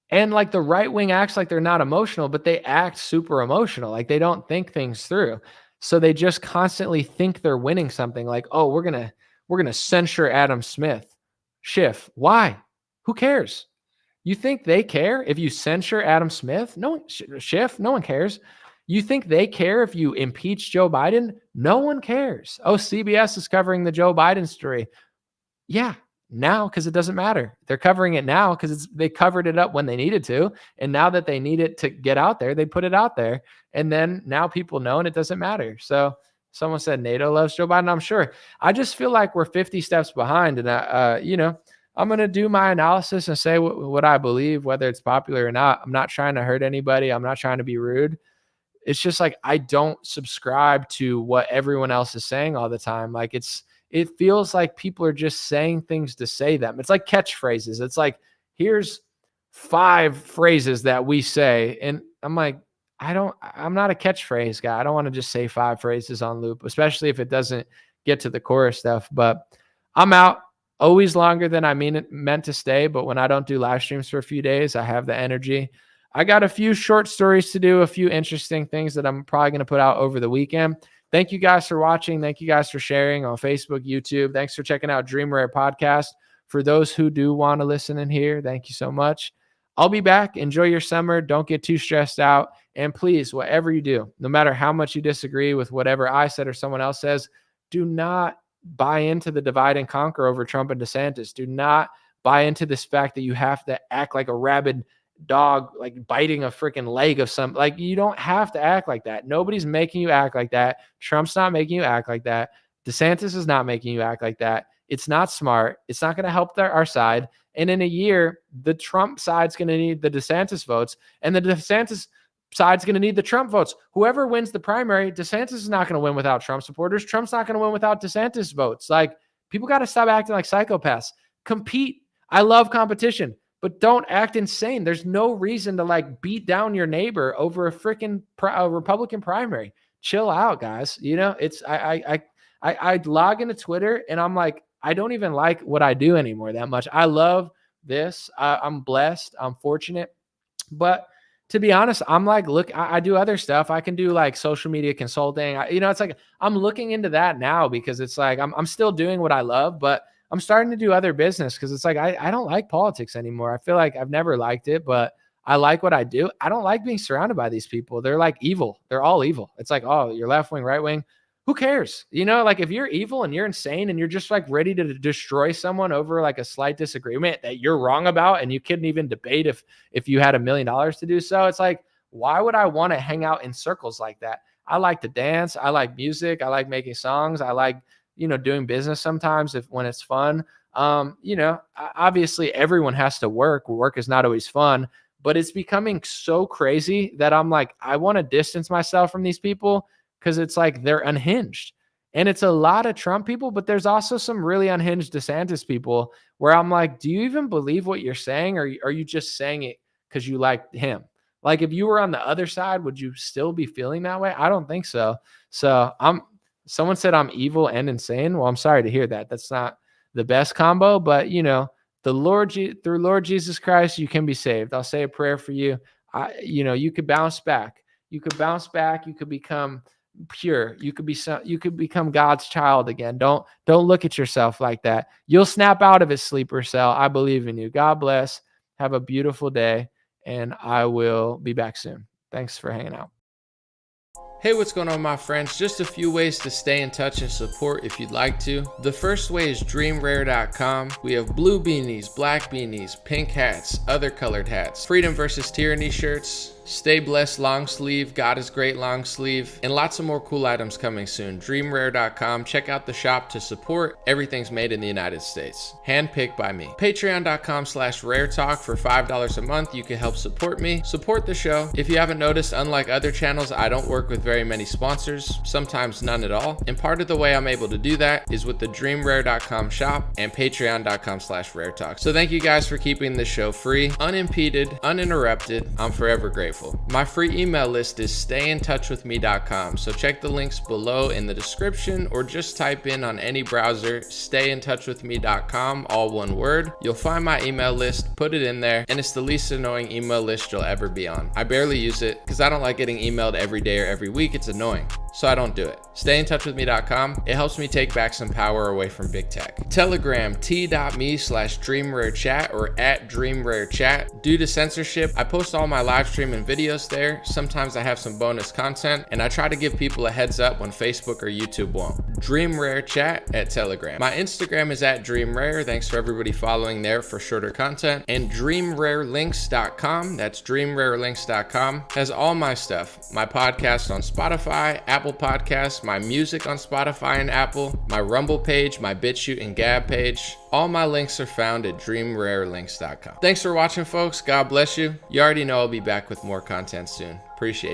And like the right wing acts like they're not emotional, but they act super emotional. Like they don't think things through. So they just constantly think they're winning something, like, oh, we're going to censure Adam Schiff. Why? Who cares? You think they care if you censure Adam Schiff? No one cares. You think they care if you impeach Joe Biden? No one cares. Oh, CBS is covering the Joe Biden story. Yeah, now, because it doesn't matter. They're covering it now because they covered it up when they needed to. And now that they need it to get out there, they put it out there. And then now people know, and it doesn't matter. So someone said NATO loves Joe Biden. I'm sure. I just feel like we're 50 steps behind. And, I'm going to do my analysis and say what I believe, whether it's popular or not. I'm not trying to hurt anybody. I'm not trying to be rude. It's just like, I don't subscribe to what everyone else is saying all the time. Like it feels like people are just saying things to say them. It's like catchphrases. It's like, here's 5 phrases that we say. And I'm like, I'm not a catchphrase guy. I don't want to just say 5 phrases on loop, especially if it doesn't get to the core stuff. But I'm out. Always longer than I meant to stay. But when I don't do live streams for a few days, I have the energy. I got a few short stories to do, a few interesting things that I'm probably going to put out over the weekend. Thank you guys for watching. Thank you guys for sharing on Facebook, YouTube. Thanks for checking out Dream Rare Podcast. For those who do want to listen in here, thank you so much. I'll be back. Enjoy your summer. Don't get too stressed out. And please, whatever you do, no matter how much you disagree with whatever I said or someone else says, do not buy into the divide and conquer over Trump and DeSantis. Do not buy into this fact that you have to act like a rabid dog, like biting a freaking leg of some, like you don't have to act like that. Nobody's making you act like that. Trump's not making you act like that. DeSantis is not making you act like that. It's not smart. It's not going to help our side. And in a year, the Trump side's going to need the DeSantis votes, and the DeSantis side's going to need the Trump votes. Whoever wins the primary, DeSantis is not going to win without Trump supporters. Trump's not going to win without DeSantis votes. Like, people got to stop acting like psychopaths. Compete. I love competition, but don't act insane. There's no reason to like beat down your neighbor over a freaking Republican primary. Chill out, guys. It's I log into Twitter and I'm like, I don't even like what I do anymore that much. I love this. I'm blessed. I'm fortunate, but to be honest, I'm like, look, I do other stuff. I can do like social media consulting. It's like I'm looking into that now because it's like I'm still doing what I love, but I'm starting to do other business because it's like I don't like politics anymore. I feel like I've never liked it, but I like what I do. I don't like being surrounded by these people. They're like evil. They're all evil. It's like, oh, you're left wing, right wing. Who cares? Like if you're evil and you're insane and you're just like ready to destroy someone over like a slight disagreement that you're wrong about, and you couldn't even debate if you had $1 million to do so, it's like, why would I want to hang out in circles like that? I like to dance. I like music. I like making songs. I like, doing business sometimes when it's fun. Obviously everyone has to work. Work is not always fun, but it's becoming so crazy that I'm like, I want to distance myself from these people because it's like they're unhinged. And it's a lot of Trump people, but there's also some really unhinged DeSantis people where I'm like, do you even believe what you're saying? Or are you just saying it because you like him? Like if you were on the other side, would you still be feeling that way? I don't think so. So someone said I'm evil and insane. Well, I'm sorry to hear that. That's not the best combo, but through Lord Jesus Christ, you can be saved. I'll say a prayer for you. You could bounce back. You could bounce back. You could become pure. You could become God's child again. Don't look at yourself like that. You'll snap out of his sleeper cell. I believe in you. God bless. Have a beautiful day, and I will be back soon. Thanks for hanging out. Hey, what's going on, my friends? Just a few ways to stay in touch and support if you'd like to. The first way is dreamrare.com. We have blue beanies, black beanies, pink hats, other colored hats, freedom versus tyranny shirts, stay blessed long sleeve, God is great long sleeve, and lots of more cool items coming soon. Dreamrare.com. Check out the shop to support. Everything's made in the United States. Handpicked by me. Patreon.com/raretalk. For $5 a month, you can help support me, support the show. If you haven't noticed, unlike other channels, I don't work with very many sponsors, sometimes none at all. And part of the way I'm able to do that is with the dreamrare.com shop and patreon.com/raretalk. So thank you guys for keeping this show free, unimpeded, uninterrupted. I'm forever grateful. My free email list is stayintouchwithme.com. So check the links below in the description, or just type in on any browser, stayintouchwithme.com, all one word. You'll find my email list, put it in there, and it's the least annoying email list you'll ever be on. I barely use it because I don't like getting emailed every day or every week. It's annoying, so I don't do it. Stayintouchwithme.com. It helps me take back some power away from big tech. Telegram, t.me/dreamrarechat or @dreamrarechat. Due to censorship, I post all my live stream and videos there. Sometimes I have some bonus content, and I try to give people a heads up when Facebook or YouTube won't. DreamRareChat at Telegram. My Instagram is @DreamRare. Thanks for everybody following there for shorter content. And DreamRareLinks.com. That's DreamRareLinks.com. Has all my stuff. My podcast on Spotify, Apple Podcasts, my music on Spotify and Apple, my Rumble page, my BitChute and Gab page. All my links are found at DreamRareLinks.com. Thanks for watching, folks. God bless you. You already know I'll be back with more content soon. Appreciate it.